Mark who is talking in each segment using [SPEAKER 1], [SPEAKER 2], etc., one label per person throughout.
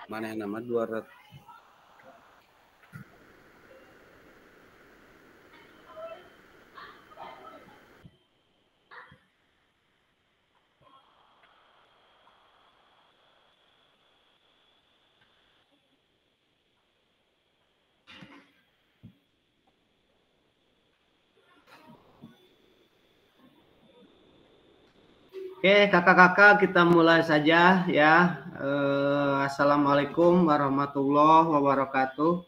[SPEAKER 1] Mana yang nama 200?
[SPEAKER 2] Oke, kakak-kakak, kita mulai saja ya. Assalamualaikum warahmatullahi wabarakatuh.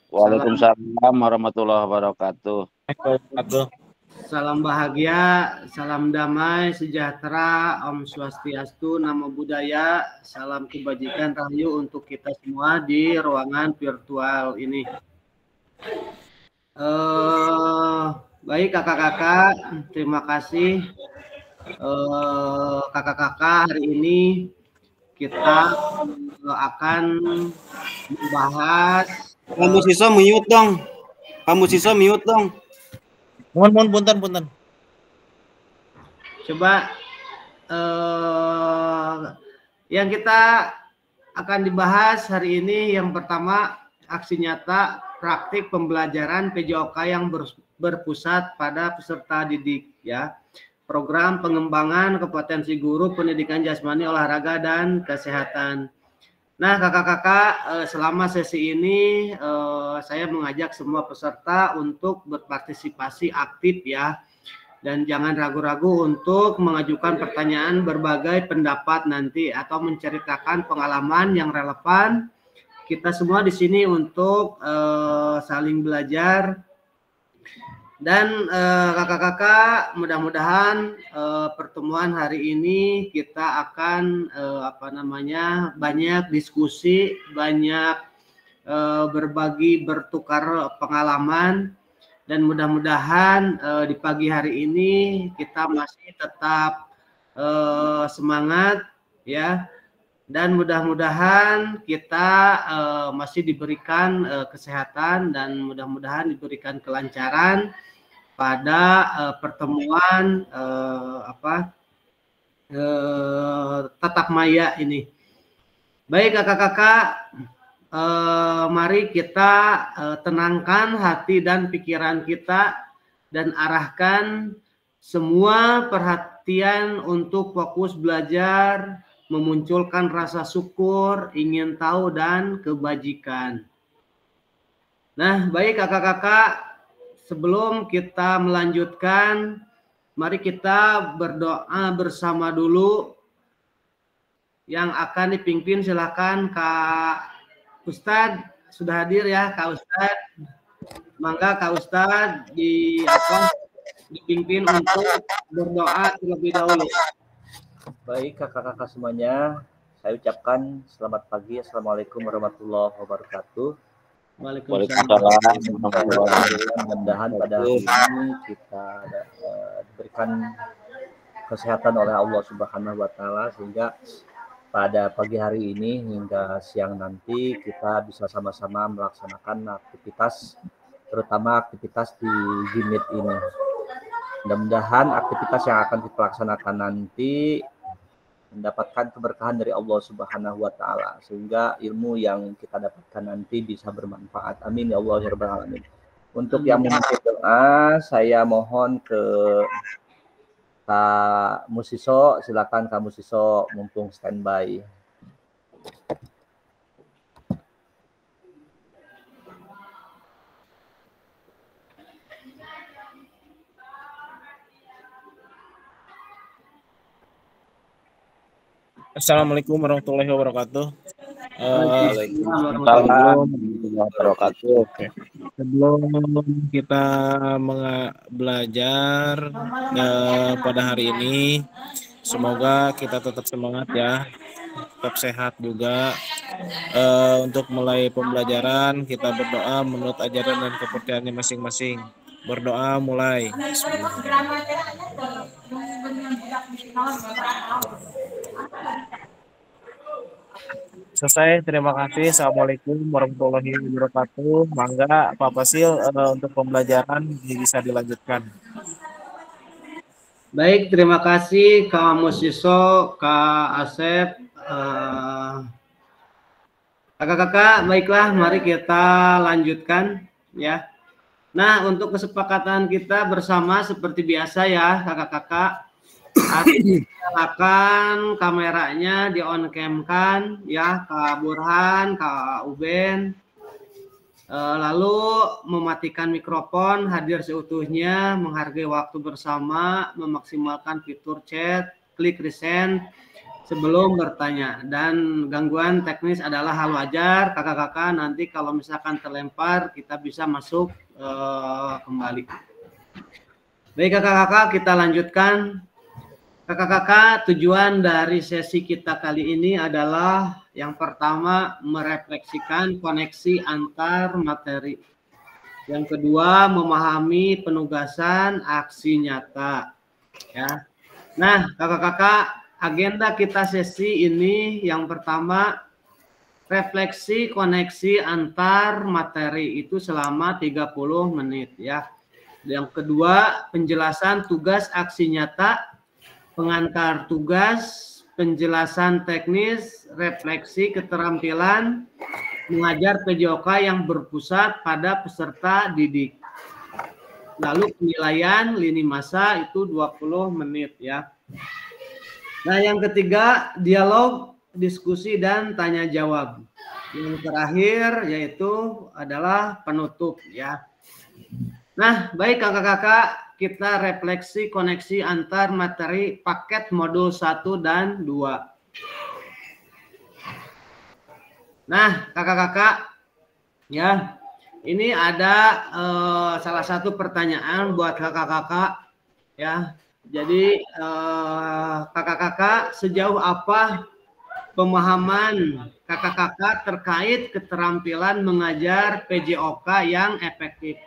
[SPEAKER 1] Waalaikumsalam warahmatullahi wabarakatuh.
[SPEAKER 2] Salam bahagia, salam damai, sejahtera, Om Swastiastu, Namo Buddhaya, salam kebajikan rahayu untuk kita semua di ruangan virtual ini. Baik kakak-kakak, terima kasih. Kakak-kakak, hari ini kita akan membahas.
[SPEAKER 1] Kamu siswa mute dong.
[SPEAKER 3] Punten.
[SPEAKER 2] Coba yang kita akan dibahas hari ini yang pertama aksi nyata praktik pembelajaran PJOK yang berpusat pada peserta didik ya. Program pengembangan kompetensi guru pendidikan jasmani, olahraga, dan kesehatan. Nah, kakak-kakak, selama sesi ini saya mengajak semua peserta untuk berpartisipasi aktif ya. Dan jangan ragu-ragu untuk mengajukan pertanyaan berbagai pendapat nanti atau menceritakan pengalaman yang relevan. Kita semua di sini untuk saling belajar. Dan kakak-kakak, mudah-mudahan pertemuan hari ini kita akan banyak diskusi, banyak berbagi, bertukar pengalaman, dan mudah-mudahan di pagi hari ini kita masih tetap semangat ya, dan mudah-mudahan kita masih diberikan kesehatan dan mudah-mudahan diberikan kelancaran pada pertemuan tatap maya ini. Baik kakak-kakak, mari kita tenangkan hati dan pikiran kita dan arahkan semua perhatian untuk fokus belajar, memunculkan rasa syukur, ingin tahu, dan kebajikan. Nah, baik kakak-kakak, sebelum kita melanjutkan, mari kita berdoa bersama dulu. Yang akan dipimpin silakan Kak Ustadz, sudah hadir ya Kak Ustadz. Mangga Kak Ustadz dipimpin untuk berdoa terlebih dahulu.
[SPEAKER 3] Baik kakak-kakak semuanya, saya ucapkan selamat pagi. Assalamualaikum warahmatullahi wabarakatuh.
[SPEAKER 2] Waalaikumsalam.
[SPEAKER 3] Mudah-mudahan pada hari ini kita diberikan kesehatan oleh Allah Subhanahu wa Ta'ala, sehingga pada pagi hari ini hingga siang nanti kita bisa sama-sama melaksanakan aktivitas, terutama aktivitas di Jimit ini. Mudah-mudahan aktivitas yang akan dilaksanakan nanti mendapatkan keberkahan dari Allah Subhanahu wa Ta'ala, sehingga ilmu yang kita dapatkan nanti bisa bermanfaat. Amin ya Allah ya Rabbal Alamin. Untuk yang memimpin doa, saya mohon ke Kak Musiso, silakan Kak Musiso mumpung standby.
[SPEAKER 4] Assalamualaikum warahmatullahi wabarakatuh.
[SPEAKER 1] Waalaikumsalam warahmatullahi wabarakatuh.
[SPEAKER 4] Sebelum kita belajar pada hari ini, semoga kita tetap semangat ya, tetap sehat juga. Untuk mulai pembelajaran, kita berdoa menurut ajaran dan kepercayaannya masing-masing. Berdoa mulai. Selesai, terima kasih. Assalamualaikum warahmatullahi wabarakatuh. Mangga Pak Fasil untuk pembelajaran bisa dilanjutkan.
[SPEAKER 2] Baik, terima kasih Kak Musiso, Kak Asep, Kakak-kakak, baiklah, mari kita lanjutkan ya. Nah, untuk kesepakatan kita bersama seperti biasa ya, kakak-kakak, nyalakan kameranya, di on cam kan ya, Kak Burhan, Kak Uben. Lalu mematikan mikrofon, hadir seutuhnya, menghargai waktu bersama, memaksimalkan fitur chat, klik resend sebelum bertanya. Dan gangguan teknis adalah hal wajar, kakak-kakak. Nanti kalau misalkan terlempar, kita bisa masuk kembali. Baik kakak-kakak, kita lanjutkan. Kakak-kakak, tujuan dari sesi kita kali ini adalah yang pertama, merefleksikan koneksi antar materi. Yang kedua, memahami penugasan aksi nyata. Ya. Nah, kakak-kakak, agenda kita sesi ini yang pertama, refleksi koneksi antar materi itu selama 30 menit ya. Yang kedua, penjelasan tugas aksi nyata, pengantar tugas, penjelasan teknis, refleksi keterampilan mengajar PJOK yang berpusat pada peserta didik. Lalu penilaian lini masa itu 20 menit ya. Nah, yang ketiga, dialog, diskusi dan tanya jawab. Yang terakhir yaitu adalah penutup ya. Nah, baik kakak-kakak, kita refleksi koneksi antar materi paket modul 1 dan 2. Nah, kakak-kakak, ya, ini ada salah satu pertanyaan buat kakak-kakak, ya. Jadi, kakak-kakak, sejauh apa pemahaman kakak-kakak terkait keterampilan mengajar PJOK yang efektif?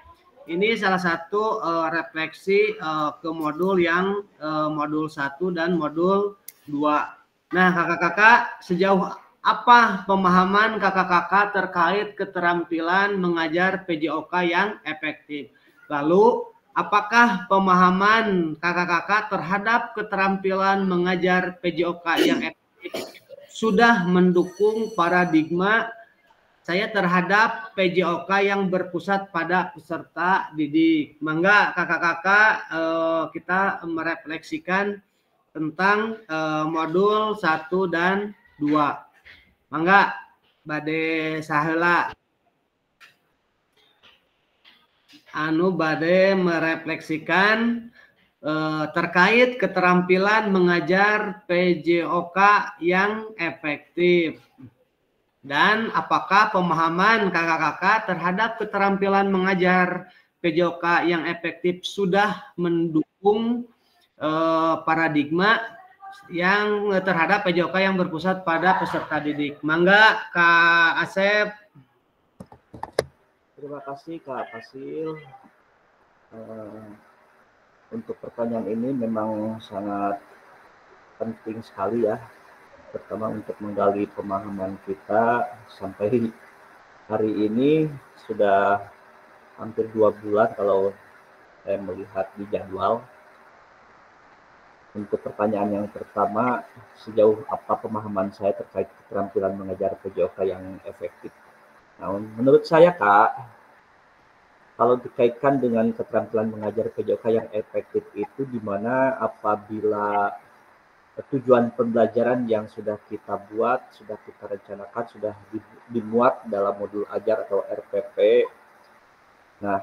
[SPEAKER 2] Ini salah satu refleksi ke modul yang modul 1 dan modul 2. Nah, kakak-kakak, sejauh apa pemahaman kakak-kakak terkait keterampilan mengajar PJOK yang efektif? Lalu, apakah pemahaman kakak-kakak terhadap keterampilan mengajar PJOK yang efektif sudah mendukung paradigma saya terhadap PJOK yang berpusat pada peserta didik? Mangga kakak-kakak, kita merefleksikan tentang modul 1 dan 2. Mangga bade saheula anu bade merefleksikan terkait keterampilan mengajar PJOK yang efektif. Dan apakah pemahaman kakak-kakak terhadap keterampilan mengajar PJOK yang efektif sudah mendukung paradigma yang terhadap PJOK yang berpusat pada peserta didik? Mangga Kak Asep.
[SPEAKER 3] Terima kasih Kak Fasil. Untuk pertanyaan ini memang sangat penting sekali ya. Pertama untuk menggali pemahaman kita sampai hari ini sudah hampir 2 bulan kalau saya melihat di jadwal. Untuk pertanyaan yang pertama, sejauh apa pemahaman saya terkait keterampilan mengajar PJOK yang efektif? Nah, menurut saya Kak, kalau dikaitkan dengan keterampilan mengajar PJOK yang efektif itu di mana apabila tujuan pembelajaran yang sudah kita buat, sudah kita rencanakan, sudah dimuat dalam modul ajar atau RPP. Nah,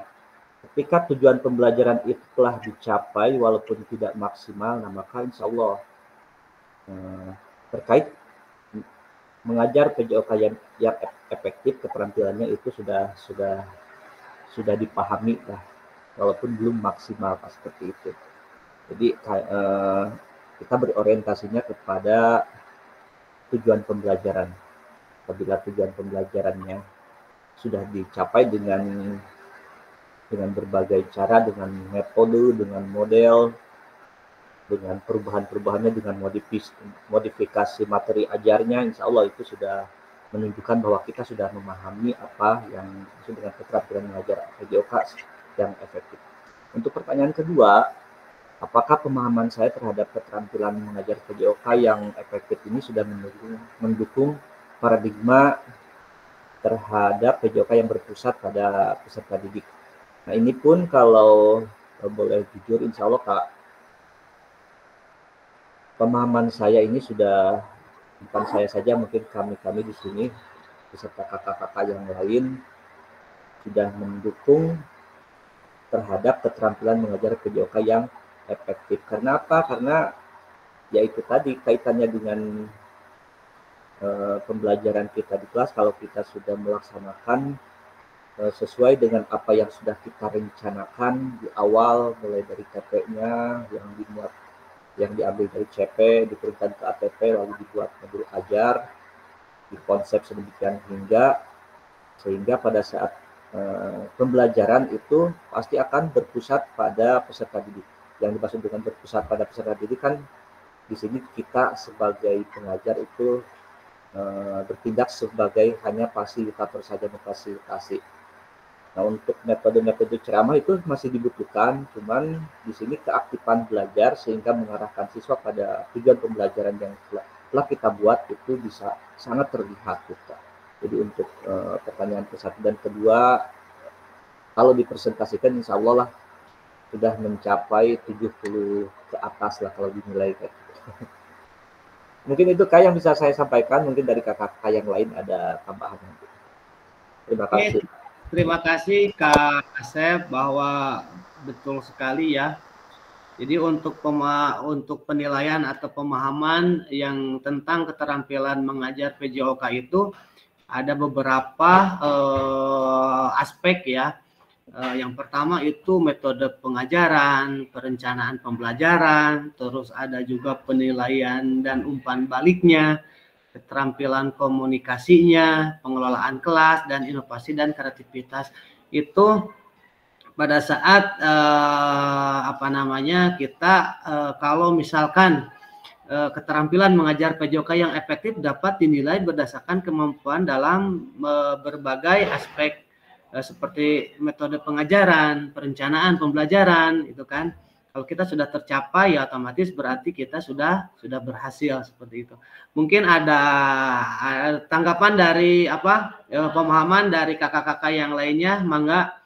[SPEAKER 3] ketika tujuan pembelajaran itu telah dicapai walaupun tidak maksimal, nah maka insya Allah terkait mengajar PJOK yang efektif, keterampilannya itu sudah dipahami lah, walaupun belum maksimal seperti itu. Jadi kita berorientasinya kepada tujuan pembelajaran. Apabila tujuan pembelajarannya sudah dicapai dengan berbagai cara, dengan metode, dengan model, dengan perubahan-perubahannya, dengan modifikasi materi ajarnya, insya Allah itu sudah menunjukkan bahwa kita sudah memahami apa yang dimaksud dengan keterampilan mengajar PJOK yang efektif. Untuk pertanyaan kedua, apakah pemahaman saya terhadap keterampilan mengajar PJOK yang efektif ini sudah mendukung paradigma terhadap PJOK yang berpusat pada peserta didik. Nah ini pun kalau boleh jujur, insya Allah Kak, pemahaman saya ini sudah, bukan saya saja, mungkin kami di sini beserta kakak-kakak yang lain sudah mendukung terhadap keterampilan mengajar PJOK yang efektif. Karena apa? Karena yaitu tadi kaitannya dengan pembelajaran kita di kelas. Kalau kita sudah melaksanakan sesuai dengan apa yang sudah kita rencanakan di awal, mulai dari TP-nya yang diambil dari CP, diturunkan ke ATP, lalu dibuat modul ajar, di konsep sedemikian sehingga pada saat pembelajaran itu pasti akan berpusat pada peserta didik. Yang dimaksud dengan berpusat pada peserta didik kan di sini kita sebagai pengajar itu bertindak sebagai hanya fasilitator saja, memfasilitasi. Nah, untuk metode-metode ceramah itu masih dibutuhkan, cuman di sini keaktifan belajar sehingga mengarahkan siswa pada tujuan pembelajaran yang telah kita buat itu bisa sangat terlihat kita. Jadi untuk pertanyaan ke-1 dan kedua, kalau dipresentasikan insya Allah lah sudah mencapai 70 ke atas lah kalau dinilai kayak gitu. Mungkin itu Kak yang bisa saya sampaikan, mungkin dari kakak-kakak yang lain ada tambahan. Terima kasih.
[SPEAKER 2] Terima kasih Kak Asep, bahwa betul sekali ya. Jadi untuk penilaian atau pemahaman yang tentang keterampilan mengajar PJOK itu ada beberapa aspek ya. Yang pertama itu metode pengajaran, perencanaan pembelajaran, terus ada juga penilaian dan umpan baliknya, keterampilan komunikasinya, pengelolaan kelas, dan inovasi dan kreativitas. Itu pada saat kita kalau misalkan keterampilan mengajar PJOK yang efektif dapat dinilai berdasarkan kemampuan dalam berbagai aspek seperti metode pengajaran, perencanaan pembelajaran, itu kan. Kalau kita sudah tercapai ya otomatis berarti kita sudah berhasil, seperti itu. Mungkin ada tanggapan dari pemahaman dari kakak-kakak yang lainnya, mangga.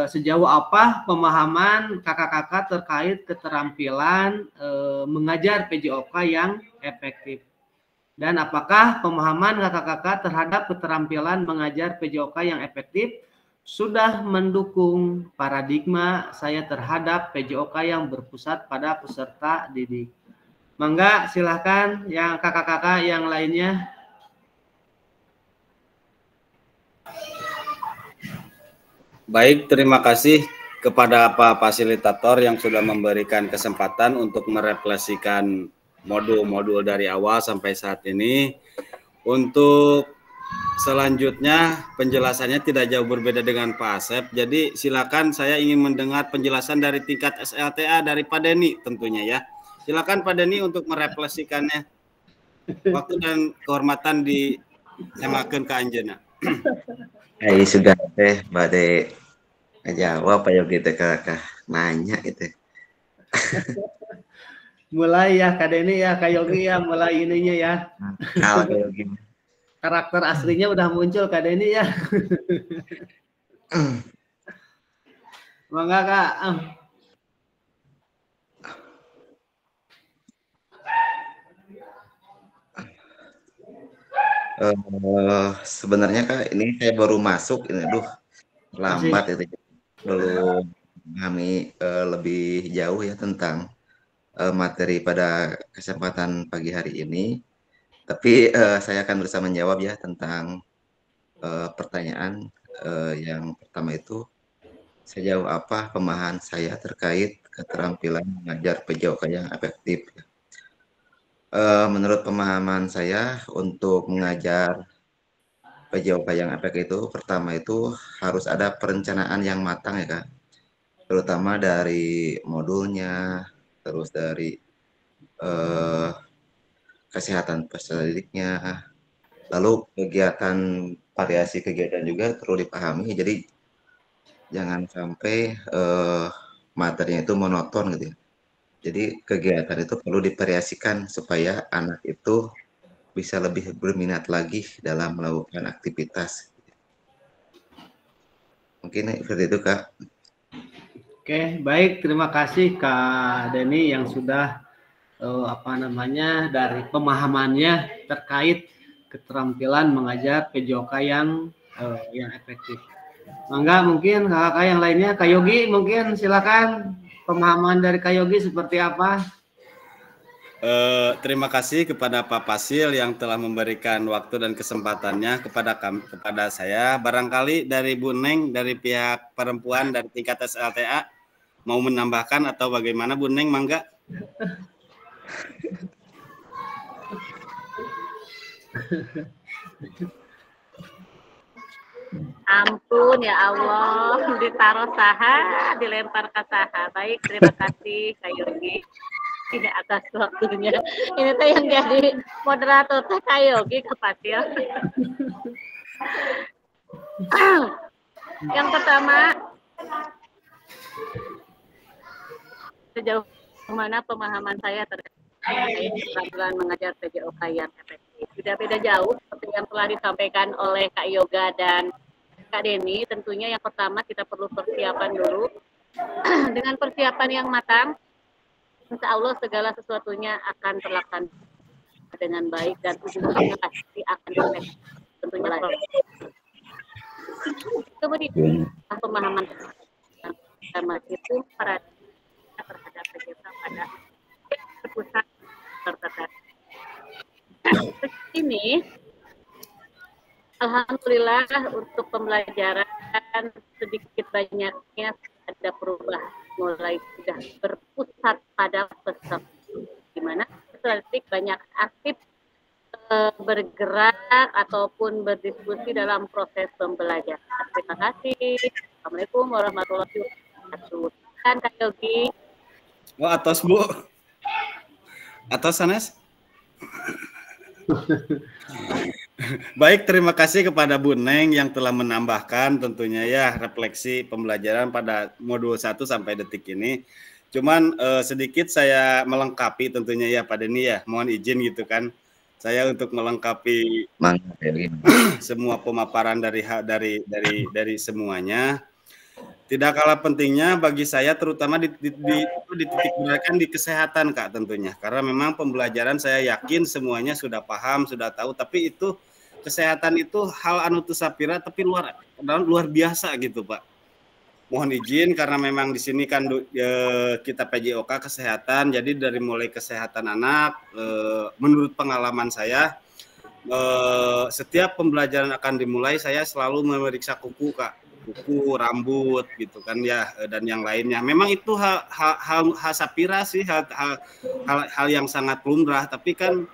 [SPEAKER 2] Sejauh apa pemahaman kakak-kakak terkait keterampilan mengajar PJOK yang efektif? Dan apakah pemahaman kakak-kakak terhadap keterampilan mengajar PJOK yang efektif sudah mendukung paradigma saya terhadap PJOK yang berpusat pada peserta didik? Mangga silahkan yang kakak-kakak yang lainnya.
[SPEAKER 1] Baik, terima kasih kepada Pak Fasilitator yang sudah memberikan kesempatan untuk merefleksikan modul-modul dari awal sampai saat ini. Untuk selanjutnya penjelasannya tidak jauh berbeda dengan Pak Asep. Jadi silakan, saya ingin mendengar penjelasan dari tingkat SLTA dari Pak Denny tentunya ya. Silakan Pak Denny untuk merefleksikannya. Waktu dan kehormatan disemakeun ke Anjeuna.
[SPEAKER 5] Sudah teh bade jawab apa gitu kakak nanya itu.
[SPEAKER 2] Mulai ya Kak Denny ya, Kak Yogi ya, mulai ininya ya.
[SPEAKER 5] Kalau kayak gini.
[SPEAKER 2] Karakter aslinya udah muncul Kak Denny ya. Mangga Kak.
[SPEAKER 5] Sebenarnya Kak ini saya baru masuk ini, lambat itu, belum memahami lebih jauh ya tentang materi pada kesempatan pagi hari ini. Tapi saya akan berusaha menjawab ya tentang pertanyaan yang pertama itu, sejauh apa pemahaman saya terkait keterampilan mengajar PJOK yang efektif. Menurut pemahaman saya untuk mengajar PJOK yang efektif itu, pertama itu harus ada perencanaan yang matang ya Kak, terutama dari modulnya, terus dari kesehatan peserta didiknya, lalu kegiatan, variasi kegiatan juga perlu dipahami. Jadi jangan sampai materinya itu monoton gitu ya. Jadi kegiatan itu perlu divariasikan supaya anak itu bisa lebih berminat lagi dalam melakukan aktivitas. Mungkin seperti itu, Kak.
[SPEAKER 2] Oke, baik. Terima kasih Kak Denny yang sudah dari pemahamannya terkait keterampilan mengajar PJOK yang efektif. Mangga mungkin kakak yang lainnya, Kak Yogi mungkin silakan pemahaman dari Kak Yogi seperti apa?
[SPEAKER 1] Terima kasih kepada Pak Pasil yang telah memberikan waktu dan kesempatannya kepada saya. Barangkali dari Bu Neng, dari pihak perempuan dari tingkat SLTA mau menambahkan atau bagaimana, Bu Neng, mangga?
[SPEAKER 6] Ampun ya Allah, ditaruh saha, dilempar ke saha. Baik, terima kasih Kak Yogi ini atas waktunya. Ini tuh yang jadi moderator teh Kak Yogi Kak Pasil. Yang pertama, sejauh mana pemahaman saya terkait keterampilan mengajar PJOK yang efektif. Tidak beda jauh seperti yang telah disampaikan oleh Kak Yoga dan Kak Denny. Tentunya yang pertama kita perlu persiapan dulu. Dengan persiapan yang matang, insya Allah segala sesuatunya akan terlaksana dengan baik dan ujungnya pasti akan efektif. Tentunya lagi. Kemudian pemahaman pertama itu terhadap kegiatan pada pusat terdekat. Ini alhamdulillah untuk pembelajaran sedikit banyaknya ada perubahan, mulai sudah berpusat pada peserta, di mana peserta banyak aktif bergerak ataupun berdiskusi dalam proses pembelajaran. Terima kasih. Assalamualaikum warahmatullahi wabarakatuh. Dan Kak Yogi.
[SPEAKER 1] Oh, atas Bu. Atas Sanes. Baik, terima kasih kepada Bu Neng yang telah menambahkan tentunya ya refleksi pembelajaran pada modul 1 sampai detik ini. Cuman sedikit saya melengkapi tentunya ya Pak Denny ya. Mohon izin gitu kan. Saya untuk melengkapi semua pemaparan dari semuanya. Tidak kalah pentingnya bagi saya terutama dititik beratkan di kesehatan Kak tentunya. Karena memang pembelajaran saya yakin semuanya sudah paham, sudah tahu, tapi itu kesehatan itu hal anu teu sapira tapi luar biasa gitu Pak. Mohon izin karena memang di sini kan kita PJOK kesehatan, jadi dari mulai kesehatan anak, menurut pengalaman saya, setiap pembelajaran akan dimulai saya selalu memeriksa kuku Kak. Kuku, rambut gitu kan ya, dan yang lainnya. Memang itu hal sapira sih, hal yang sangat lumrah, tapi kan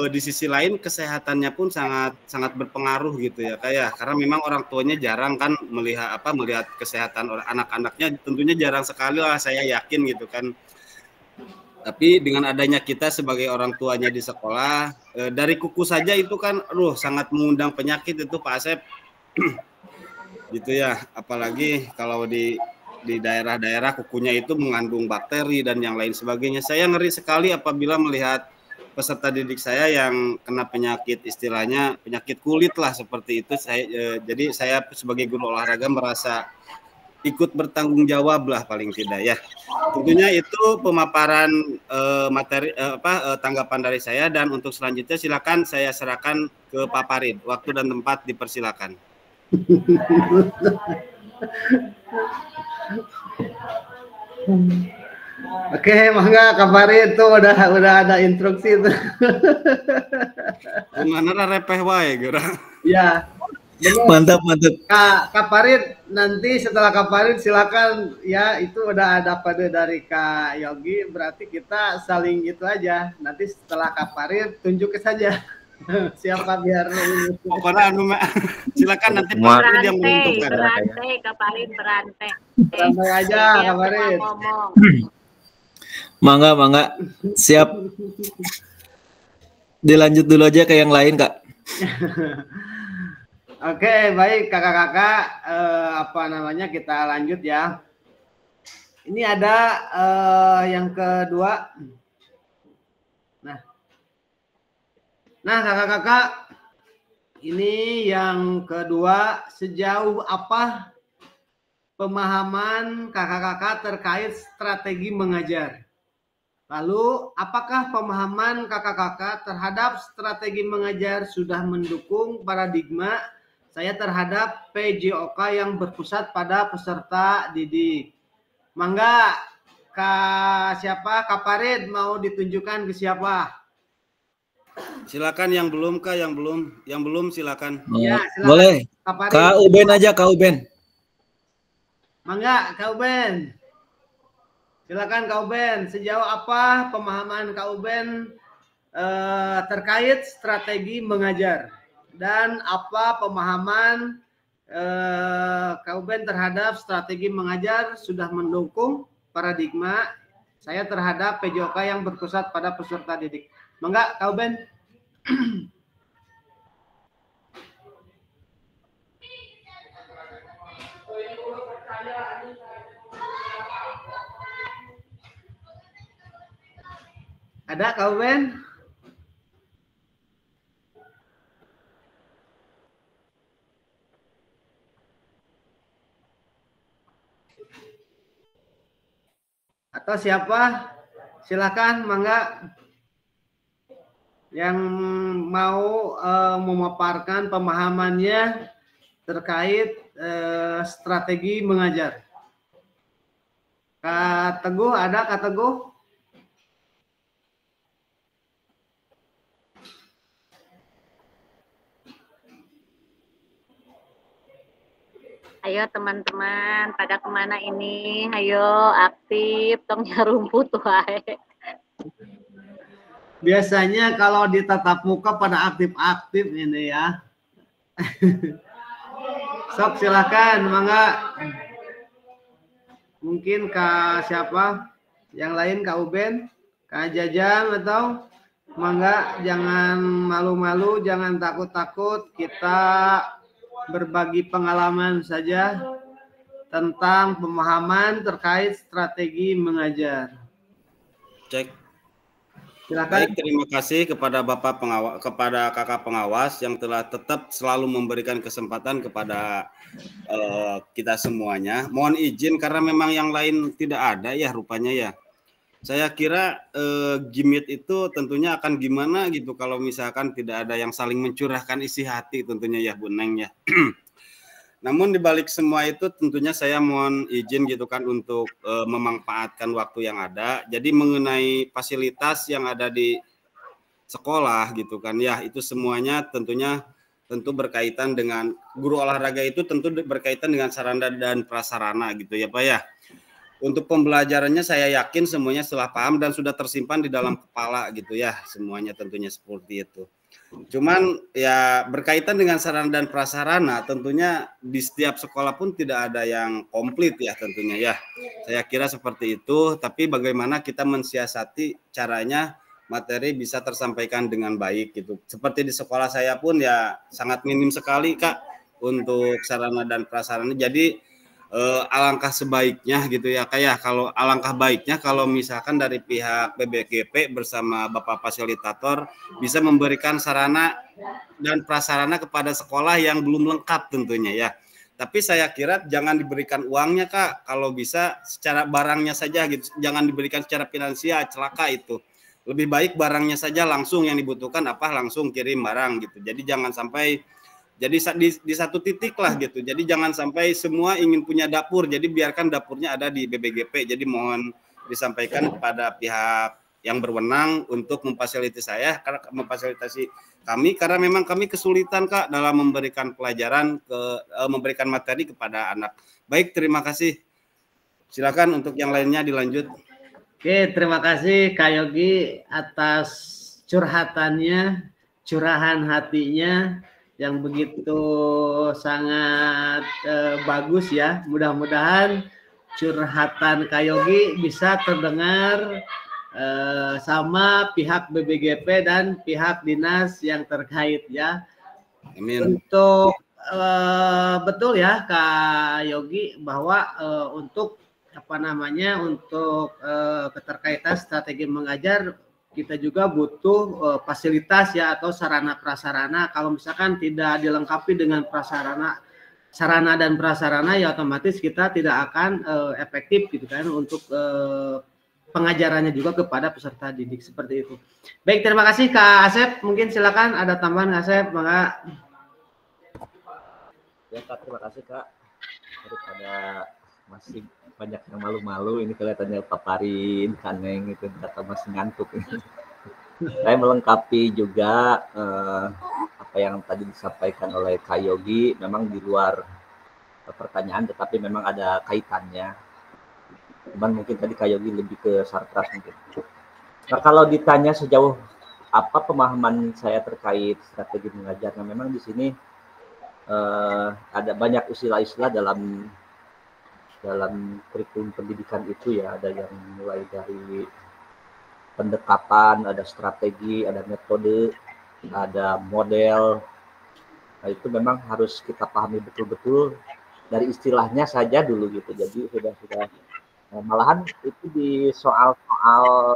[SPEAKER 1] di sisi lain kesehatannya pun sangat berpengaruh gitu ya kayak, karena memang orang tuanya jarang kan melihat kesehatan anak-anaknya, tentunya jarang sekali lah saya yakin gitu kan. Tapi dengan adanya kita sebagai orang tuanya di sekolah, dari kuku saja itu kan sangat mengundang penyakit itu Pak Asep. Gitu ya, apalagi kalau di daerah-daerah kukunya itu mengandung bakteri dan yang lain sebagainya. Saya ngeri sekali apabila melihat peserta didik saya yang kena penyakit, istilahnya penyakit kulit lah seperti itu. Jadi saya sebagai guru olahraga merasa ikut bertanggung jawab lah paling tidak ya. Tentunya itu pemaparan materi tanggapan dari saya, dan untuk selanjutnya silakan saya serahkan ke Pak Farid. Waktu dan tempat dipersilakan.
[SPEAKER 2] Oke, mangga Kak Farid itu udah ada instruksi itu.
[SPEAKER 1] Mana repeh wae geura.
[SPEAKER 2] Ya.
[SPEAKER 4] Mantap.
[SPEAKER 2] Kak Farid, nanti setelah Kak Farid silakan ya, itu udah ada kode dari Kak Yogi, berarti kita saling gitu aja. Nanti setelah Kak Farid tunjukin saja. Siapa biar
[SPEAKER 1] pokoknya silakan nanti Pak Farid yang menentukan.
[SPEAKER 6] Berantai Kak Farid, berantai
[SPEAKER 2] aja Kak Farid.
[SPEAKER 4] Mangga siap. Dilanjut dulu aja ke yang lain Kak.
[SPEAKER 2] Oke, baik kakak-kakak, kita lanjut ya. Ini ada yang kedua. Nah, kakak-kakak, ini yang kedua, sejauh apa pemahaman kakak-kakak terkait strategi mengajar? Lalu, apakah pemahaman kakak-kakak terhadap strategi mengajar sudah mendukung paradigma saya terhadap PJOK yang berpusat pada peserta didik? Mangga, siapa? Kak Farid mau ditunjukkan ke siapa?
[SPEAKER 1] Silakan yang belum Kak, yang belum silakan.
[SPEAKER 2] Ya, silakan.
[SPEAKER 7] Boleh. Kak Uben aja, Kak Uben.
[SPEAKER 2] Mangga, Kak Uben. Silakan Kak Uben. Sejauh apa pemahaman Kak Uben terkait strategi mengajar dan apa pemahaman Kak Uben terhadap strategi mengajar sudah mendukung paradigma saya terhadap PJOK yang berpusat pada peserta didik. Mangga, Kak Uben. Ada Kak Uben? Atau siapa? Silakan, mangga. Yang mau memaparkan pemahamannya terkait strategi mengajar. Kak Teguh, ada Kak Teguh?
[SPEAKER 6] Ayo teman-teman, pada kemana ini? Ayo aktif, tong rumput wae.
[SPEAKER 2] Biasanya kalau di tatap muka pada aktif-aktif ini ya. Sok silakan, mangga. Mungkin Kak siapa? Yang lain Kak Uben, Kak Jajang atau mangga, jangan malu-malu, jangan takut-takut, kita berbagi pengalaman saja tentang pemahaman terkait strategi mengajar.
[SPEAKER 1] Cek.
[SPEAKER 2] Silakan.
[SPEAKER 1] Baik, terima kasih kepada Bapak pengawas, kepada kakak pengawas yang telah tetap selalu memberikan kesempatan kepada kita semuanya. Mohon izin karena memang yang lain tidak ada ya rupanya ya. Saya kira gimit itu tentunya akan gimana gitu kalau misalkan tidak ada yang saling mencurahkan isi hati tentunya ya Bu Neng ya. Namun dibalik semua itu tentunya saya mohon izin gitu kan untuk memanfaatkan waktu yang ada. Jadi mengenai fasilitas yang ada di sekolah gitu kan ya, itu semuanya tentu berkaitan dengan guru olahraga, itu tentu berkaitan dengan sarana dan prasarana gitu ya Pak ya. Untuk pembelajarannya saya yakin semuanya setelah paham dan sudah tersimpan di dalam kepala gitu ya, semuanya tentunya seperti itu. Cuman ya berkaitan dengan sarana dan prasarana tentunya di setiap sekolah pun tidak ada yang komplit ya tentunya ya. Saya kira seperti itu, tapi bagaimana kita mensiasati caranya materi bisa tersampaikan dengan baik gitu. Seperti di sekolah saya pun ya sangat minim sekali Kak untuk sarana dan prasarana. Jadi alangkah sebaiknya gitu ya kayak kalau alangkah baiknya kalau misalkan dari pihak PBGP bersama Bapak Fasilitator bisa memberikan sarana dan prasarana kepada sekolah yang belum lengkap tentunya ya. Tapi saya kira jangan diberikan uangnya Kak, kalau bisa secara barangnya saja gitu, jangan diberikan secara finansial, celaka itu. Lebih baik barangnya saja langsung yang dibutuhkan apa langsung kirim barang gitu. Jadi jangan sampai jadi di satu titik lah gitu. Jadi jangan sampai semua ingin punya dapur. Jadi biarkan dapurnya ada di BBGP. Jadi mohon disampaikan kepada pihak yang berwenang untuk memfasilitasi kami karena memang kami kesulitan Kak dalam memberikan pelajaran memberikan materi kepada anak. Baik, terima kasih. Silakan untuk yang lainnya dilanjut.
[SPEAKER 2] Oke, terima kasih Kak Yogi atas curhatannya, curahan hatinya yang begitu sangat bagus ya. Mudah-mudahan curhatan Kak Yogi bisa terdengar sama pihak BBGP dan pihak dinas yang terkait ya.
[SPEAKER 1] Amin.
[SPEAKER 2] Untuk betul ya Kak Yogi bahwa untuk untuk keterkaitan strategi mengajar, kita juga butuh fasilitas ya atau sarana prasarana. Kalau misalkan tidak dilengkapi dengan sarana dan prasarana, ya otomatis kita tidak akan efektif gitu kan untuk pengajarannya juga kepada peserta didik, seperti itu. Baik, terima kasih Kak Asep. Mungkin silakan ada tambahan Kak Asep, maka.
[SPEAKER 3] Ya Kak, terima kasih Kak. Daripada masih banyak yang malu-malu, ini kelihatannya paparin, kaneng itu kata masih ngantuk. Saya melengkapi juga apa yang tadi disampaikan oleh Kak Yogi, memang di luar pertanyaan, tetapi memang ada kaitannya. Cuman mungkin tadi Kak Yogi lebih ke sarkas mungkin. Nah, kalau ditanya sejauh apa pemahaman saya terkait strategi mengajar, nah memang di sini ada banyak istilah-istilah dalam kurikulum pendidikan itu ya, ada yang mulai dari pendekatan, ada strategi, ada metode, ada model. Nah, itu memang harus kita pahami betul-betul dari istilahnya saja dulu gitu. Jadi sudah malahan itu di soal-soal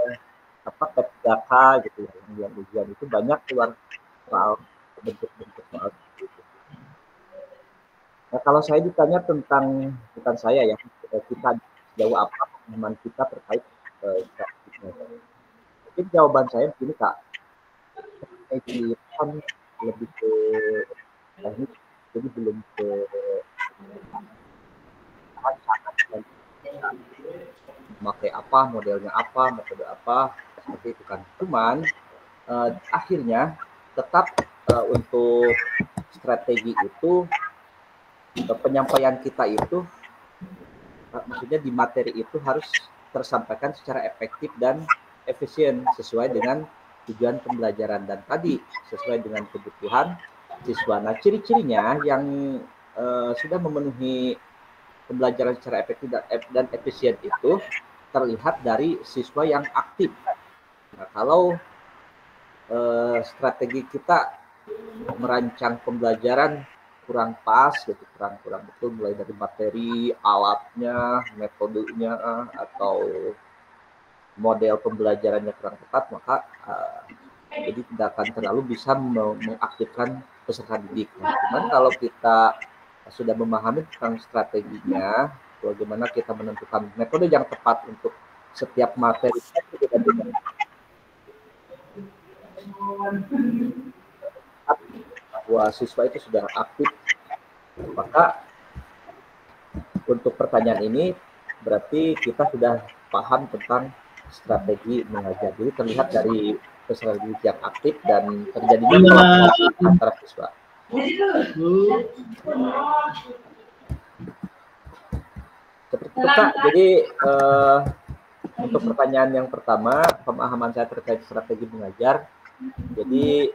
[SPEAKER 3] P3K gitu ya, yang ujian itu banyak keluar soal bentuk-bentuk soal. Nah, kalau saya ditanya tentang, bukan saya ya, kita jauh apa pemahaman kita terkait mungkin jawaban saya begini Kak, itu kan lebih ke teknik, jadi belum ke memakai apa, modelnya apa, metode apa, seperti itu kan. Cuman akhirnya tetap untuk strategi itu, penyampaian kita itu maksudnya di materi itu harus tersampaikan secara efektif dan efisien sesuai dengan tujuan pembelajaran dan tadi sesuai dengan kebutuhan siswa. Nah, ciri-cirinya yang sudah memenuhi pembelajaran secara efektif dan efisien itu terlihat dari siswa yang aktif. Nah, kalau strategi kita merancang pembelajaran kurang pas gitu, kurang betul, mulai dari materi, alatnya, metodenya, atau model pembelajarannya kurang tepat, maka jadi tidak akan terlalu bisa mengaktifkan peserta didik. Nah, cuman kalau kita sudah memahami tentang strateginya, bagaimana kita menentukan metode yang tepat untuk setiap materi, bahwa siswa itu sudah aktif, maka untuk pertanyaan ini berarti kita sudah paham tentang strategi mengajar. Jadi terlihat dari peserta didik yang aktif dan terjadinya kolaborasi antara siswa. Seperti itu Kak. Jadi untuk pertanyaan yang pertama, pemahaman saya terkait strategi mengajar. Jadi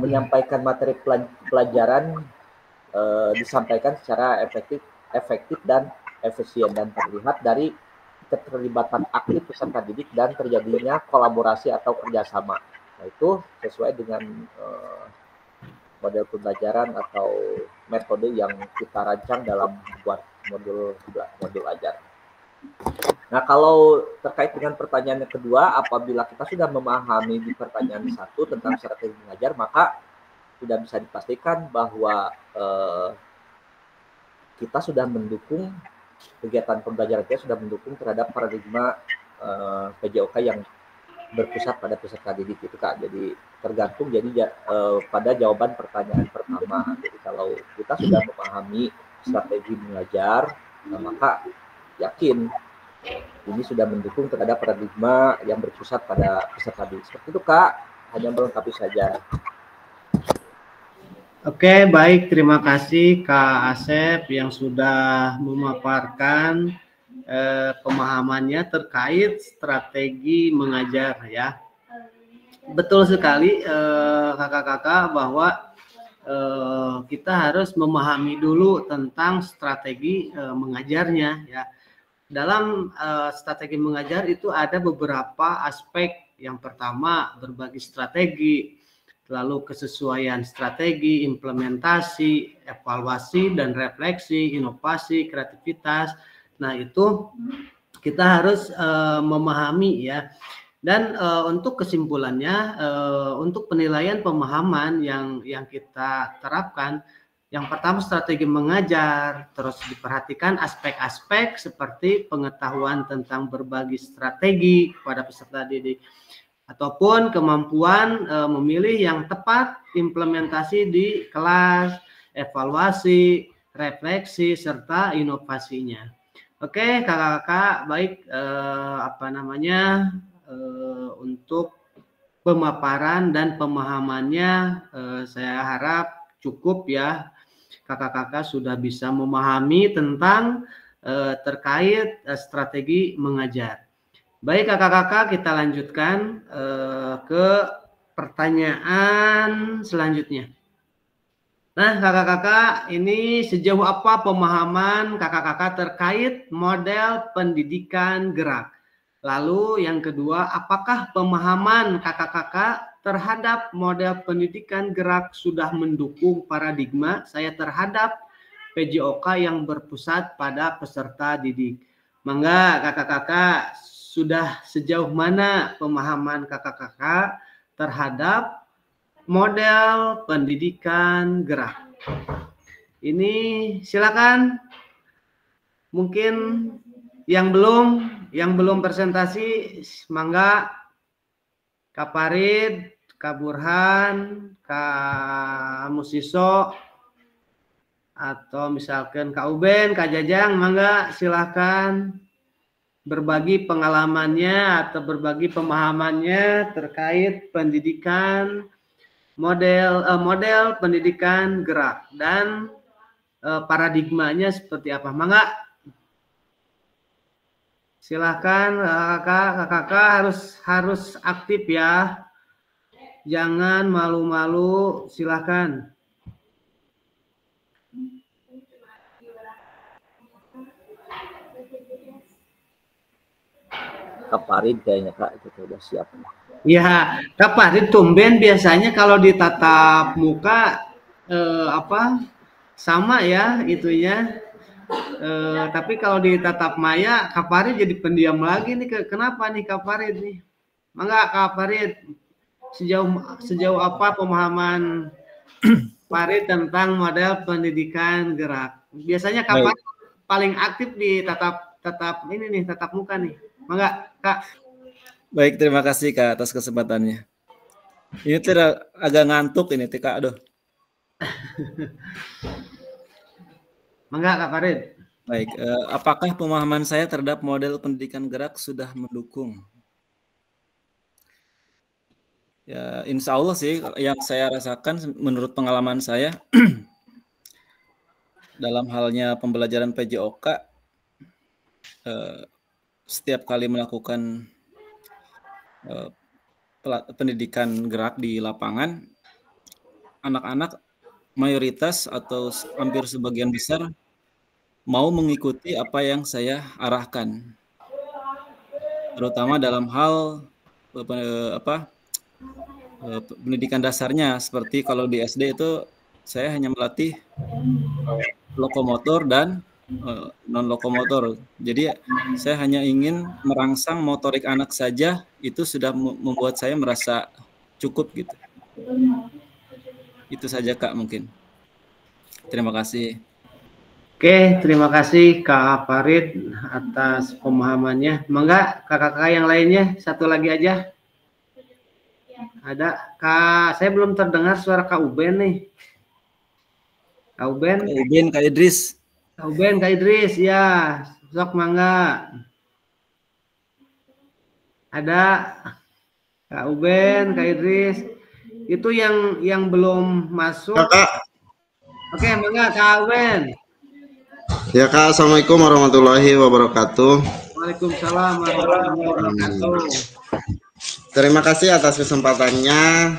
[SPEAKER 3] menyampaikan materi pelajaran disampaikan secara efektif dan efisien dan terlihat dari keterlibatan aktif peserta didik dan terjadinya kolaborasi atau kerjasama. Nah, itu sesuai dengan model pembelajaran atau metode yang kita rancang dalam membuat modul ajar. Nah, kalau terkait dengan pertanyaan yang kedua, apabila kita sudah memahami di pertanyaan 1 tentang strategi mengajar, maka sudah bisa dipastikan bahwa kita sudah mendukung kegiatan pembelajaran, kita sudah mendukung terhadap paradigma PJOK yang berpusat pada peserta didik itu Kak. Jadi tergantung pada jawaban pertanyaan pertama. Jadi kalau kita sudah memahami strategi mengajar, maka yakin ini sudah mendukung terhadap paradigma yang berpusat pada peserta didik. Seperti itu Kak, hanya melengkapi saja.
[SPEAKER 2] Oke, baik, terima kasih Kak Asep yang sudah memaparkan pemahamannya terkait strategi mengajar ya. Betul sekali kakak-kakak bahwa kita harus memahami dulu tentang strategi mengajarnya ya. Dalam strategi mengajar itu ada beberapa aspek. Yang pertama berbagi strategi, lalu kesesuaian strategi, implementasi, evaluasi, dan refleksi, inovasi, kreativitas. Nah, itu kita harus memahami ya. Dan untuk kesimpulannya, untuk penilaian pemahaman yang kita terapkan, yang pertama strategi mengajar, terus diperhatikan aspek-aspek seperti pengetahuan tentang berbagi strategi kepada peserta didik, ataupun kemampuan memilih yang tepat, implementasi di kelas, evaluasi, refleksi, serta inovasinya. Oke, kakak-kakak, baik untuk pemaparan dan pemahamannya saya harap cukup ya. Kakak-kakak sudah bisa memahami tentang terkait strategi mengajar. Baik kakak-kakak, kita lanjutkan ke pertanyaan selanjutnya. Nah kakak-kakak, ini sejauh apa pemahaman kakak-kakak terkait model pendidikan gerak? Lalu yang kedua, apakah pemahaman kakak-kakak terhadap model pendidikan gerak sudah mendukung paradigma saya terhadap PJOK yang berpusat pada peserta didik? Mangga kakak-kakak, sudah sejauh mana pemahaman kakak-kakak terhadap model pendidikan gerak? Ini silakan. Mungkin yang belum presentasi, mangga Kak Farid, Kak Burhan, Kak Musiso, atau misalkan Kak Uben, Kak Jajang, mangga silakan berbagi pengalamannya atau berbagi pemahamannya terkait pendidikan model pendidikan gerak dan paradigmanya seperti apa. Mangga silakan kakak harus aktif ya, jangan malu-malu, silakan.
[SPEAKER 3] Kak Farid kayaknya Kak itu udah siap.
[SPEAKER 2] Ya, Kak Farid tumben biasanya kalau ditatap muka sama ya itunya. Tapi kalau ditatap maya, Kak Farid jadi pendiam lagi nih. Kenapa nih Kak Farid nih? Mangga Kak Farid, sejauh apa pemahaman Farid tentang model pendidikan gerak? Biasanya Kak Farid paling aktif di tatap muka nih. Mangga Kak.
[SPEAKER 7] Baik, terima kasih Kak atas kesempatannya. Ini agak ngantuk ini Kak, aduh.
[SPEAKER 2] Mangga Kak Farid.
[SPEAKER 7] Baik, apakah pemahaman saya terhadap model pendidikan gerak sudah mendukung? Ya, insya Allah sih yang saya rasakan menurut pengalaman saya dalam halnya pembelajaran PJOK, setiap kali melakukan pendidikan gerak di lapangan, anak-anak mayoritas atau hampir sebagian besar mau mengikuti apa yang saya arahkan, terutama dalam hal pendidikan dasarnya. Seperti kalau di SD itu saya hanya melatih lokomotor dan non lokomotor. Jadi saya hanya ingin merangsang motorik anak saja, itu sudah membuat saya merasa cukup gitu. Itu saja Kak mungkin. Terima kasih.
[SPEAKER 2] Oke, terima kasih Kak Farid atas pemahamannya. Mangga kakak-kakak yang lainnya, satu lagi aja. Ada Kak, saya belum terdengar suara Kak Uben nih. Kak Uben,
[SPEAKER 7] Kak Idris.
[SPEAKER 2] Kak Uben, Kak Idris, ya, sok mangga. Ada Kak Uben, Kak Idris. Itu yang belum masuk.
[SPEAKER 8] Kak.
[SPEAKER 2] Oke, mangga Kak Uben.
[SPEAKER 8] Ya Kak, Assalamualaikum warahmatullahi wabarakatuh.
[SPEAKER 2] Waalaikumsalam warahmatullahi wabarakatuh.
[SPEAKER 8] Terima kasih atas kesempatannya.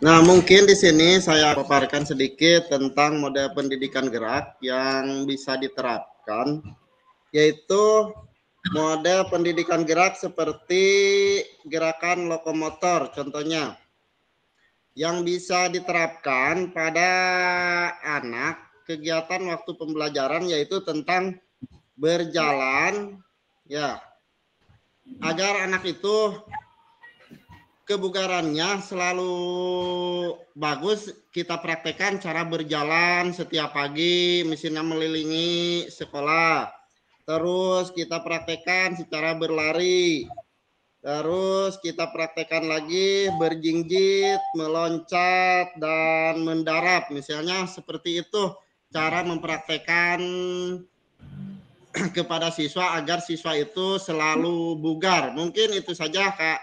[SPEAKER 8] Nah, mungkin di sini saya paparkan sedikit tentang model pendidikan gerak yang bisa diterapkan, yaitu model pendidikan gerak seperti gerakan lokomotor contohnya yang bisa diterapkan pada anak kegiatan waktu pembelajaran yaitu tentang berjalan ya agar anak itu kebugarannya selalu bagus. Kita praktekkan cara berjalan setiap pagi misalnya mengelilingi sekolah, terus kita praktekkan secara berlari, terus kita praktekkan lagi berjingjit, meloncat dan mendarat misalnya seperti itu cara mempraktekkan kepada siswa agar siswa itu selalu bugar. Mungkin itu saja Kak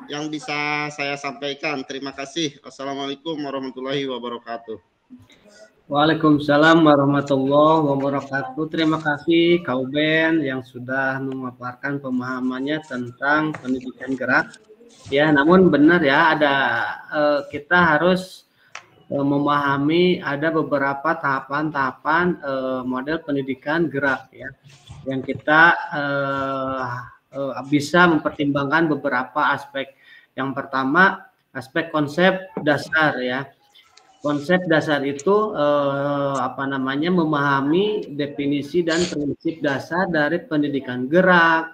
[SPEAKER 8] yang bisa saya sampaikan. Terima kasih. Assalamualaikum warahmatullahi wabarakatuh.
[SPEAKER 2] Waalaikumsalam warahmatullahi wabarakatuh. Terima kasih Kak Uben yang sudah memaparkan pemahamannya tentang pendidikan gerak. Ya, namun benar ya ada kita harus memahami ada beberapa tahapan-tahapan model pendidikan gerak ya yang kita bisa mempertimbangkan beberapa aspek. Yang pertama aspek konsep dasar ya. Konsep dasar itu memahami definisi dan prinsip dasar dari pendidikan gerak,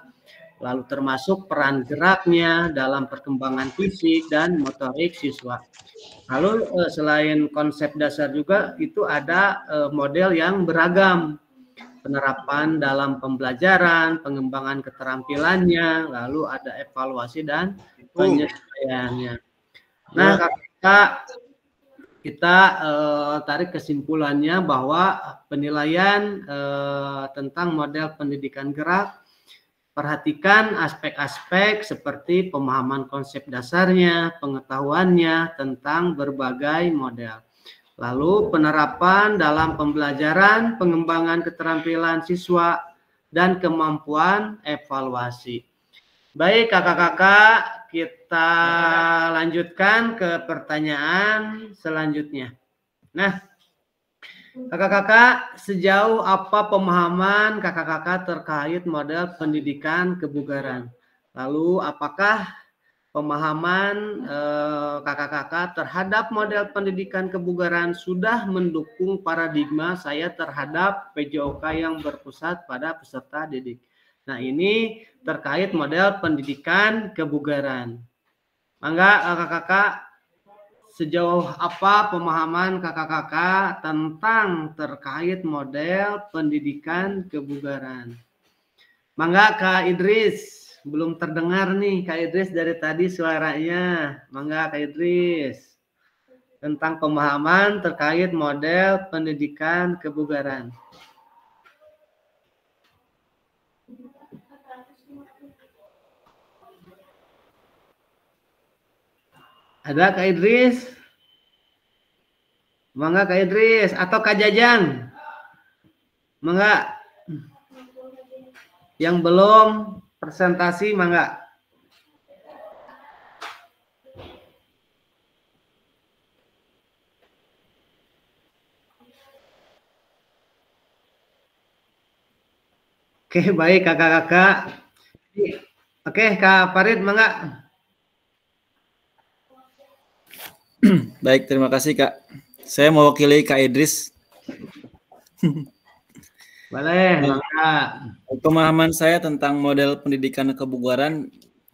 [SPEAKER 2] lalu termasuk peran geraknya dalam perkembangan fisik dan motorik siswa. Lalu selain konsep dasar juga itu ada model yang beragam, penerapan dalam pembelajaran, pengembangan keterampilannya, lalu ada evaluasi dan penyesuaiannya. Nah, Kak, kita tarik kesimpulannya bahwa penilaian tentang model pendidikan gerak perhatikan aspek-aspek seperti pemahaman konsep dasarnya, pengetahuannya tentang berbagai model. Lalu penerapan dalam pembelajaran, pengembangan keterampilan siswa, dan kemampuan evaluasi. Baik kakak-kakak, kita lanjutkan ke pertanyaan selanjutnya. Nah, kakak-kakak, sejauh apa pemahaman kakak-kakak terkait model pendidikan kebugaran? Lalu apakah pemahaman kakak-kakak terhadap model pendidikan kebugaran sudah mendukung paradigma saya terhadap PJOK yang berpusat pada peserta didik? Nah, ini terkait model pendidikan kebugaran. Mangga kakak-kakak, sejauh apa pemahaman kakak-kakak tentang terkait model pendidikan kebugaran? Mangga Kak Idris, belum terdengar nih Kak Idris dari tadi suaranya. Mangga Kak Idris, tentang pemahaman terkait model pendidikan kebugaran. Ada Kak Idris? Mangga Kak Idris atau Kak Jajang? Mangga. Yang belum presentasi mangga. Oke, baik kakak-kakak. Oke, Kak Farid mangga.
[SPEAKER 7] Baik, terima kasih Kak. Saya mewakili Kak Idris.
[SPEAKER 2] Boleh.
[SPEAKER 7] Pemahaman saya tentang model pendidikan kebugaran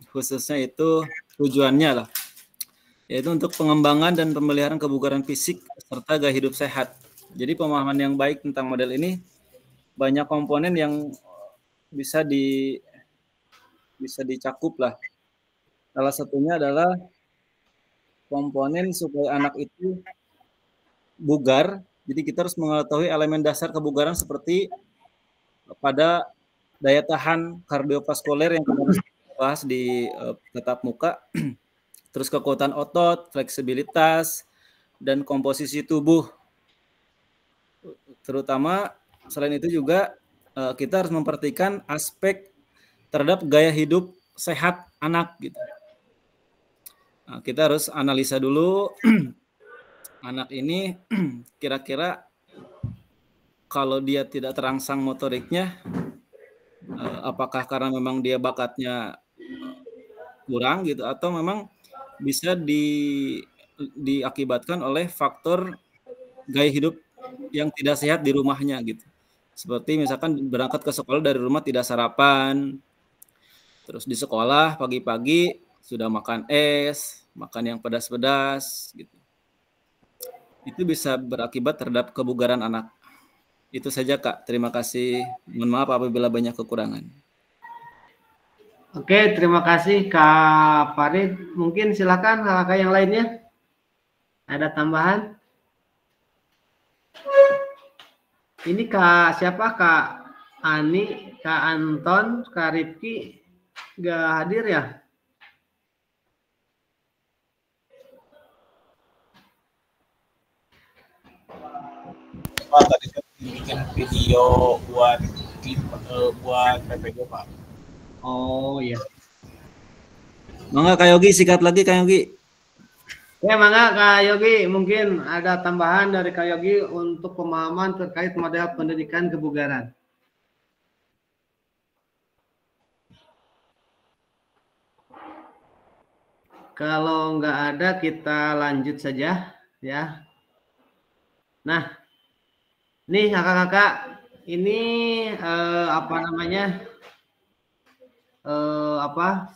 [SPEAKER 7] khususnya itu tujuannya lah, yaitu untuk pengembangan dan pemeliharaan kebugaran fisik serta gaya hidup sehat. Jadi pemahaman yang baik tentang model ini banyak komponen yang bisa dicakup lah. Salah satunya adalah komponen supaya anak itu bugar. Jadi kita harus mengetahui elemen dasar kebugaran seperti pada daya tahan kardiovaskuler yang kemarin bahas di tatap muka, terus kekuatan otot, fleksibilitas, dan komposisi tubuh. Terutama selain itu juga kita harus memperhatikan aspek terhadap gaya hidup sehat anak gitu. Nah, kita harus analisa dulu anak ini kira-kira kalau dia tidak terangsang motoriknya apakah karena memang dia bakatnya kurang gitu atau memang bisa diakibatkan oleh faktor gaya hidup yang tidak sehat di rumahnya gitu. Seperti misalkan berangkat ke sekolah dari rumah tidak sarapan, terus di sekolah pagi-pagi sudah makan es, makan yang pedas-pedas gitu. Itu bisa berakibat terhadap kebugaran anak. Itu saja Kak, terima kasih. Mohon maaf apabila banyak kekurangan.
[SPEAKER 2] Oke, terima kasih Kak Farid. Mungkin silakan kakak yang lainnya. Ada tambahan? Ini Kak siapa? Kak Ani, Kak Anton, Kak Rifki nggak hadir ya?
[SPEAKER 4] Pak, tadi saya bikin video buat PPG Pak.
[SPEAKER 2] Oh iya.
[SPEAKER 7] Mangga Kak Yogi, sikat lagi Kak Yogi.
[SPEAKER 2] Ya, mangga Kak Yogi, mungkin ada tambahan dari Kak Yogi untuk pemahaman terkait model pendidikan kebugaran. Kalau nggak ada, kita lanjut saja ya. Nah, nih kakak-kakak, ini apa namanya?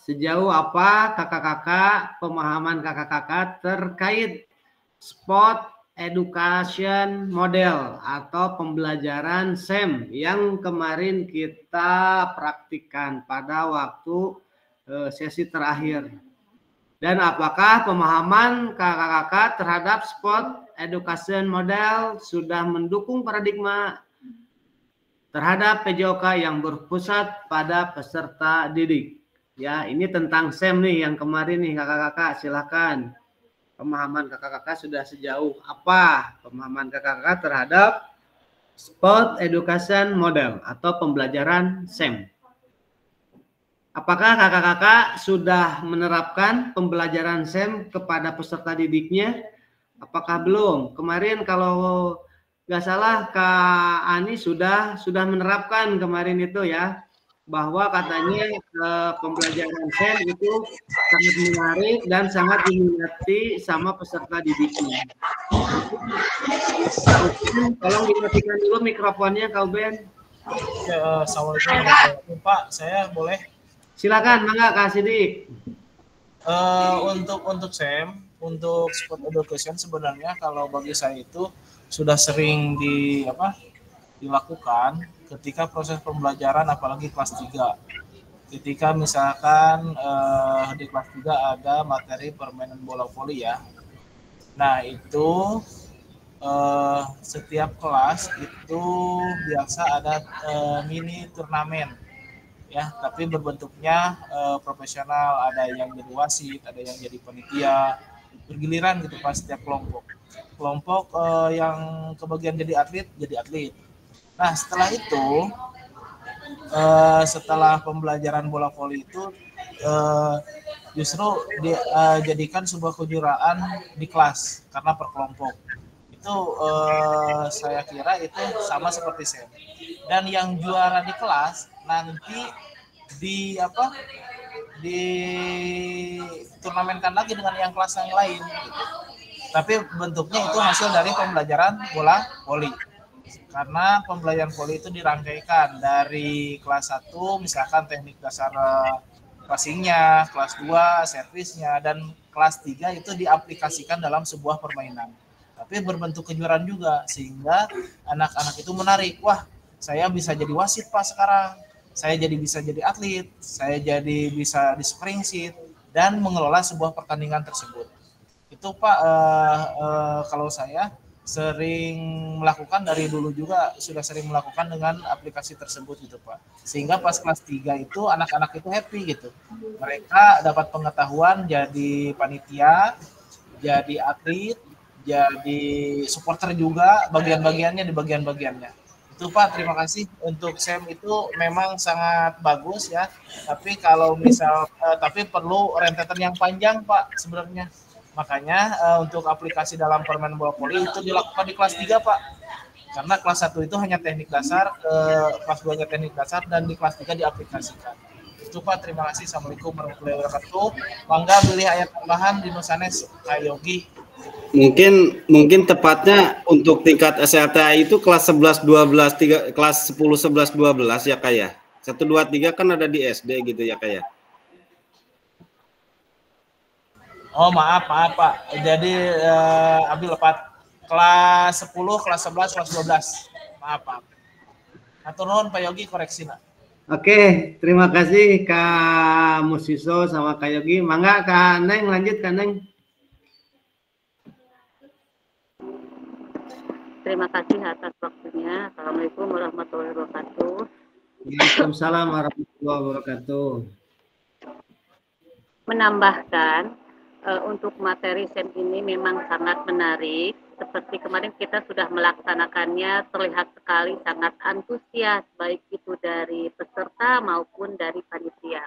[SPEAKER 2] Sejauh apa kakak-kakak pemahaman kakak-kakak terkait sport education model atau pembelajaran SEM yang kemarin kita praktikkan pada waktu sesi terakhir, dan apakah pemahaman kakak-kakak terhadap sport education model sudah mendukung paradigma terhadap PJOK yang berpusat pada peserta didik. Ya, ini tentang SEM nih yang kemarin nih kakak-kakak, silakan. Pemahaman kakak-kakak sudah sejauh apa pemahaman kakak-kakak terhadap sport education model atau pembelajaran SEM? Apakah kakak-kakak sudah menerapkan pembelajaran SEM kepada peserta didiknya? Apakah belum? Kemarin kalau nggak salah Kak Ani sudah menerapkan kemarin itu ya, bahwa katanya pembelajaran SEM itu sangat menarik dan sangat diminati sama peserta didiknya. Tolong dimatikan dulu mikrofonnya Kak Uben.
[SPEAKER 4] Assalamualaikum Pak, saya boleh?
[SPEAKER 2] Silakan, mangga Kak Sidik.
[SPEAKER 4] Untuk SEM, untuk sport education sebenarnya kalau bagi saya itu sudah sering dilakukan ketika proses pembelajaran, apalagi kelas 3. Ketika misalkan di kelas 3 ada materi permainan bola voli ya. Nah, itu setiap kelas itu biasa ada mini turnamen ya, tapi berbentuknya profesional, ada yang jadi wasit, ada yang jadi panitia, bergiliran gitu pas setiap kelompok yang kebagian jadi atlet. Nah, setelah itu setelah pembelajaran bola voli itu justru dijadikan sebuah kejuaraan di kelas karena per kelompok. Itu saya kira itu sama seperti SEM. Dan yang juara di kelas nanti di turnamenkan lagi dengan yang kelas yang lain gitu. Tapi bentuknya itu hasil dari pembelajaran bola voli. Karena pembelajaran voli itu dirangkaikan dari kelas 1 misalkan teknik dasar passingnya, kelas 2 servisnya, dan kelas 3 itu diaplikasikan dalam sebuah permainan. Tapi berbentuk kejuaraan juga, sehingga anak-anak itu menarik. Wah, saya bisa jadi wasit Pak sekarang. Saya bisa jadi atlet, saya jadi bisa di springsheet, dan mengelola sebuah pertandingan tersebut. Itu Pak, kalau saya sering melakukan dari dulu juga, sudah sering melakukan dengan aplikasi tersebut gitu Pak. Sehingga pas kelas 3 itu anak-anak itu happy gitu. Mereka dapat pengetahuan jadi panitia, jadi atlet, jadi supporter juga, bagian-bagiannya di bagian-bagiannya. Itu Pak, terima kasih. Untuk SEM itu memang sangat bagus ya. Tapi kalau tapi perlu rentetan yang panjang Pak sebenarnya. Makanya untuk aplikasi dalam permainan bola voli itu dilakukan di kelas 3 Pak. Karena kelas 1 itu hanya teknik dasar, kelas 2-nya teknik dasar, dan di kelas 3 diaplikasikan. Itu Pak, terima kasih. Assalamualaikum warahmatullahi wabarakatuh. Mangga pilih ayat tambahan di Nusanes, Kak Yogi.
[SPEAKER 1] Mungkin tepatnya untuk tingkat SLTA itu kelas 11 12 3 kelas 10 11 12 ya Kak ya. 1 2 3 kan ada di SD gitu ya Kak ya.
[SPEAKER 4] Oh, maaf Pak. Jadi ambil lepat kelas 10, kelas 11, kelas 12. Maaf. Atur nuhun Pak Yogi koreksina.
[SPEAKER 2] Oke, terima kasih Kak Musiso sama Kak Yogi. Mangga Kak Neng, lanjut Kak Neng.
[SPEAKER 6] Terima kasih atas waktunya. Assalamualaikum warahmatullahi wabarakatuh.
[SPEAKER 2] Waalaikumsalam warahmatullahi wabarakatuh.
[SPEAKER 6] Menambahkan untuk materi SEM ini memang sangat menarik. Seperti kemarin kita sudah melaksanakannya, terlihat sekali sangat antusias, baik itu dari peserta maupun dari panitia.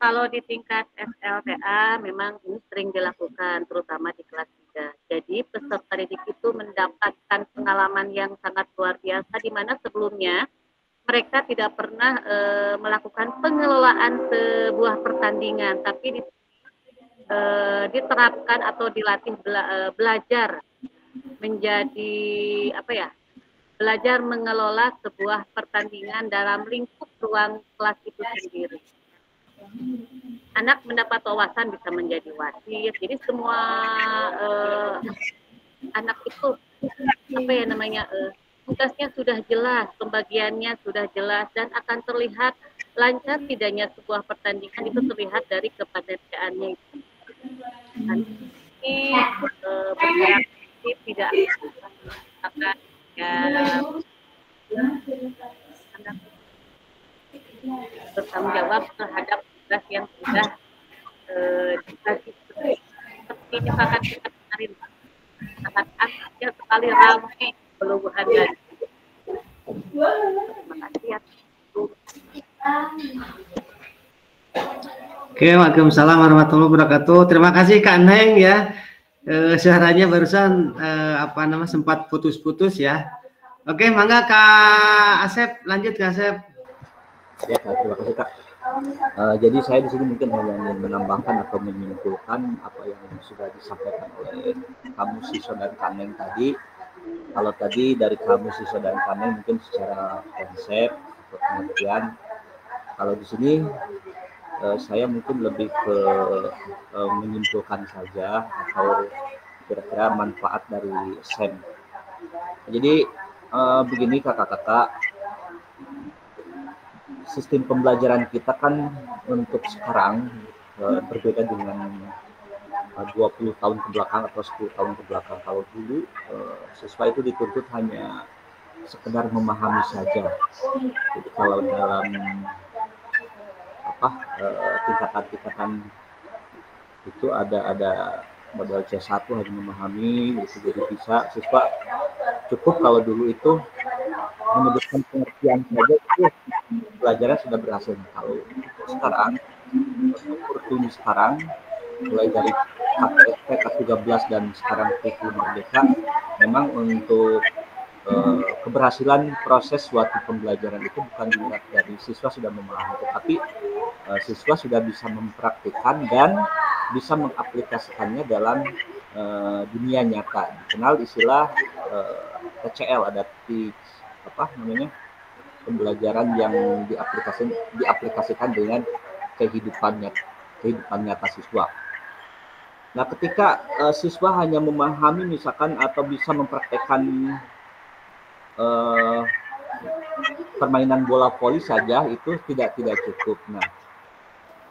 [SPEAKER 6] Kalau di tingkat SLTA memang ini sering dilakukan, terutama di kelas 3. Jadi peserta didik itu mendapatkan pengalaman yang sangat luar biasa, di mana sebelumnya mereka tidak pernah melakukan pengelolaan sebuah pertandingan, tapi diterapkan atau dilatih belajar menjadi belajar mengelola sebuah pertandingan dalam lingkup ruang kelas itu sendiri. Anak mendapat wawasan bisa menjadi wasit, jadi semua anak itu tugasnya sudah jelas, pembagiannya sudah jelas, dan akan terlihat lancar tidaknya sebuah pertandingan itu terlihat dari kepanitiaannya itu. Ini bergerak tidak akan anak bertanggung jawab terhadap tugas yang sudah dikasih, seperti misalkan kita kemarin sangat aktif sekali ramai pelubuhan dan terima kasih ya.
[SPEAKER 2] Oke, waalaikumsalam warahmatullahi wabarakatuh. Terima kasih Kak Neng ya. Suaranya barusan sempat putus-putus ya. Oke, mangga Kak Asep, lanjut Kak Asep.
[SPEAKER 3] Ya, terima kasih Kak. Jadi saya di sini mungkin hanya ingin menambahkan atau menyimpulkan apa yang sudah disampaikan oleh kamu Siso dan Kaneng tadi. Kalau tadi dari kamu Siso dan Kaneng mungkin secara konsep atau pengertian. Kalau di sini saya mungkin lebih ke menyimpulkan saja atau kira-kira manfaat dari SEM. Jadi begini kakak-kakak, sistem pembelajaran kita kan untuk sekarang berbeda dengan 20 tahun ke belakang atau 10 tahun ke belakang. Kalau dulu siswa itu dituntut hanya sekedar memahami saja. Jadi kalau dalam tingkatan itu ada modal C1 hanya memahami, jadi bisa siswa cukup kalau dulu itu menyebutkan pengertian saja itu pelajaran sudah berhasil. Kalau sekarang kurikulum sekarang mulai dari KPSP K13 dan sekarang kurikulum Merdeka memang untuk keberhasilan proses suatu pembelajaran itu bukan dilihat dari siswa sudah memahami, tetapi siswa sudah bisa mempraktikkan dan bisa mengaplikasikannya dalam dunia nyata. Dikenal istilah TCL, ada pembelajaran yang diaplikasikan dengan kehidupan nyata siswa. Nah, ketika siswa hanya memahami misalkan atau bisa mempraktekkan permainan bola voli saja itu tidak cukup. Nah,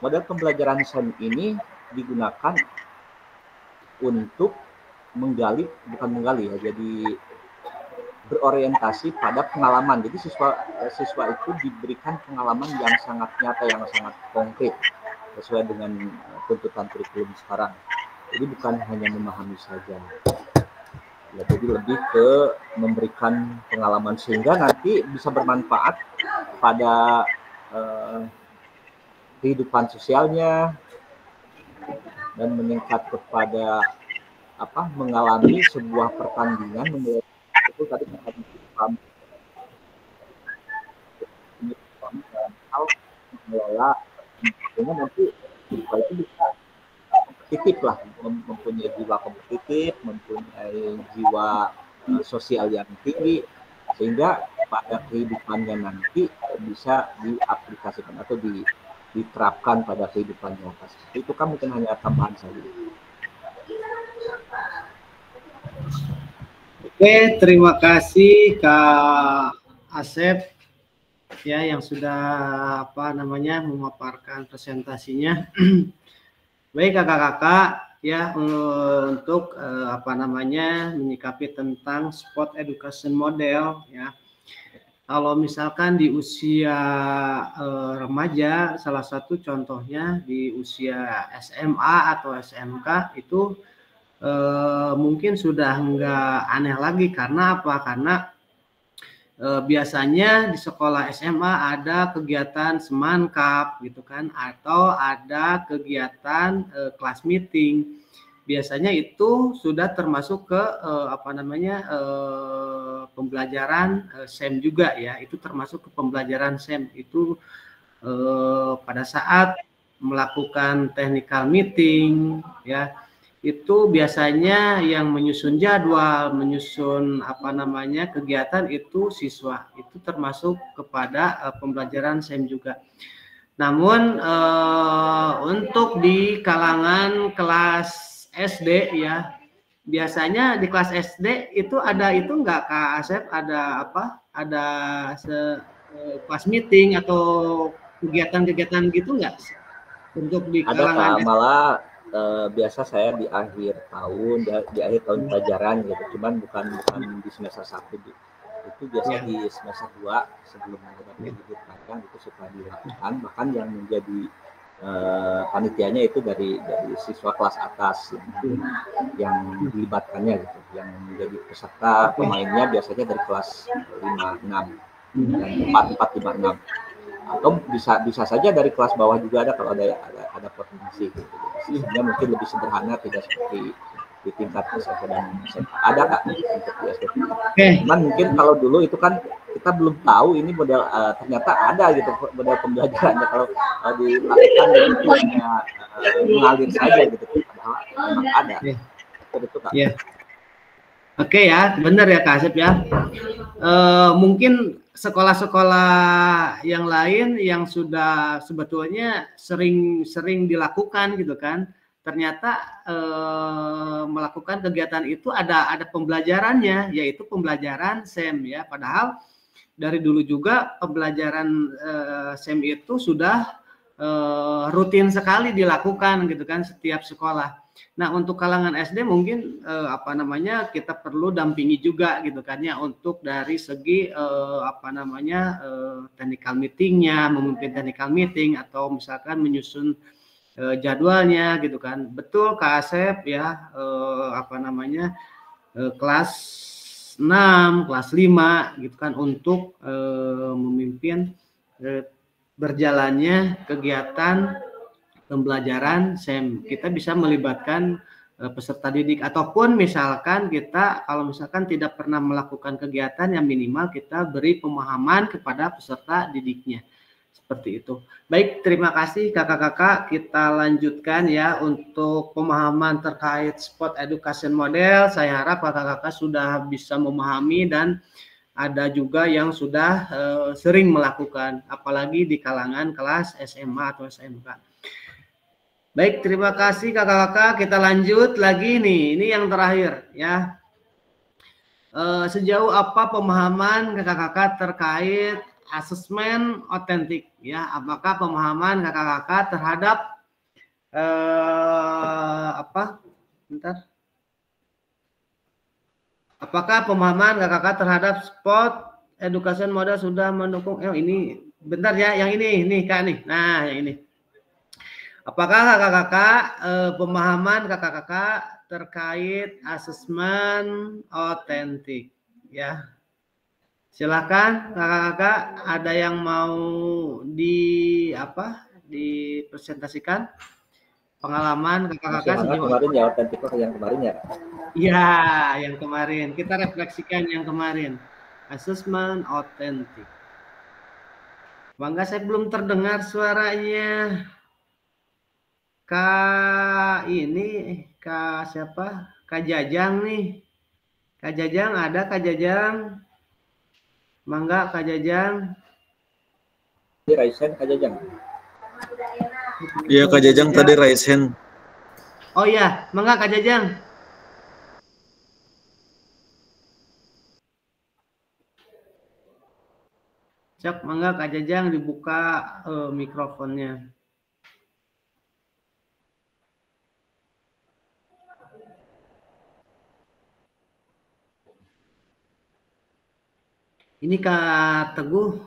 [SPEAKER 3] model pembelajaran SEM ini digunakan untuk jadi berorientasi pada pengalaman. Jadi siswa itu diberikan pengalaman yang sangat nyata, yang sangat konkret sesuai dengan tuntutan kurikulum sekarang. Jadi bukan hanya memahami saja. Ya, jadi lebih ke memberikan pengalaman sehingga nanti bisa bermanfaat pada kehidupan sosialnya dan meningkat kepada mengalami sebuah pertandingan itu tadi paham dalam hal mengelola, sehingga nanti siswa itu bisa kompetitif lah, mempunyai jiwa kompetitif, mempunyai jiwa sosial yang tinggi, sehingga pada kehidupannya nanti bisa diaplikasikan atau diterapkan pada kehidupan nyata. Itu kan mungkin hanya tambahan saja.
[SPEAKER 2] Oke, terima kasih Kak Asep ya yang sudah memaparkan presentasinya. Baik kakak-kakak ya, untuk menyikapi tentang sport education model ya. Kalau misalkan di usia remaja, salah satu contohnya di usia SMA atau SMK itu mungkin sudah nggak aneh lagi. Karena apa? Karena biasanya di sekolah SMA ada kegiatan Semancup gitu kan, atau ada kegiatan kelas meeting. Biasanya itu sudah termasuk ke pembelajaran SEM juga ya. Itu termasuk ke pembelajaran SEM itu pada saat melakukan technical meeting ya. Itu biasanya yang menyusun jadwal, menyusun kegiatan itu siswa. Itu termasuk kepada pembelajaran SEM juga. Namun untuk di kalangan kelas SD ya, biasanya di kelas SD itu ada itu enggak Kak Asep, ada kelas meeting atau kegiatan-kegiatan gitu enggak untuk di kalangan
[SPEAKER 3] Kak, malah biasa saya di akhir tahun pelajaran gitu, cuman bukan di semester 1 itu biasa di semester 2 sebelum menghadapi libur panjang itu suka dilakukan. Bahkan yang menjadi panitianya itu dari siswa kelas atas yang dilibatkannya gitu, yang menjadi peserta pemainnya biasanya dari kelas 5-6 dan 4-5-6, atau bisa saja dari kelas bawah juga ada kalau ada potensi gitu. Sehingga mungkin lebih sederhana, tidak seperti di tingkat SMP dan SMA. Ada Kak untuk di SMP. Cuman mungkin kalau dulu itu kan kita belum tahu ini model ternyata ada gitu model pembelajarannya. Kalau dilakukan itu hanya mengalir saja gitu, padahal memang ada. Itu Kak.
[SPEAKER 2] Yeah. Oke ya, benar ya Kak Asep ya. Mungkin sekolah-sekolah yang lain yang sudah sebetulnya sering dilakukan gitu kan, ternyata melakukan kegiatan itu ada pembelajarannya, yaitu pembelajaran SEM ya. Padahal dari dulu juga pembelajaran SEM itu sudah rutin sekali dilakukan gitu kan setiap sekolah. Nah, untuk kalangan SD mungkin kita perlu dampingi juga gitu kan ya, untuk dari segi technical meetingnya, memimpin technical meeting atau misalkan menyusun jadwalnya gitu kan. Betul Kak Asep ya, kelas 6, kelas 5 gitu kan, untuk memimpin berjalannya kegiatan pembelajaran SEM. Kita bisa melibatkan peserta didik, ataupun misalkan kita kalau misalkan tidak pernah melakukan kegiatan, yang minimal kita beri pemahaman kepada peserta didiknya. Seperti itu. Baik, terima kasih kakak-kakak. Kita lanjutkan ya untuk pemahaman terkait sport education model. Saya harap kakak-kakak sudah bisa memahami dan ada juga yang sudah sering melakukan, apalagi di kalangan kelas SMA atau SMK. Baik, terima kasih kakak-kakak. Kita lanjut lagi nih. Ini yang terakhir ya. Sejauh apa pemahaman kakak-kakak terkait asesmen otentik ya? Apakah pemahaman kakak-kakak terhadap Apakah pemahaman kakak-kakak terhadap sport education model sudah mendukung? Ini bentar ya, yang ini Kak nih. Nah, yang ini. Apakah kakak-kakak pemahaman kakak-kakak terkait asesmen otentik ya? Silakan kakak-kakak, ada yang mau dipresentasikan pengalaman kakak-kakak
[SPEAKER 3] sejauh kemarin ya, otentik yang kemarin ya.
[SPEAKER 2] Iya, yang kemarin. Kita refleksikan yang kemarin. Asesmen otentik. Bangga saya belum terdengar suaranya. Kak ini, Kak siapa? Kak Jajang nih. Kak Jajang ada Kak Jajang? Mangga Kak Jajang.
[SPEAKER 3] Di Raisen Kak Jajang.
[SPEAKER 7] Iya Kak Jajang tadi Raisen.
[SPEAKER 2] Oh iya, mangga Kak Jajang. Cek, mangga Kak Jajang dibuka mikrofonnya. Ini Kak Teguh,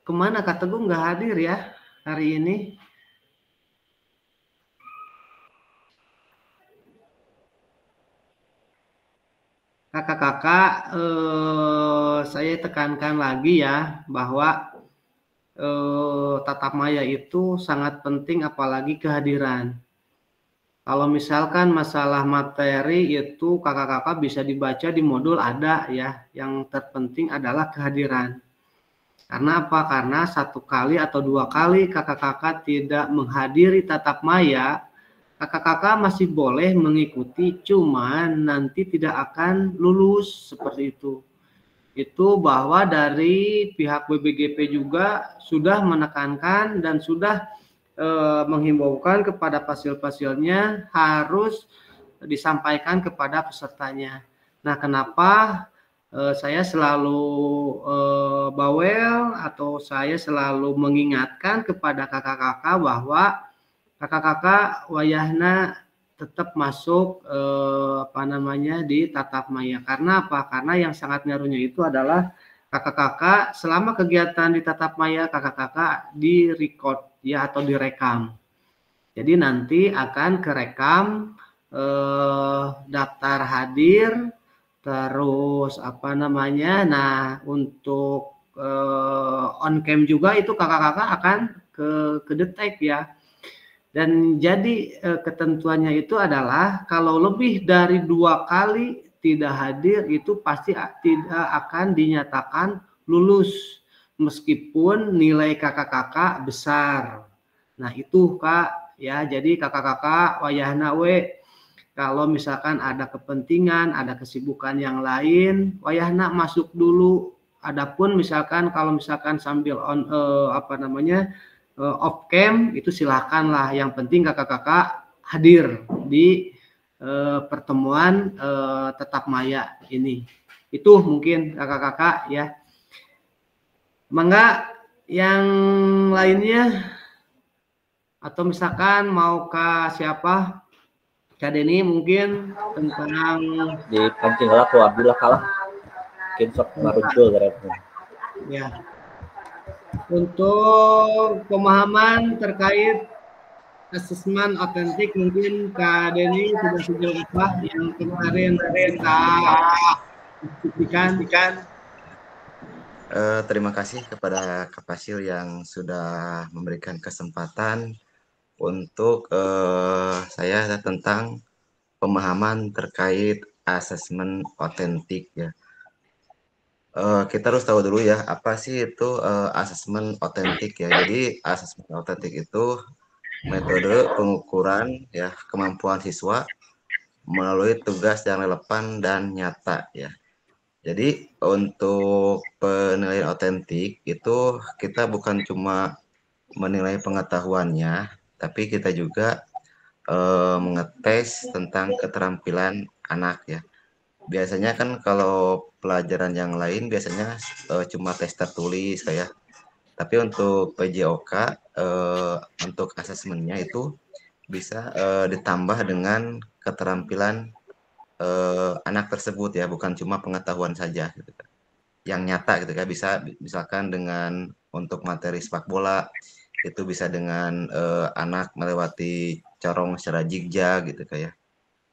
[SPEAKER 2] kemana Kak Teguh nggak hadir ya hari ini? Kakak-kakak, saya tekankan lagi ya bahwa tatap maya itu sangat penting, apalagi kehadiran. Kalau misalkan masalah materi itu kakak-kakak bisa dibaca di modul ada ya. Yang terpenting adalah kehadiran. Karena apa? Karena 1 kali atau 2 kali kakak-kakak tidak menghadiri tatap maya, kakak-kakak masih boleh mengikuti, cuman nanti tidak akan lulus seperti itu. Itu bahwa dari pihak BBGP juga sudah menekankan dan sudah menghimbaukan kepada pasil-pasilnya harus disampaikan kepada pesertanya. Nah, kenapa saya selalu bawel atau saya selalu mengingatkan kepada kakak-kakak bahwa kakak-kakak wayahna tetap masuk di tatap maya. Karena apa? Karena yang sangat ngaruhnya itu adalah kakak-kakak selama kegiatan di tatap maya kakak-kakak di record ya atau direkam. Jadi nanti akan kerekam daftar hadir, terus nah untuk on cam juga itu kakak-kakak akan kedetek ya. Dan jadi ketentuannya itu adalah kalau lebih dari 2 kali tidak hadir itu pasti tidak akan dinyatakan lulus meskipun nilai kakak-kakak besar. Nah itu Kak ya, jadi kakak-kakak wayahna kalau misalkan ada kepentingan, ada kesibukan yang lain, wayahna masuk dulu. Adapun misalkan kalau misalkan sambil on off cam itu silakanlah, yang penting kakak-kakak hadir di pertemuan tatap maya ini. Itu mungkin kakak-kakak ya. Mangga yang lainnya atau misalkan mau ke siapa? Kak Deni mungkin tentang
[SPEAKER 3] di pancing lah ku Abdullah kalah. Mungkin sok ngaruncul garapnya.
[SPEAKER 2] Ya. Untuk pemahaman terkait asesmen otentik mungkin Kak Deni sudah sejauh apa yang kemarin kita diskusikan.
[SPEAKER 5] Terima kasih kepada Kak Fasil yang sudah memberikan kesempatan untuk saya tentang pemahaman terkait asesmen otentik ya. Kita harus tahu dulu ya apa sih itu asesmen otentik ya. Jadi asesmen otentik itu metode pengukuran ya kemampuan siswa melalui tugas yang relevan dan nyata ya. Jadi untuk penilaian otentik itu kita bukan cuma menilai pengetahuannya, tapi kita juga mengetes tentang keterampilan anak ya. Biasanya kan kalau pelajaran yang lain biasanya cuma tes tertulis kayak. Tapi untuk PJOK untuk asesmennya itu bisa ditambah dengan keterampilan anak tersebut ya, bukan cuma pengetahuan saja gitu kan. Yang nyata gitu kan, bisa misalkan dengan untuk materi sepak bola itu bisa dengan anak melewati corong secara jigjag gitu kayak.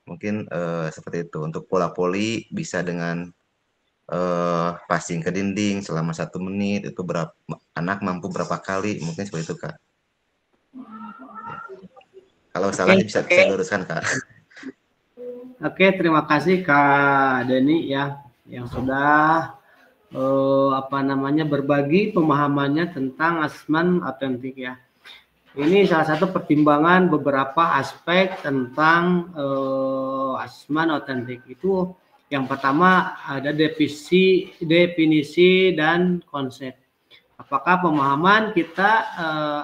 [SPEAKER 5] Mungkin seperti itu. Untuk bola voli bisa dengan passing ke dinding selama 1 menit itu berapa anak mampu berapa kali, mungkin seperti itu Kak. Ya. Kalau salah bisa luruskan Kak.
[SPEAKER 2] Oke, terima kasih Kak Deni ya yang sudah berbagi pemahamannya tentang asesmen otentik ya. Ini salah satu pertimbangan beberapa aspek tentang asesmen otentik. Itu yang pertama ada definisi dan konsep. Apakah pemahaman kita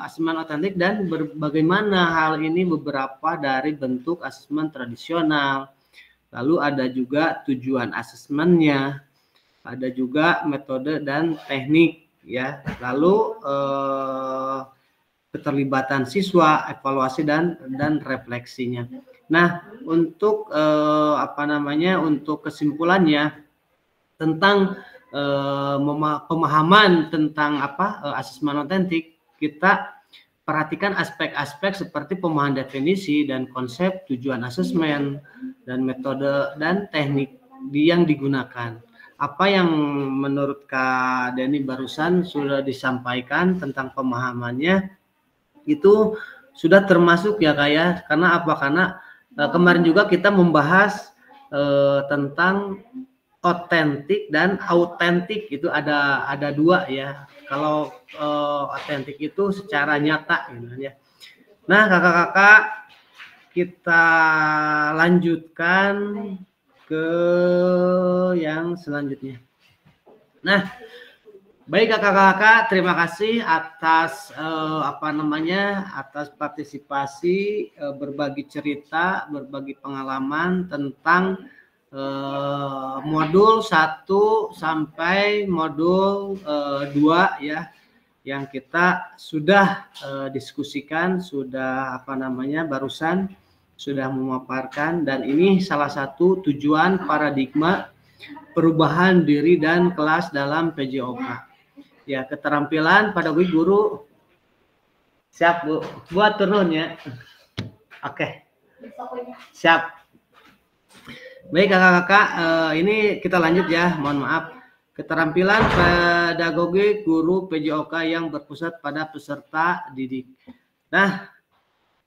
[SPEAKER 2] asesmen otentik dan bagaimana hal ini beberapa dari bentuk asesmen tradisional. Lalu ada juga tujuan asesmennya, ada juga metode dan teknik ya. Lalu keterlibatan siswa, evaluasi dan refleksinya. Nah, untuk untuk kesimpulannya tentang pemahaman tentang asesmen otentik, kita perhatikan aspek-aspek seperti pemahaman definisi dan konsep, tujuan asesmen dan metode dan teknik yang digunakan. Apa yang menurut Kak Denny barusan sudah disampaikan tentang pemahamannya itu sudah termasuk ya Kak ya. Karena apa? Karena kemarin juga kita membahas tentang otentik dan autentik, itu ada dua ya. Kalau otentik itu secara nyata gitu ya. Nah, kakak-kakak, kita lanjutkan ke yang selanjutnya. Nah, baik kakak-kakak, terima kasih atas atas partisipasi, berbagi cerita, berbagi pengalaman tentang modul 1 sampai modul 2 ya, yang kita sudah diskusikan, sudah barusan sudah memaparkan, dan ini salah satu tujuan paradigma perubahan diri dan kelas dalam PJOK. Ya, keterampilan pedagogi guru. Siap, Bu. Buat turunnya. Oke. Siap. Baik, kakak-kakak, ini kita lanjut ya. Mohon maaf. Keterampilan pedagogi guru PJOK yang berpusat pada peserta didik. Nah,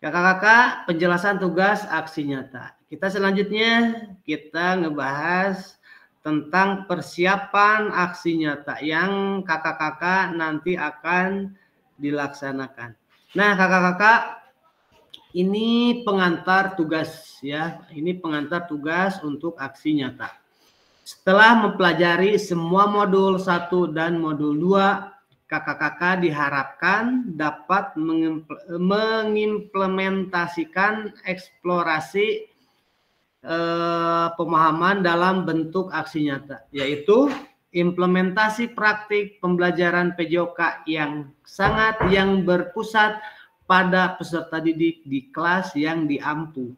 [SPEAKER 2] kakak-kakak, penjelasan tugas aksi nyata. Kita selanjutnya kita ngebahas tentang persiapan aksi nyata yang kakak-kakak nanti akan dilaksanakan. Nah, kakak-kakak, ini pengantar tugas ya. Ini pengantar tugas untuk aksi nyata. Setelah mempelajari semua modul 1 dan modul 2, kakak-kakak diharapkan dapat mengimplementasikan eksplorasi pemahaman dalam bentuk aksi nyata, yaitu implementasi praktik pembelajaran PJOK yang berpusat pada peserta didik di kelas yang diampu,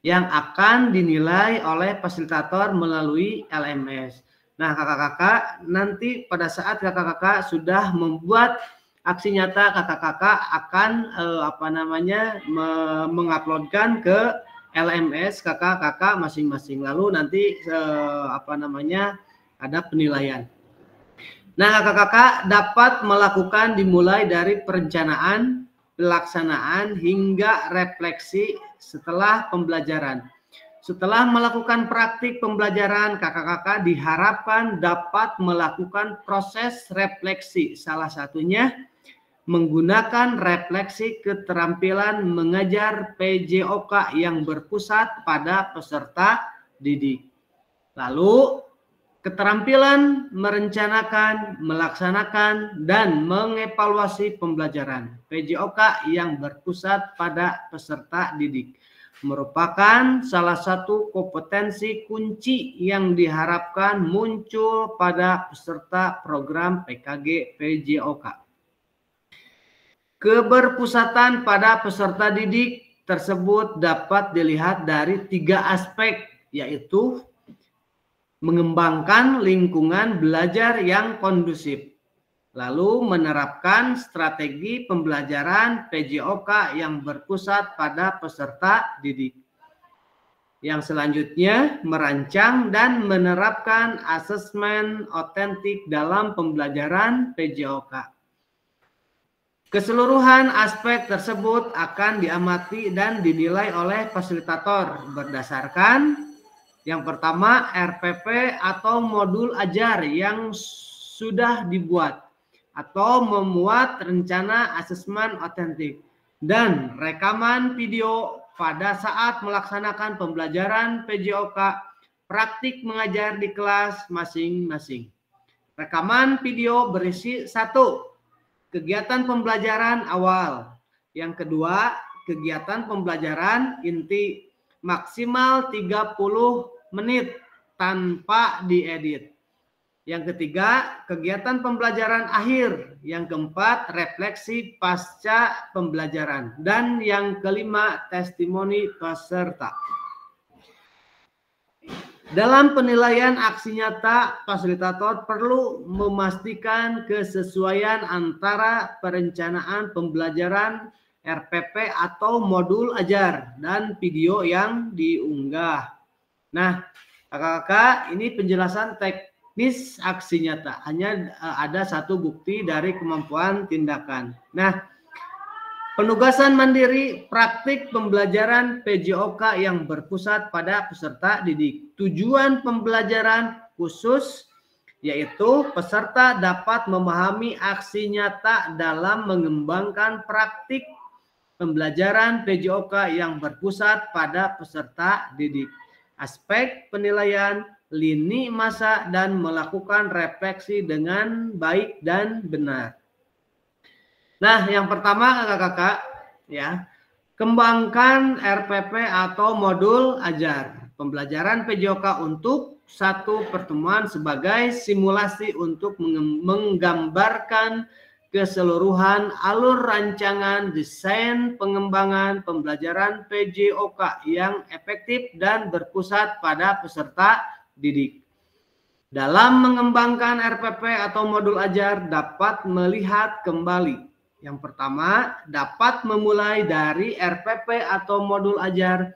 [SPEAKER 2] yang akan dinilai oleh fasilitator melalui LMS. Nah, kakak-kakak, nanti pada saat kakak-kakak sudah membuat aksi nyata, kakak-kakak akan menguploadkan ke LMS kakak-kakak masing-masing. Lalu nanti ada penilaian. Nah, kakak-kakak dapat melakukan dimulai dari perencanaan, pelaksanaan hingga refleksi setelah pembelajaran. Setelah melakukan praktik pembelajaran, kakak-kakak diharapkan dapat melakukan proses refleksi. Salah satunya menggunakan refleksi keterampilan mengajar PJOK yang berpusat pada peserta didik. Lalu, keterampilan merencanakan, melaksanakan, dan mengevaluasi pembelajaran PJOK yang berpusat pada peserta didik merupakan salah satu kompetensi kunci yang diharapkan muncul pada peserta program PKG PJOK. Keberpusatan pada peserta didik tersebut dapat dilihat dari 3 aspek, yaitu mengembangkan lingkungan belajar yang kondusif, lalu menerapkan strategi pembelajaran PJOK yang berpusat pada peserta didik. Yang selanjutnya, merancang dan menerapkan asesmen otentik dalam pembelajaran PJOK. Keseluruhan aspek tersebut akan diamati dan dinilai oleh fasilitator berdasarkan yang pertama RPP atau modul ajar yang sudah dibuat atau memuat rencana asesmen otentik dan rekaman video pada saat melaksanakan pembelajaran PJOK praktik mengajar di kelas masing-masing. Rekaman video berisi 1. Kegiatan pembelajaran awal. Yang kedua, kegiatan pembelajaran inti maksimal 30 menit tanpa diedit. Yang ketiga, kegiatan pembelajaran akhir. Yang keempat, refleksi pasca pembelajaran. Dan yang kelima, testimoni peserta. Dalam penilaian aksi nyata, fasilitator perlu memastikan kesesuaian antara perencanaan pembelajaran RPP atau modul ajar dan video yang diunggah. Nah, kakak-kakak, ini penjelasan teknis aksi nyata. Hanya ada 1 bukti dari kemampuan tindakan. Nah, penugasan mandiri praktik pembelajaran PJOK yang berpusat pada peserta didik. Tujuan pembelajaran khusus yaitu peserta dapat memahami aksi nyata dalam mengembangkan praktik pembelajaran PJOK yang berpusat pada peserta didik. Aspek penilaian lini masa dan melakukan refleksi dengan baik dan benar. Nah, yang pertama kakak-kakak ya, kembangkan RPP atau modul ajar. Pembelajaran PJOK untuk 1 pertemuan sebagai simulasi untuk menggambarkan keseluruhan alur rancangan desain pengembangan pembelajaran PJOK yang efektif dan berpusat pada peserta didik. Dalam mengembangkan RPP atau modul ajar dapat melihat kembali. Yang pertama, dapat memulai dari RPP atau modul ajar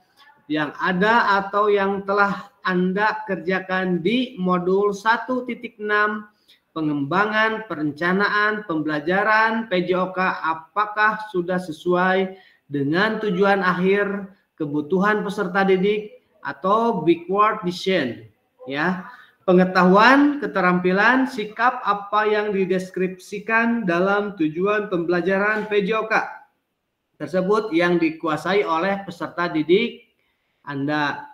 [SPEAKER 2] yang ada atau yang telah Anda kerjakan di modul 1.6 pengembangan perencanaan pembelajaran PJOK apakah sudah sesuai dengan tujuan akhir kebutuhan peserta didik atau backward vision ya. Pengetahuan, keterampilan, sikap apa yang dideskripsikan dalam tujuan pembelajaran PJOK tersebut yang dikuasai oleh peserta didik Anda.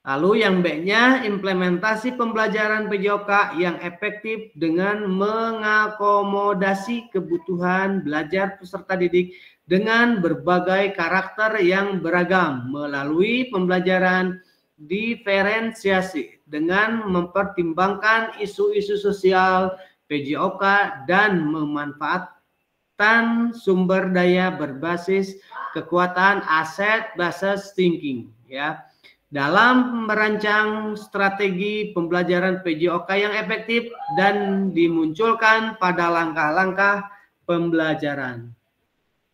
[SPEAKER 2] Lalu yang B-nya, implementasi pembelajaran PJOK yang efektif dengan mengakomodasi kebutuhan belajar peserta didik dengan berbagai karakter yang beragam melalui pembelajaran diferensiasi dengan mempertimbangkan isu-isu sosial PJOK dan memanfaatkan sumber daya berbasis kekuatan asset based thinking ya. Dalam merancang strategi pembelajaran PJOK yang efektif dan dimunculkan pada langkah-langkah pembelajaran.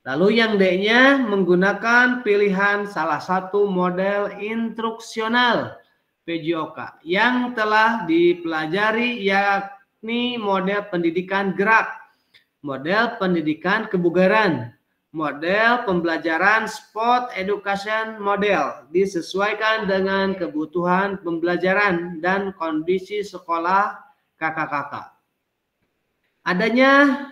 [SPEAKER 2] Lalu yang D-nya menggunakan pilihan salah satu model instruksional PJOK yang telah dipelajari yakni model pendidikan gerak, model pendidikan kebugaran, model pembelajaran sport education model disesuaikan dengan kebutuhan pembelajaran dan kondisi sekolah kakak-kakak. Adanya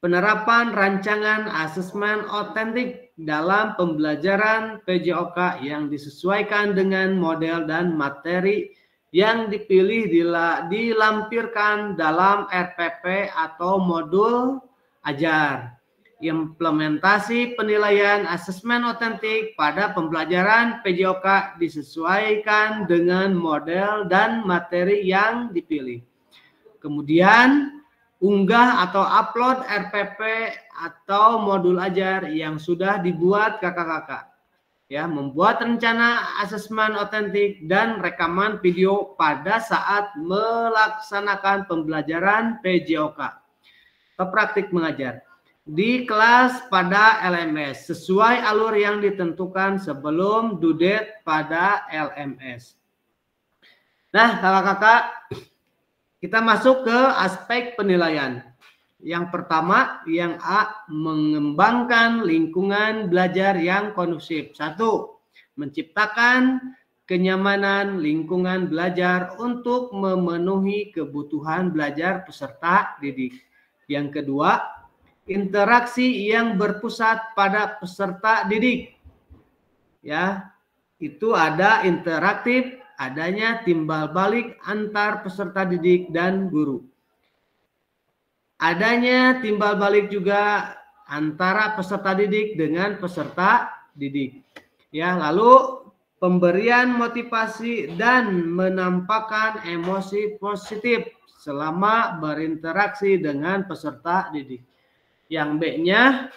[SPEAKER 2] penerapan rancangan asesmen otentik dalam pembelajaran PJOK yang disesuaikan dengan model dan materi yang dipilih dilampirkan dalam RPP atau modul ajar. Implementasi penilaian asesmen otentik pada pembelajaran PJOK disesuaikan dengan model dan materi yang dipilih. Kemudian unggah atau upload RPP atau modul ajar yang sudah dibuat kakak-kakak. Ya, membuat rencana asesmen otentik dan rekaman video pada saat melaksanakan pembelajaran PJOK atau praktik mengajar di kelas pada LMS sesuai alur yang ditentukan sebelum due date pada LMS. Nah, kakak-kakak, kita masuk ke aspek penilaian. Yang pertama, yang A, mengembangkan lingkungan belajar yang kondusif. 1. Menciptakan kenyamanan lingkungan belajar untuk memenuhi kebutuhan belajar peserta didik. Yang kedua, interaksi yang berpusat pada peserta didik. Ya, itu ada interaktif, adanya timbal balik antar peserta didik dan guru. Adanya timbal balik juga antara peserta didik dengan peserta didik. Ya, lalu pemberian motivasi dan menampakkan emosi positif selama berinteraksi dengan peserta didik. Yang B-nya,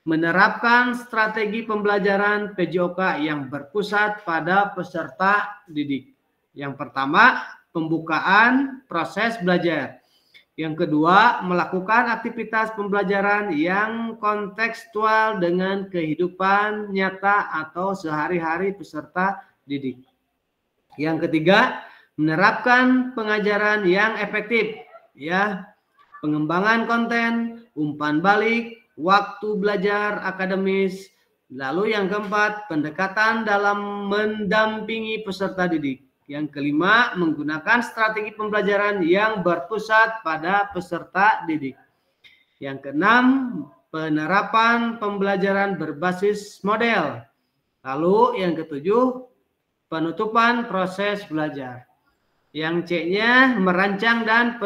[SPEAKER 2] menerapkan strategi pembelajaran PJOK yang berpusat pada peserta didik. Yang pertama, pembukaan proses belajar. Yang kedua, melakukan aktivitas pembelajaran yang kontekstual dengan kehidupan nyata atau sehari-hari peserta didik. Yang ketiga, menerapkan pengajaran yang efektif, ya, pengembangan konten, umpan balik, waktu belajar akademis. Lalu yang keempat, pendekatan dalam mendampingi peserta didik. Yang kelima, menggunakan strategi pembelajaran yang berpusat pada peserta didik. Yang keenam, penerapan pembelajaran berbasis model. Lalu yang ketujuh, penutupan proses belajar. Yang C-nya, merancang dan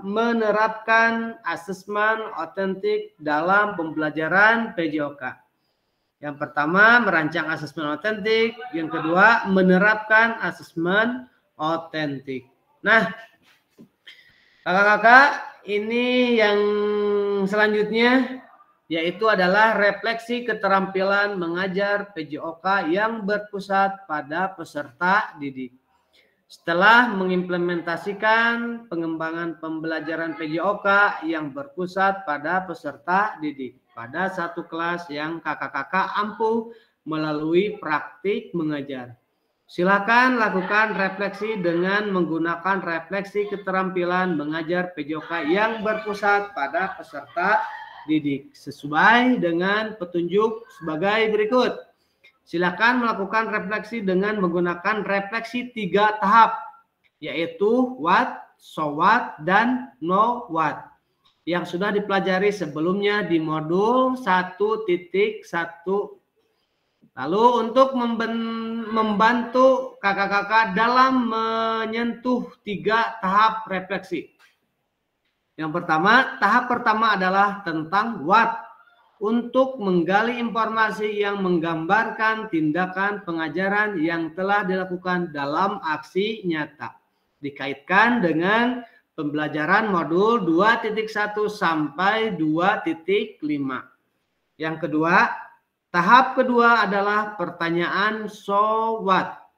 [SPEAKER 2] menerapkan asesmen otentik dalam pembelajaran PJOK. Yang pertama, merancang asesmen otentik. Yang kedua, menerapkan asesmen otentik. Nah, kakak-kakak, ini yang selanjutnya yaitu adalah refleksi keterampilan mengajar PJOK yang berpusat pada peserta didik. Setelah mengimplementasikan pengembangan pembelajaran PJOK yang berpusat pada peserta didik pada satu kelas yang kakak-kakak ampuh melalui praktik mengajar. Silakan lakukan refleksi dengan menggunakan refleksi keterampilan mengajar PJOK yang berpusat pada peserta didik sesuai dengan petunjuk sebagai berikut. Silakan melakukan refleksi dengan menggunakan refleksi 3 tahap, yaitu what, so what, dan know what, yang sudah dipelajari sebelumnya di modul 1.1. Lalu untuk membantu kakak-kakak dalam menyentuh 3 tahap refleksi. Yang pertama, tahap pertama adalah tentang what. Untuk menggali informasi yang menggambarkan tindakan pengajaran yang telah dilakukan dalam aksi nyata. Dikaitkan dengan pembelajaran modul 2.1 sampai 2.5. Yang kedua, tahap kedua adalah pertanyaan so what,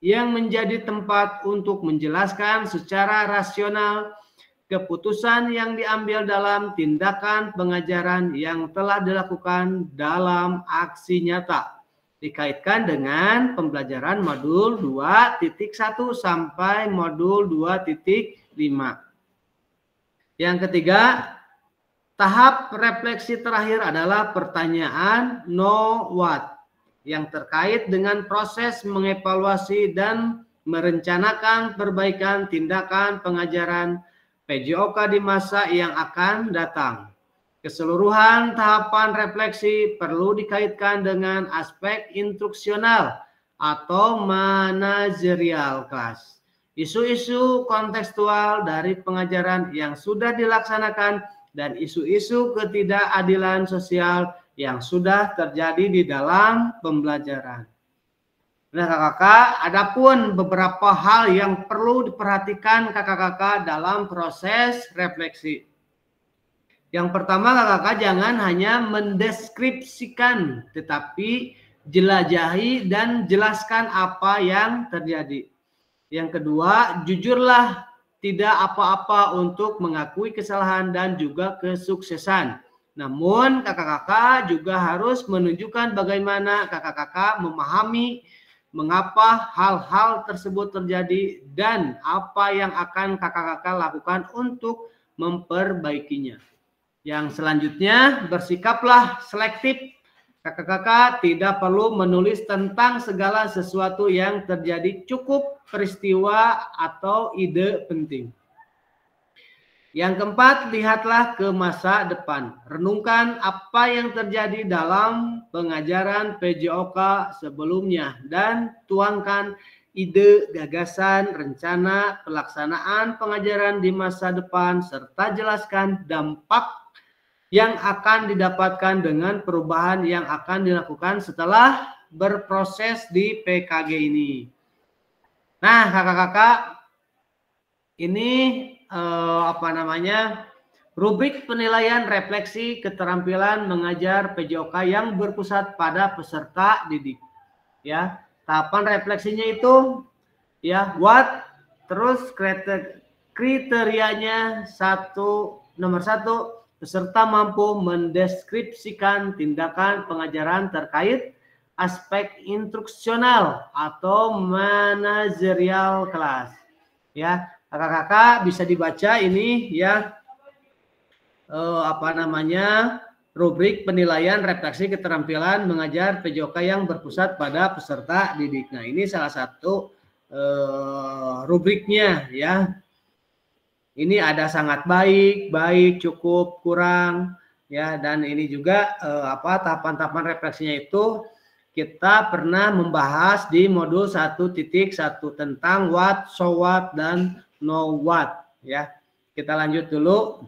[SPEAKER 2] yang menjadi tempat untuk menjelaskan secara rasional keputusan yang diambil dalam tindakan pengajaran yang telah dilakukan dalam aksi nyata. Dikaitkan dengan pembelajaran modul 2.1 sampai modul 2.5. Yang ketiga, tahap refleksi terakhir adalah pertanyaan know what, yang terkait dengan proses mengevaluasi dan merencanakan perbaikan tindakan pengajaran PJOK di masa yang akan datang. Keseluruhan tahapan refleksi perlu dikaitkan dengan aspek instruksional atau manajerial kelas. Isu-isu kontekstual dari pengajaran yang sudah dilaksanakan dan isu-isu ketidakadilan sosial yang sudah terjadi di dalam pembelajaran. Nah kakak-kakak, adapun beberapa hal yang perlu diperhatikan kakak-kakak dalam proses refleksi. Yang pertama, kakak-kakak jangan hanya mendeskripsikan, tetapi jelajahi dan jelaskan apa yang terjadi. Yang kedua, jujurlah, tidak apa-apa untuk mengakui kesalahan dan juga kesuksesan. Namun kakak-kakak juga harus menunjukkan bagaimana kakak-kakak memahami mengapa hal-hal tersebut terjadi dan apa yang akan kakak-kakak lakukan untuk memperbaikinya. Yang selanjutnya, bersikaplah selektif Kakak-kakak tidak perlu menulis tentang segala sesuatu yang terjadi, cukup peristiwa atau ide penting. Yang keempat, lihatlah ke masa depan. Renungkan apa yang terjadi dalam pengajaran PJOK sebelumnya dan tuangkan ide, gagasan, rencana, pelaksanaan pengajaran di masa depan, serta jelaskan dampak yang akan didapatkan dengan perubahan yang akan dilakukan setelah berproses di PKG ini. Nah, kakak-kakak, ini rubrik penilaian refleksi keterampilan mengajar PJOK yang berpusat pada peserta didik. Ya, tahapan refleksinya itu ya what, terus kriterianya nomor satu, peserta mampu mendeskripsikan tindakan pengajaran terkait aspek instruksional atau manajerial kelas. Ya, kakak-kakak bisa dibaca ini ya rubrik penilaian refleksi keterampilan mengajar PJOK yang berpusat pada peserta didik. Nah, ini salah satu rubriknya ya. Ini ada sangat baik, baik, cukup, kurang, ya. Dan ini juga tahapan-tahapan refleksinya itu kita pernah membahas di modul 1.1 tentang what, so what, dan know what, ya. Kita lanjut dulu.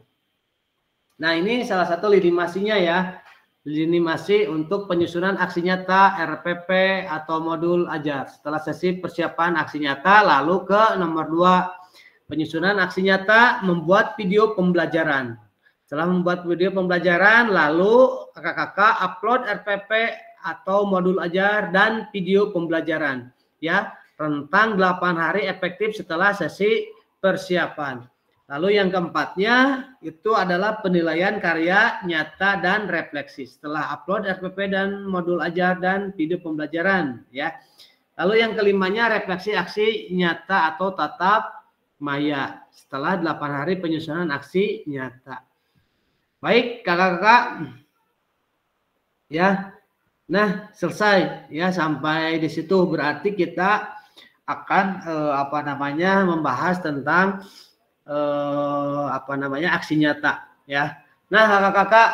[SPEAKER 2] Nah, ini salah satu lini masinya ya. Lini masi untuk penyusunan aksi nyata RPP atau modul ajar. Setelah sesi persiapan aksi nyata, lalu ke nomor 2. Penyusunan aksi nyata, membuat video pembelajaran. Setelah membuat video pembelajaran, lalu kakak-kakak upload RPP atau modul ajar dan video pembelajaran. Ya, rentang 8 hari efektif setelah sesi persiapan. Lalu yang keempatnya itu adalah penilaian karya nyata dan refleksi. Setelah upload RPP dan modul ajar dan video pembelajaran. Ya. Lalu yang kelimanya refleksi aksi nyata atau tatap maya setelah 8 hari penyusunan aksi nyata. Baik, kakak-kakak. Ya. Nah, selesai ya sampai di situ berarti kita akan membahas tentang aksi nyata ya. Nah, kakak-kakak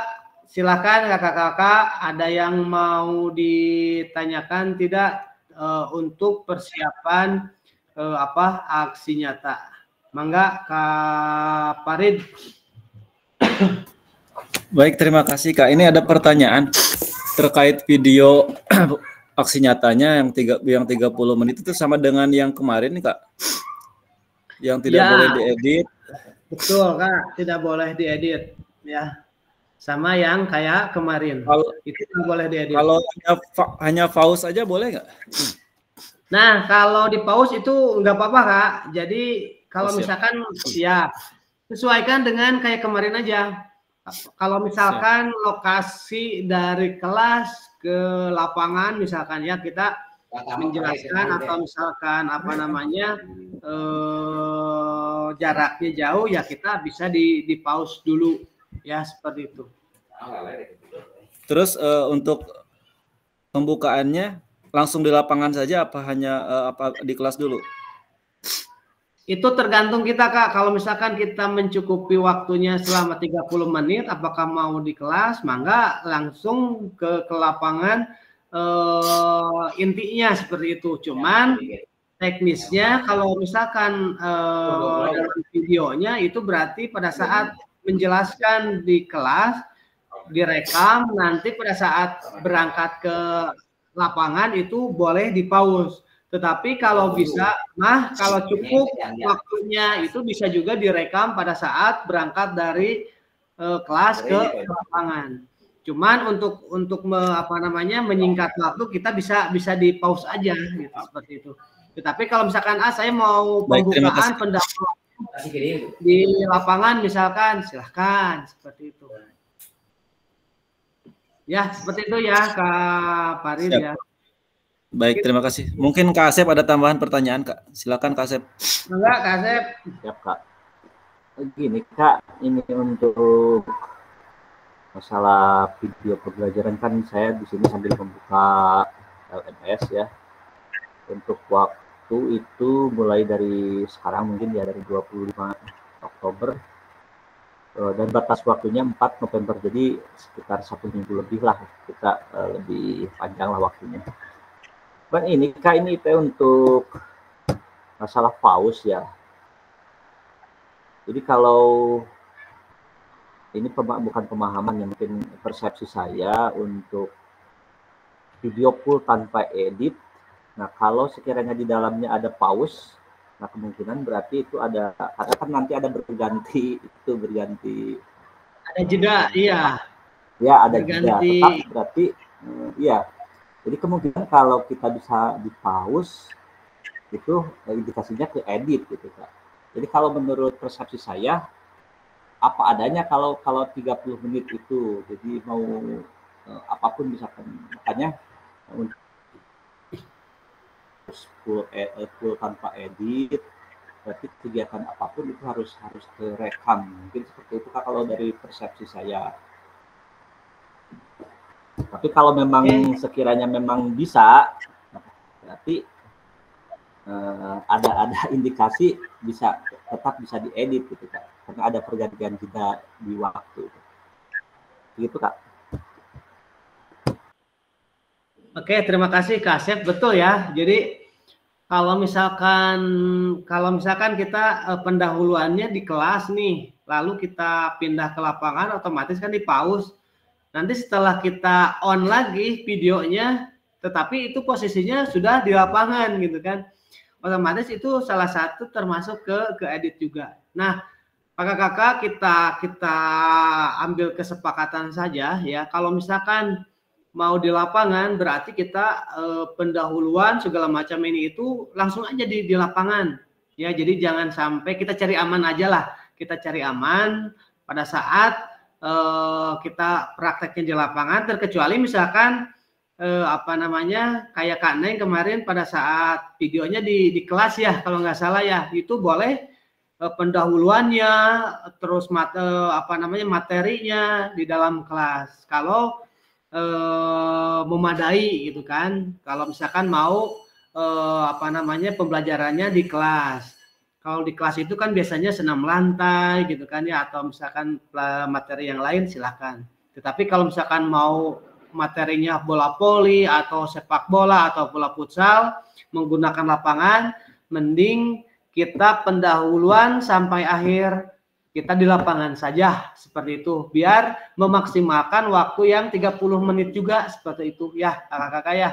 [SPEAKER 2] silakan kakak-kakak ada yang mau ditanyakan tidak untuk persiapan aksi nyata. Mangga Kak Farid.
[SPEAKER 7] Baik, terima kasih Kak. Ini ada pertanyaan terkait video aksi nyatanya yang 30 menit itu sama dengan yang kemarin nih Kak. Yang tidak boleh diedit.
[SPEAKER 2] Betul Kak, tidak boleh diedit ya. Sama yang kayak kemarin. Itu tidak boleh diedit.
[SPEAKER 7] Kalau hanya pause aja boleh nggak?
[SPEAKER 2] Nah, kalau di pause itu nggak apa-apa Kak. Jadi kalau misalkan ya sesuaikan dengan kayak kemarin aja. Kalau misalkan lokasi dari kelas ke lapangan misalkan ya kita menjelaskan atau misalkan jaraknya jauh ya kita bisa di pause dulu ya seperti itu.
[SPEAKER 7] Terus untuk pembukaannya langsung di lapangan saja apa hanya di kelas dulu?
[SPEAKER 2] Itu tergantung kita Kak. Kalau misalkan kita mencukupi waktunya selama 30 menit, apakah mau di kelas, mangga langsung ke lapangan intinya seperti itu. Cuman teknisnya kalau misalkan dalam videonya itu berarti pada saat menjelaskan di kelas direkam, nanti pada saat berangkat ke lapangan itu boleh di pause. Tetapi kalau bisa, kalau cukup waktunya itu bisa juga direkam pada saat berangkat dari kelas ke lapangan. Cuman untuk menyingkat waktu kita bisa di pause aja gitu seperti itu. Tetapi kalau misalkan saya mau pembukaan pendapat di lapangan misalkan silahkan seperti itu. Ya seperti itu ya Kak Farid ya.
[SPEAKER 7] Baik, terima kasih. Mungkin Kak Asep ada tambahan pertanyaan, Kak. Silakan Kak Asep.
[SPEAKER 2] Enggak, Kak Asep.
[SPEAKER 3] Siap, Kak. Gini, Kak, ini untuk masalah video pembelajaran kan saya di sini sambil membuka LMS ya. Untuk waktu itu mulai dari sekarang mungkin ya dari 25 Oktober dan batas waktunya 4 November, jadi sekitar 1 minggu lebih lah kita lebih panjang lah waktunya. Kan ini Kak, ini untuk masalah paus ya. Jadi kalau ini bukan pemahaman yang mungkin persepsi saya untuk video full tanpa edit. Nah kalau sekiranya di dalamnya ada pause, nah kemungkinan berarti itu ada, karena kan nanti ada berganti
[SPEAKER 2] ada jeda, iya
[SPEAKER 3] ya ada jeda,
[SPEAKER 2] berganti.
[SPEAKER 3] tetap berarti iya. Jadi kemungkinan kalau kita bisa di pause itu indikasinya ke edit gitu Kak. Jadi kalau menurut persepsi saya apa adanya kalau 30 menit itu, jadi mau apapun bisa kan, makanya full tanpa edit, berarti kegiatan apapun itu harus terekam. Mungkin seperti itu Kak kalau dari persepsi saya. Tapi kalau memang sekiranya memang bisa, berarti ada indikasi tetap bisa diedit gitu Kak, karena ada pergantian jeda di waktu. Gitu Kak.
[SPEAKER 2] Oke, terima kasih Kak Asep. Betul ya. Jadi kalau misalkan kita pendahuluannya di kelas nih, lalu kita pindah ke lapangan, otomatis kan di pause. Nanti setelah kita on lagi videonya, tetapi itu posisinya sudah di lapangan gitu kan. Otomatis itu salah satu termasuk ke edit juga. Nah, kakak-kakak kita ambil kesepakatan saja ya. Kalau misalkan mau di lapangan berarti kita pendahuluan segala macam ini itu langsung aja di lapangan ya. Jadi jangan sampai kita cari aman aja lah. Kita cari aman pada saat kita prakteknya di lapangan, terkecuali misalkan kayak Kak Neng kemarin pada saat videonya di kelas ya, kalau nggak salah ya, itu boleh pendahuluannya terus materinya di dalam kelas kalau memadai gitu kan. Kalau misalkan mau pembelajarannya di kelas. Kalau di kelas itu kan biasanya senam lantai gitu kan ya, atau misalkan materi yang lain silakan. Tetapi kalau misalkan mau materinya bola voli atau sepak bola atau bola futsal menggunakan lapangan, mending kita pendahuluan sampai akhir kita di lapangan saja seperti itu, biar memaksimalkan waktu yang 30 menit juga seperti itu ya kakak-kakak ya.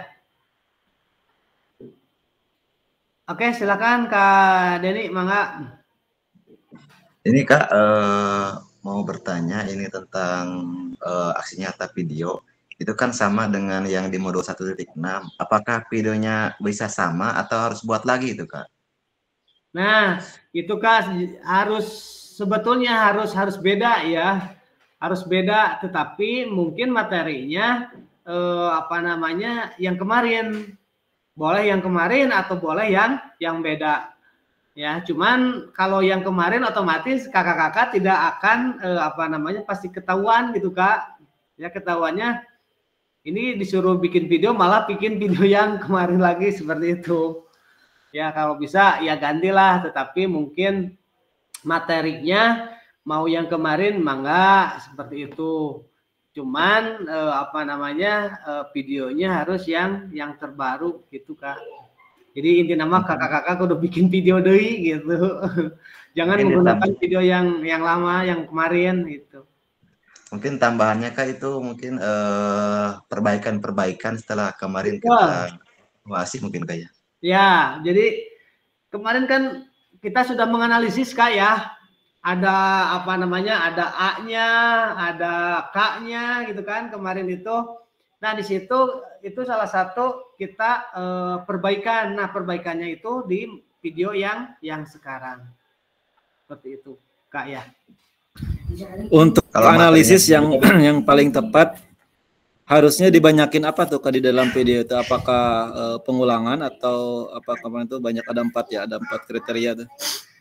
[SPEAKER 2] Oke, silakan Kak Denny, mangga.
[SPEAKER 5] Ini Kak mau bertanya ini tentang aksi nyata video. Itu kan sama dengan yang di modul 1.6. Apakah videonya bisa sama atau harus buat lagi itu Kak?
[SPEAKER 2] Nah, itu Kak sebetulnya harus beda ya. Harus beda, tetapi mungkin materinya yang kemarin. Boleh yang kemarin atau boleh yang beda. Ya, cuman kalau yang kemarin otomatis kakak-kakak tidak akan pasti ketahuan gitu Kak. Ya, ketahuannya ini disuruh bikin video malah bikin video yang kemarin lagi seperti itu. Ya, kalau bisa ya gantilah, tetapi mungkin materinya mau yang kemarin mangga seperti itu. Cuman videonya harus yang terbaru gitu Kak. Jadi inti nama kakak-kakak udah bikin video deui gitu. Jangan menggunakan video yang lama, yang kemarin gitu.
[SPEAKER 5] Mungkin tambahannya Kak itu mungkin perbaikan setelah kemarin kita evaluasi mungkin Kak ya.
[SPEAKER 2] Ya, jadi kemarin kan kita sudah menganalisis Kak ya. Ada ada A-nya, ada K-nya gitu kan kemarin itu. Nah, di situ itu salah satu kita perbaikan. Nah, perbaikannya itu di video yang sekarang. Seperti itu, Kak ya.
[SPEAKER 7] Untuk analisis yang paling tepat harusnya dibanyakin apa tuh Kak di dalam video itu? Apakah pengulangan atau apa kemarin itu banyak ada 4 ya, ada 4 kriteria tuh.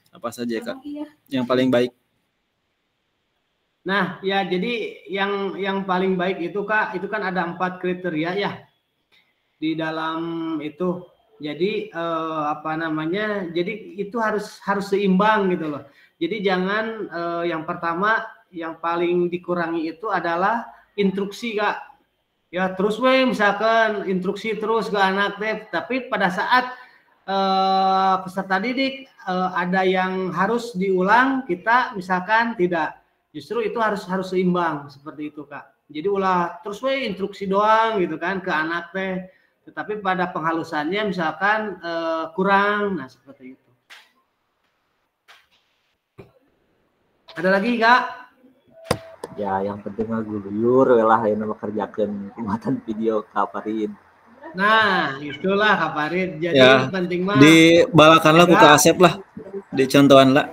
[SPEAKER 7] Apa saja Kak yang paling baik?
[SPEAKER 2] Nah, ya jadi yang paling baik itu Kak, itu kan ada 4 kriteria ya di dalam itu. Jadi apa namanya? Jadi itu harus seimbang gitu loh. Jadi jangan yang pertama yang paling dikurangi itu adalah instruksi Kak. Ya terus misalkan instruksi terus ke anak teh, tapi pada saat peserta didik ada yang harus diulang, kita misalkan tidak. Justru itu harus seimbang seperti itu Kak. Jadi ulah terus instruksi doang gitu kan ke anak teh. Tetapi pada penghalusannya misalkan kurang, nah seperti itu. Ada lagi Kak?
[SPEAKER 3] Ya, yang penting mah guyur lah yang kerjakan pembuatan video Kak Farid.
[SPEAKER 2] Nah, itulah Kak Farid. Jadi
[SPEAKER 7] Ya,
[SPEAKER 2] penting mah
[SPEAKER 7] dibalakan lah ku Kak Asep lah. Dicontohan lah.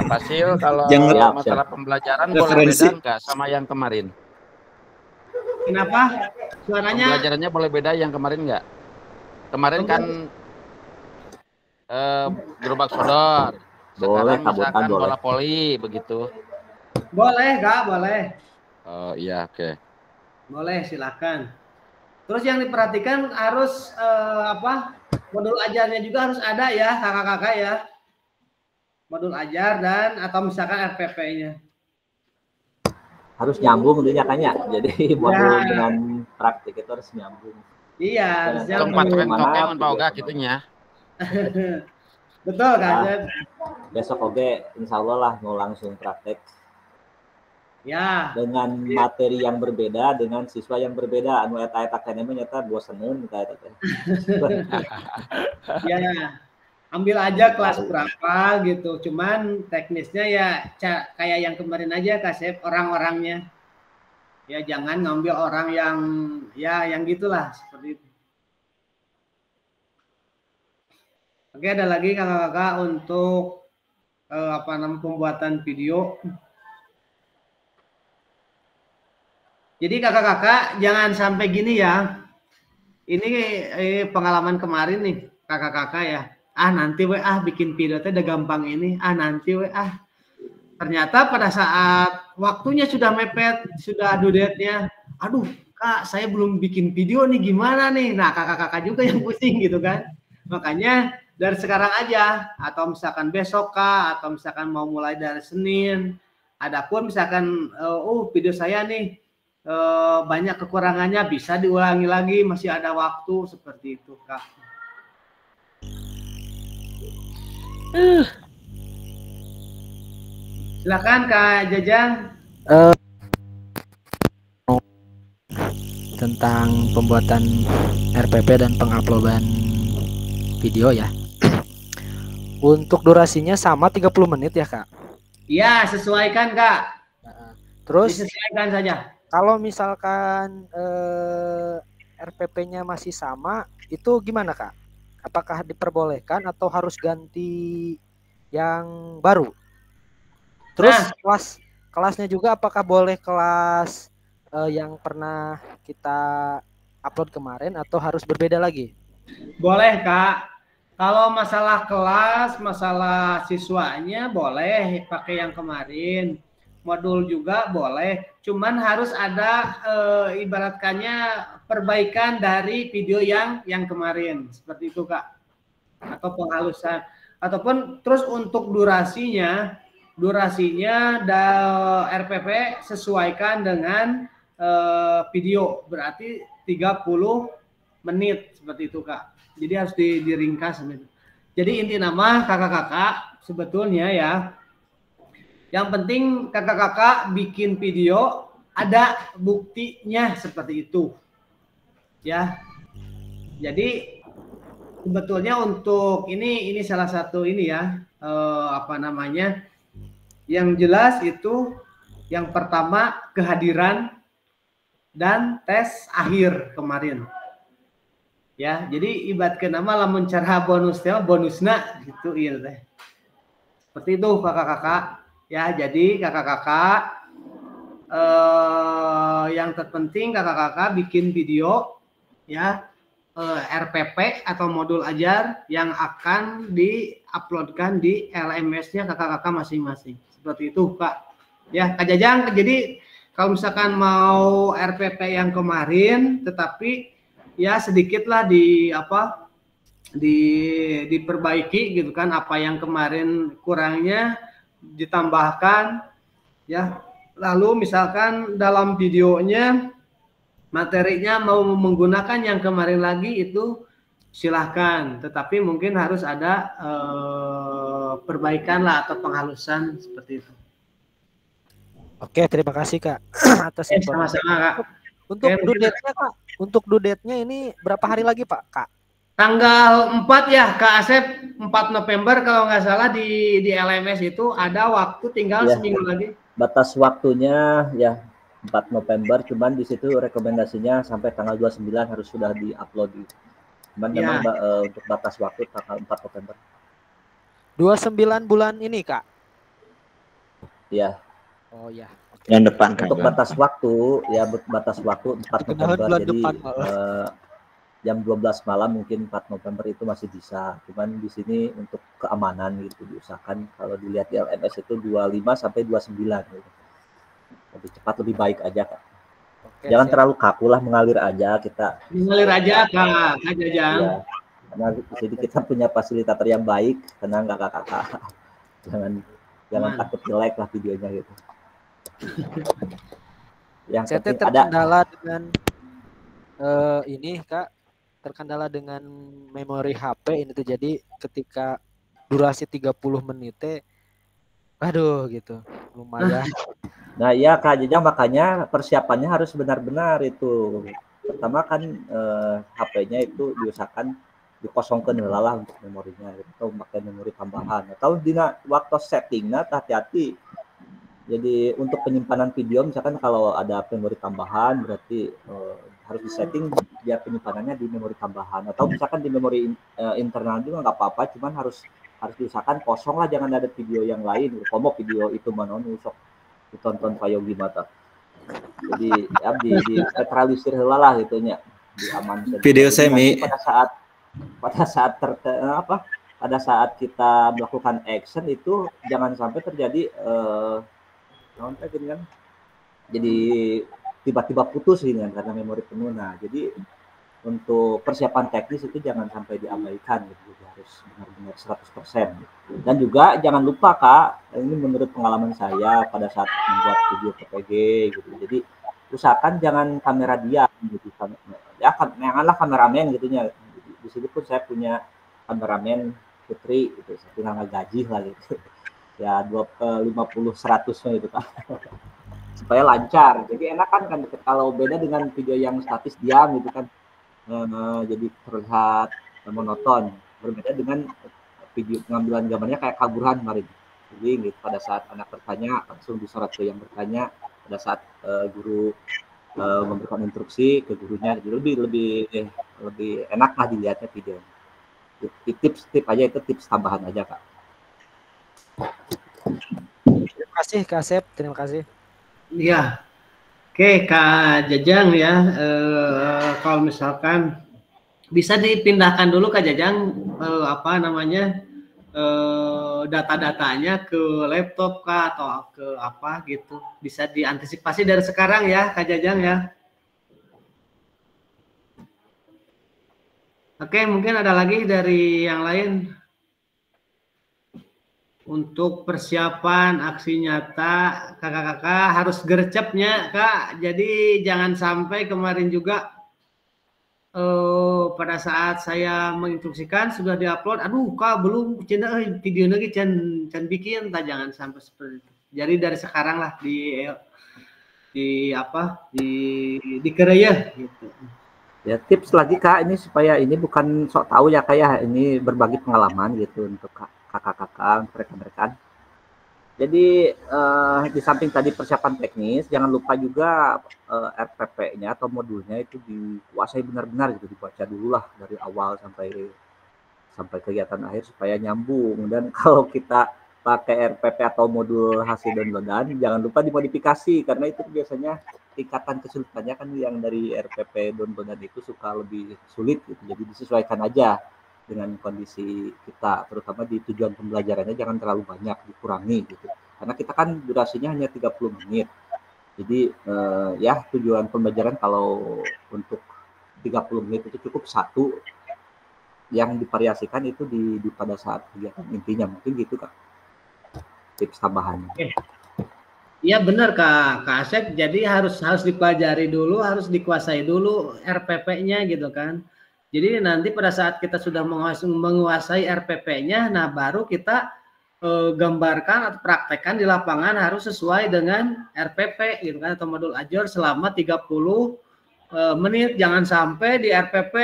[SPEAKER 9] Apa sih kalau
[SPEAKER 3] Jangan-
[SPEAKER 9] masalah pembelajaran
[SPEAKER 7] Referensi.
[SPEAKER 9] boleh beda nggak sama yang kemarin?
[SPEAKER 2] kenapa? Suaranya
[SPEAKER 9] Pembelajarannya boleh beda yang kemarin nggak? Kemarin kan gerobak sodor.
[SPEAKER 3] Boleh,
[SPEAKER 9] Sekarang
[SPEAKER 3] kabutan
[SPEAKER 9] misalkan
[SPEAKER 3] boleh.
[SPEAKER 9] bola voli begitu.
[SPEAKER 2] boleh Kak, boleh.
[SPEAKER 9] Oh iya, oke.
[SPEAKER 2] Boleh, silakan. Terus yang diperhatikan harus modul ajarnya juga harus ada ya kakak-kakak ya. Modul ajar dan atau misalkan RPP-nya.
[SPEAKER 3] Harus nyambung tentunya kan ya. Jadi modul
[SPEAKER 2] Ya.
[SPEAKER 3] dengan praktik itu harus nyambung.
[SPEAKER 2] Iya, harus
[SPEAKER 3] Yang
[SPEAKER 9] Tempat
[SPEAKER 2] nyambung.
[SPEAKER 3] Mana
[SPEAKER 9] token Pak
[SPEAKER 3] video
[SPEAKER 9] Oga
[SPEAKER 3] sama.
[SPEAKER 9] gitunya.
[SPEAKER 2] Betul Kak
[SPEAKER 3] Nah.
[SPEAKER 2] Asep.
[SPEAKER 3] Besok oke, insya Allah lah mau langsung praktek
[SPEAKER 2] Ya,
[SPEAKER 3] dengan materi yang berbeda dengan siswa yang berbeda. Anu eta kayaknya nyata boseneun kita eta.
[SPEAKER 2] ya. Ambil aja kelas berapa gitu. Cuman teknisnya ya kayak yang kemarin aja Kak Asep, orang-orangnya. Ya jangan ngambil orang yang gitulah seperti itu. Oke, ada lagi kakak-kakak untuk pembuatan video. Jadi kakak-kakak jangan sampai gini ya. Ini pengalaman kemarin nih kakak-kakak ya. Nanti bikin video teh udah gampang ini. Nanti ternyata pada saat waktunya sudah mepet, sudah due date-nya. Aduh, Kak, saya belum bikin video nih, gimana nih? Nah, kakak-kakak juga yang pusing gitu kan. Makanya dari sekarang aja, atau misalkan besok Kak, atau misalkan mau mulai dari Senin. Adapun misalkan, video saya nih banyak kekurangannya, bisa diulangi lagi, masih ada waktu seperti itu Kak. Silakan Kak Jajang.
[SPEAKER 10] Tentang pembuatan RPP dan penguploadan video ya. Untuk durasinya sama 30 menit ya Kak?
[SPEAKER 2] Iya, sesuaikan Kak.
[SPEAKER 10] Terus
[SPEAKER 2] disesuaikan saja.
[SPEAKER 10] Kalau misalkan RPP-nya masih sama, itu gimana Kak? Apakah diperbolehkan atau harus ganti yang baru? Terus kelasnya juga apakah boleh kelas yang pernah kita upload kemarin atau harus berbeda lagi?
[SPEAKER 2] Boleh Kak. Kalau masalah kelas, masalah siswanya boleh pakai yang kemarin. Modul juga boleh. Cuman harus ada ibaratkannya perbaikan dari video yang kemarin. Seperti itu Kak. Atau penghalusan. Ataupun terus untuk durasinya RPP sesuaikan dengan video. Berarti 30 menit seperti itu Kak. Jadi harus diringkas. Jadi inti nama kakak-kakak sebetulnya ya, yang penting kakak-kakak bikin video ada buktinya seperti itu ya. Jadi sebetulnya untuk ini salah satu ini ya, yang jelas itu yang pertama kehadiran dan tes akhir kemarin. Ya, jadi ibaratkan nama lamun cara bonusna gitu iya teh. Seperti itu kakak-kakak. Ya, jadi kakak-kakak yang terpenting kakak-kakak bikin video ya, RPP atau modul ajar yang akan diuploadkan di LMS-nya kakak-kakak masing-masing. Seperti itu, Kak. Ya, Kak Jajang, jadi kalau misalkan mau RPP yang kemarin, tetapi ya sedikitlah diperbaiki gitu kan, apa yang kemarin kurangnya ditambahkan ya. Lalu misalkan dalam videonya materinya mau menggunakan yang kemarin lagi itu silahkan, tetapi mungkin harus ada perbaikan lah atau penghalusan seperti itu.
[SPEAKER 10] Oke, terima kasih Kak atas informasi.
[SPEAKER 2] Sama-sama Kak.
[SPEAKER 10] Untuk due-date-nya Kak, untuk due-date-nya ini berapa hari lagi Pak Kak?
[SPEAKER 2] Tanggal 4 ya Kak Asep, 4 November kalau nggak salah di LMS itu ada waktu tinggal seminggu lagi.
[SPEAKER 3] Batas waktunya ya 4 November, cuman di situ rekomendasinya sampai tanggal 29 harus sudah di-upload. Cuman memang untuk batas waktu tanggal 4 November.
[SPEAKER 10] 29 bulan ini Kak?
[SPEAKER 3] Iya.
[SPEAKER 10] Oh ya.
[SPEAKER 5] Okay. Yang depan Kak.
[SPEAKER 3] Untuk batas waktu ya batas waktu 4 November jadi jam 12 malam mungkin 4 November itu masih bisa. Cuman di sini untuk keamanan gitu diusahakan kalau dilihat di LMS itu 25 sampai 29 gitu. Lebih cepat lebih baik aja Kak. Oke, jangan terlalu kaku lah, mengalir aja kita.
[SPEAKER 2] Mengalir aja Kak Jajang. Ya,
[SPEAKER 3] karena di sini kita punya fasilitator yang baik, tenang Kakak. Jangan takut jelek lah videonya gitu. Yang
[SPEAKER 10] saya terkendala dengan ini Kak, terkendala dengan memori HP ini tuh, jadi ketika durasi 30 menit aduh gitu lumayan.
[SPEAKER 3] Nah ya Kak Jajang, makanya persiapannya harus benar-benar itu. Pertama kan HP-nya itu diusahakan dikosongkan lah untuk memorinya gitu, atau pakai memori tambahan atau di waktu settingnya hati-hati. Jadi untuk penyimpanan video misalkan kalau ada memori tambahan berarti harus disetting biar penyimpanannya di memori tambahan, atau misalkan di memori internal juga nggak apa-apa, cuman harus diusahakan kosong lah, jangan ada video yang lain. Kalau video itu mana nusok ditonton kayak gimana. Jadi ya di netralisir lah gitunya, diamankan.
[SPEAKER 1] Video semi
[SPEAKER 3] pada saat kita melakukan action itu jangan sampai terjadi kan jadi tiba-tiba putus gitu kan karena memori penuh. Nah, jadi untuk persiapan teknis itu jangan sampai diabaikan gitu, harus benar-benar 100%. Dan juga jangan lupa Kak, ini menurut pengalaman saya pada saat membuat video PPG gitu. Jadi usahakan jangan kamera diam gitu. Ya janganlah kameramen gitunya. Di sini pun saya punya kameramen Putri gitu, saya tinggal gaji lah gitu. Ya 50-100 gitu Kak. Supaya lancar. Jadi enak kan kalau beda dengan video yang statis diam gitu kan. Jadi terlihat monoton. Berbeda dengan video pengambilan gambarnya kayak kaburan kemarin. Jadi gitu, pada saat anak bertanya langsung disorot ke yang bertanya. Pada saat guru memberikan instruksi ke gurunya, jadi lebih enak lah dilihatnya video. Tips aja itu, tips tambahan aja Kak.
[SPEAKER 10] Terima kasih Kak Asep, terima kasih.
[SPEAKER 2] Iya. Oke Kak Jajang ya, kalau misalkan bisa dipindahkan dulu Kak Jajang data-datanya ke laptop Kak atau ke apa gitu. Bisa diantisipasi dari sekarang ya Kak Jajang ya. Oke, mungkin ada lagi dari yang lain. Untuk persiapan aksi nyata kakak-kakak harus gercepnya Kak. Jadi jangan sampai kemarin juga pada saat saya menginstruksikan sudah diupload, aduh Kak belum video lagi can bikin, jangan sampai seperti itu. Jadi dari sekarang lah dikerja gitu.
[SPEAKER 3] Ya tips lagi Kak, ini supaya ini bukan sok tahu ya Kak ya, ini berbagi pengalaman gitu untuk kakak-kakak, mereka-mereka. Jadi di samping tadi persiapan teknis, jangan lupa juga RPP-nya atau modulnya itu dikuasai benar-benar gitu, dibaca dulu lah dari awal sampai kegiatan akhir supaya nyambung. Dan kalau kita pakai RPP atau modul hasil downloadan, jangan lupa dimodifikasi karena itu biasanya tingkatan kesulitannya kan yang dari RPP downloadan itu suka lebih sulit gitu. Jadi disesuaikan aja dengan kondisi kita, terutama di tujuan pembelajarannya jangan terlalu banyak, dikurangi gitu. Karena kita kan durasinya hanya 30 menit. Jadi ya tujuan pembelajaran kalau untuk 30 menit itu cukup satu, yang divariasikan itu di pada saat kegiatan intinya, mungkin gitu Kak. Tips tambahannya.
[SPEAKER 2] Iya benar Kak Asep, jadi harus dipelajari dulu, harus dikuasai dulu RPP-nya gitu kan. Jadi nanti pada saat kita sudah menguasai RPP-nya, nah baru kita gambarkan atau praktekkan di lapangan harus sesuai dengan RPP gitu kan, atau modul ajar selama 30 menit. Jangan sampai di RPP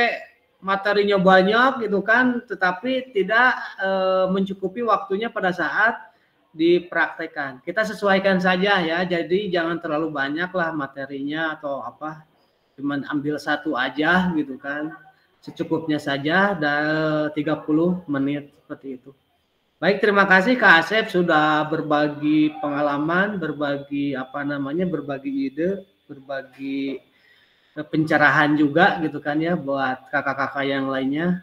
[SPEAKER 2] materinya banyak gitu kan, tetapi tidak mencukupi waktunya pada saat dipraktekkan. Kita sesuaikan saja ya, jadi jangan terlalu banyak lah materinya atau apa, cuman ambil satu aja gitu kan, secukupnya saja, dan 30 menit seperti itu. Baik, terima kasih Kak Asep sudah berbagi pengalaman, berbagi berbagi ide, berbagi pencerahan juga gitu kan ya buat kakak-kakak yang lainnya.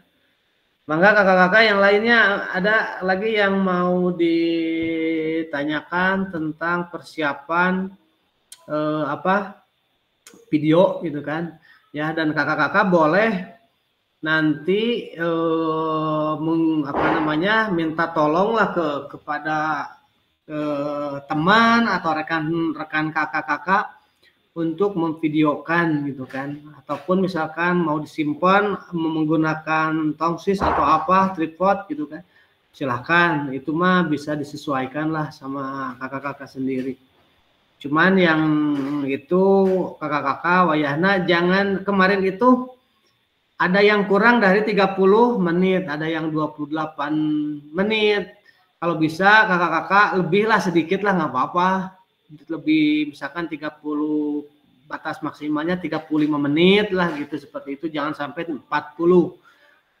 [SPEAKER 2] Mangga kakak-kakak yang lainnya ada lagi yang mau ditanyakan tentang persiapan video gitu kan ya, dan kakak-kakak boleh nanti minta tolong lah kepada teman atau rekan kakak-kakak untuk memvideokan gitu kan, ataupun misalkan mau disimpan menggunakan tongsis atau apa tripod gitu kan, silahkan, itu mah bisa disesuaikan lah sama kakak-kakak sendiri. Cuman yang itu kakak-kakak wayahna jangan, kemarin itu ada yang kurang dari 30 menit, ada yang 28 menit. Kalau bisa kakak-kakak lebih lah, sedikit lah nggak apa-apa. Lebih misalkan 30, batas maksimalnya 35 menit lah gitu, seperti itu. Jangan sampai 40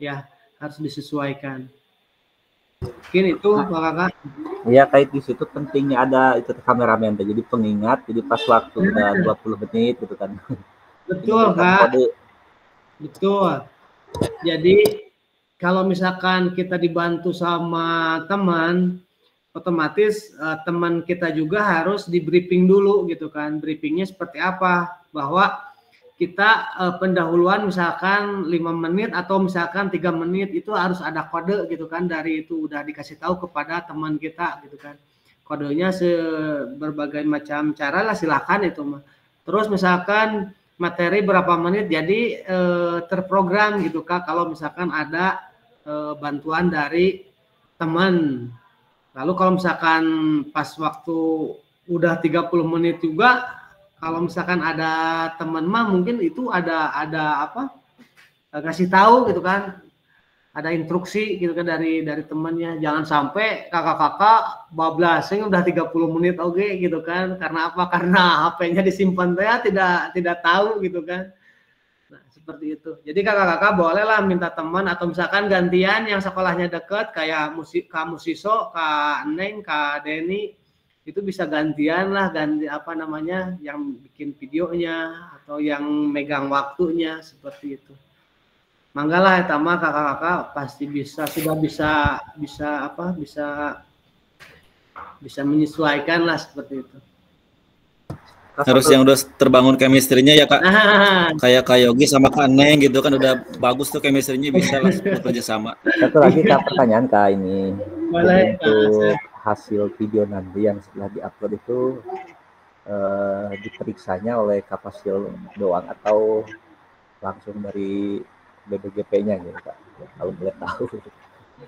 [SPEAKER 2] ya, harus disesuaikan. Mungkin itu kakak-kakak.
[SPEAKER 3] Iya, kait di situ pentingnya ada itu kameramen, jadi pengingat, jadi pas waktu udah 20 menit gitu kan.
[SPEAKER 2] Betul Kak. Betul. Jadi kalau misalkan kita dibantu sama teman, otomatis teman kita juga harus di briefing dulu gitu kan. Briefingnya seperti apa? Bahwa kita pendahuluan misalkan 5 menit atau misalkan 3 menit itu harus ada kode gitu kan, dari itu udah dikasih tahu kepada teman kita gitu kan. Kodenya berbagai macam cara lah, silakan itu mah. Terus misalkan materi berapa menit, jadi terprogram gitu Kak, kalau misalkan ada bantuan dari teman. Lalu kalau misalkan pas waktu udah 30 menit juga, kalau misalkan ada teman mah mungkin itu ada ngasih tahu gitu kan, ada instruksi gitu kan dari temannya. Jangan sampai kakak-kakak bablasnya udah 30 menit gitu kan. Karena apa? Karena HP-nya disimpan tidak tahu gitu kan. Nah, seperti itu. Jadi kakak-kakak bolehlah minta teman atau misalkan gantian yang sekolahnya dekat kayak Kak Musiso, Kak Neng, Kak Deni, itu bisa gantian lah, ganti yang bikin videonya atau yang megang waktunya, seperti itu. Manggalah etama kakak-kakak pasti sudah bisa menyesuaikan lah, seperti itu.
[SPEAKER 7] Harus yang udah terbangun chemistry-nya ya Kak. Kayak Kak Yogi sama Kak Neng gitu kan, udah bagus tuh chemistry-nya, bisa lah bekerja sama.
[SPEAKER 3] Satu lagi Kak, pertanyaan Kak ini.
[SPEAKER 2] Boleh,
[SPEAKER 3] untuk hasil video nanti yang setelah diupload itu diperiksanya oleh Kapasil doang atau langsung dari BBGP-nya gitu Kak, kalau boleh tahu.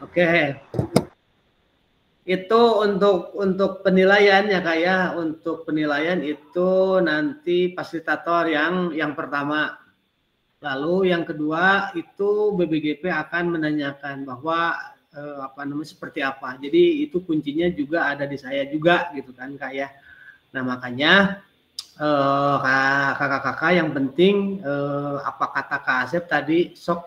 [SPEAKER 2] Oke. Itu untuk penilaian ya Kak ya. Untuk penilaian itu nanti fasilitator yang pertama. Lalu yang kedua itu BBGP akan menanyakan bahwa seperti apa. Jadi itu kuncinya juga ada di saya juga gitu kan Kak ya. Nah makanya kakak-kakak yang penting apa kata Kak Asep tadi, sok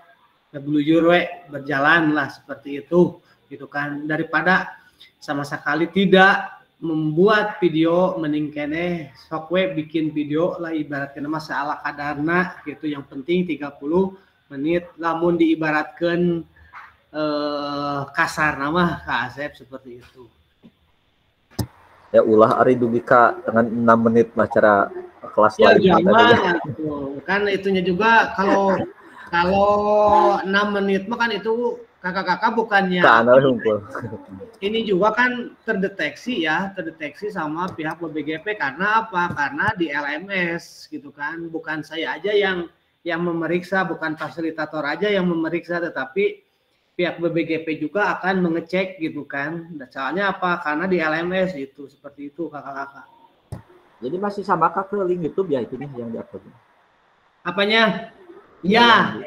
[SPEAKER 2] ngebelujur berjalan lah, seperti itu gitu kan, daripada sama sekali tidak membuat video, mending kene sok bikin video lah, ibaratkan mah salah kadarna gitu. Yang penting 30 menit, lamun diibaratkan kasar nama Kak Asep, seperti itu.
[SPEAKER 3] Ya ulah ari dugi ka dengan 6 menit mah cara kelas
[SPEAKER 2] Ya
[SPEAKER 3] lain
[SPEAKER 2] jangan tuh. Kan itunya juga kalau 6 menit mah kan itu kakak-kakak bukannya
[SPEAKER 3] Kana hungkul.
[SPEAKER 2] ini juga kan terdeteksi sama pihak BBGP karena apa? Karena di LMS gitu kan, bukan saya aja yang memeriksa, bukan fasilitator aja yang memeriksa, tetapi pihak BBGP juga akan mengecek gitu kan. Soalnya apa? Karena di LMS itu seperti itu kakak-kakak.
[SPEAKER 3] Jadi masih sama kak ke link YouTube ya itunya yang diupload.
[SPEAKER 2] Apanya? Ya.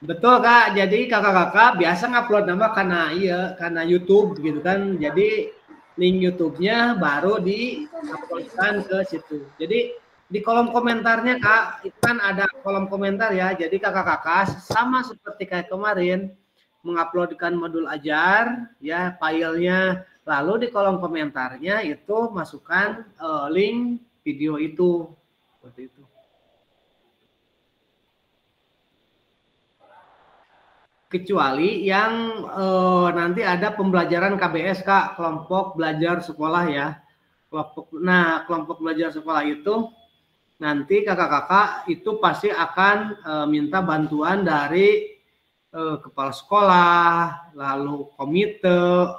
[SPEAKER 2] Betul Kak. Jadi kakak-kakak biasa ngupload nama karena YouTube gitu kan. Jadi link YouTube-nya baru di-uploadkan ke situ. Jadi di kolom komentarnya Kak, itu kan ada kolom komentar ya. Jadi kakak-kakak sama seperti kayak kemarin menguploadkan modul ajar ya filenya, lalu di kolom komentarnya itu masukkan link video itu seperti itu. Kecuali yang nanti ada pembelajaran KBS Kak, kelompok belajar sekolah ya. Kelompok belajar sekolah itu nanti kakak-kakak itu pasti akan minta bantuan dari kepala sekolah, lalu komite,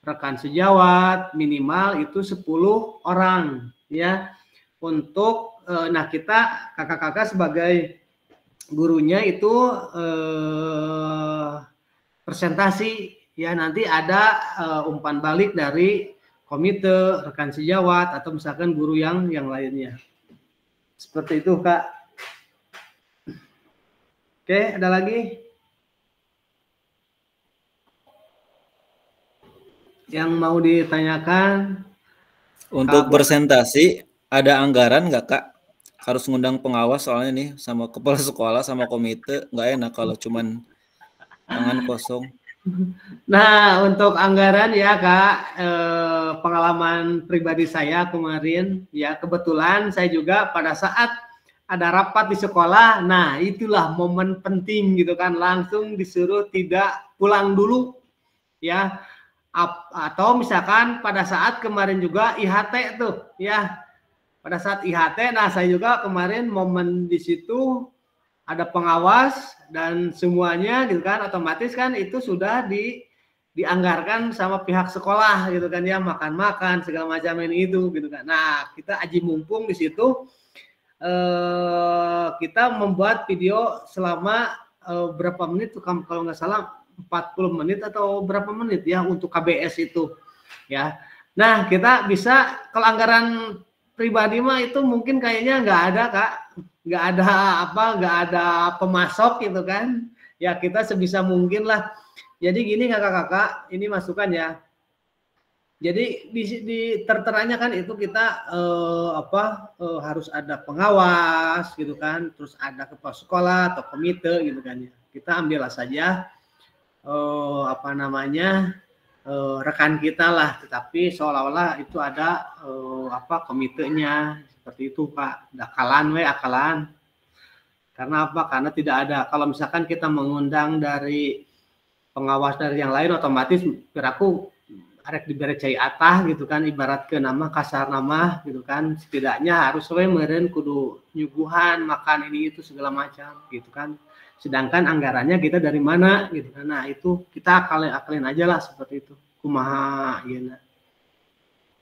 [SPEAKER 2] rekan sejawat, minimal itu 10 orang ya. Untuk nah kita kakak-kakak sebagai gurunya itu presentasi ya, nanti ada umpan balik dari komite, rekan sejawat atau misalkan guru yang lainnya. Seperti itu Kak. Oke, ada lagi? Yang mau ditanyakan?
[SPEAKER 7] Untuk presentasi ada anggaran nggak Kak? Harus ngundang pengawas soalnya nih sama kepala sekolah sama komite, nggak enak kalau cuman tangan kosong.
[SPEAKER 2] Nah untuk anggaran ya Kak, pengalaman pribadi saya kemarin ya, kebetulan saya juga pada saat ada rapat di sekolah, nah itulah momen penting gitu kan, langsung disuruh tidak pulang dulu ya. Atau misalkan pada saat kemarin juga IHT tuh ya, pada saat IHT, nah saya juga kemarin momen di situ ada pengawas dan semuanya gitu kan, otomatis kan itu sudah dianggarkan sama pihak sekolah gitu kan ya, makan-makan segala macam ini itu gitu kan. Nah kita aji mumpung di situ, kita membuat video selama berapa menit tuh kalau nggak salah 40 menit atau berapa menit ya untuk KBS itu ya. Nah kita bisa, kalau anggaran pribadi mah itu mungkin kayaknya nggak ada Kak, nggak ada pemasok gitu kan ya, kita sebisa mungkin lah. Jadi gini kakak-kakak, ini masukan ya. Jadi di terteranya kan itu kita harus ada pengawas gitu kan, terus ada kepala sekolah atau komite gitu kan ya. Kita ambillah saja rekan kita lah, tetapi seolah-olah itu ada komitenya seperti itu Kak. Akalan. Karena apa? Karena tidak ada. Kalau misalkan kita mengundang dari pengawas dari yang lain, otomatis piraku arek dibere cai atah gitu kan, ibarat ke nama kasar nama gitu kan, setidaknya harus meureun kudu nyuguhan makan ini itu segala macam gitu kan. Sedangkan anggarannya kita dari mana gitu kan. Nah itu kita akalin aja lah seperti itu. Kumaha ieu.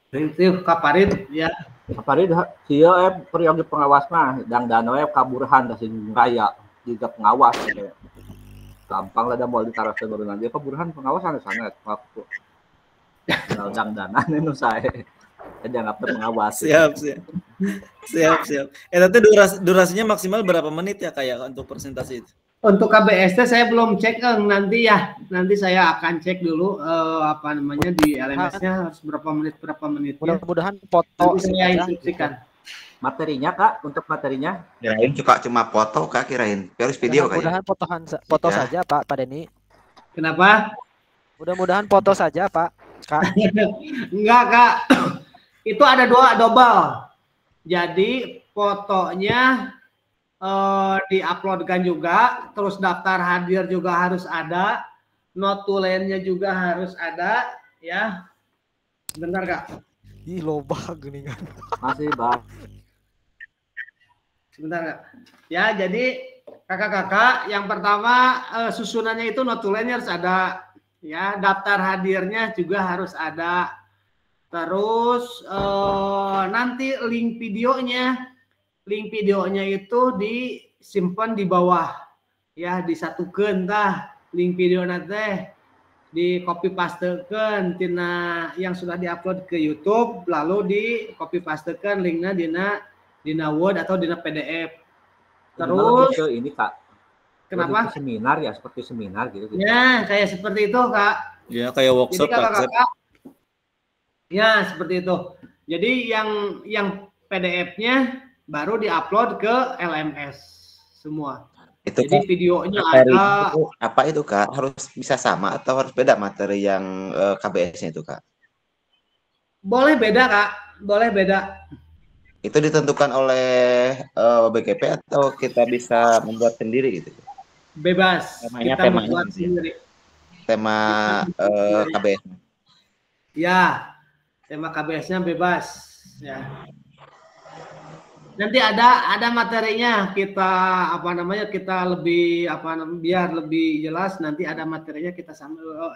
[SPEAKER 2] Itu Kaparid ya.
[SPEAKER 3] Kaparid sieu periode pengawas mah dangdan we kaburhan da sing raya juga pengawas kayak. Gampang lah da moal ditaraseun barunan dia kaburhan pengawas sana waktu. Dangdanan nu sae. Dianggap pengawas.
[SPEAKER 7] Siap. Tapi durasinya maksimal berapa menit ya kayak untuk presentasi itu?
[SPEAKER 2] Untuk KBST saya belum cek, nanti saya akan cek dulu di LMS-nya harus berapa menit.
[SPEAKER 10] Mudah-mudahan foto
[SPEAKER 2] saya instruksikan.
[SPEAKER 3] Materinya Kak, untuk materinya?
[SPEAKER 5] Kirain cuma foto Kak, kirain. Harus video Kak.
[SPEAKER 10] Mudah-mudahan foto saja Pak Denny.
[SPEAKER 2] Kenapa?
[SPEAKER 10] Mudah-mudahan foto saja Pak. Kak.
[SPEAKER 2] Enggak Kak. Itu ada double. Jadi fotonya diuploadkan juga, terus daftar hadir juga harus ada, notulennya juga harus ada ya. Bentar Kak.
[SPEAKER 10] Ih, loba geningan.
[SPEAKER 3] Masih, Bang.
[SPEAKER 2] Sebentar Kak. Ya, jadi kakak-kakak yang pertama susunannya itu notulennya harus ada, ya, daftar hadirnya juga harus ada. Terus nanti link videonya itu disimpan di bawah, ya, disatukan tah link video nanti di copy pastekan tina yang sudah diupload ke YouTube, lalu di copy pastekan linknya dina Word atau dina PDF. Terus
[SPEAKER 3] ini Kak,
[SPEAKER 2] kenapa?
[SPEAKER 3] Seminar ya, seperti seminar gitu.
[SPEAKER 2] Ya, kayak seperti itu Kak.
[SPEAKER 7] Ya, kayak workshop.
[SPEAKER 2] Jadi kakak-kakak, ya seperti itu. Jadi yang PDF-nya baru diupload ke LMS semua.
[SPEAKER 5] Itu
[SPEAKER 2] jadi
[SPEAKER 5] Kak,
[SPEAKER 2] videonya
[SPEAKER 5] materi
[SPEAKER 2] ada.
[SPEAKER 5] itu, apa itu Kak? Harus bisa sama atau harus beda materi yang KBS-nya itu Kak?
[SPEAKER 2] Boleh beda Kak, boleh beda.
[SPEAKER 5] Itu ditentukan oleh BGP atau kita bisa membuat sendiri gitu?
[SPEAKER 2] Bebas. Kita membuat sendiri.
[SPEAKER 5] Tema KBS.
[SPEAKER 2] Ya, tema KBS-nya bebas. Ya. Nanti ada materinya, kita kita lebih biar lebih jelas, nanti ada materinya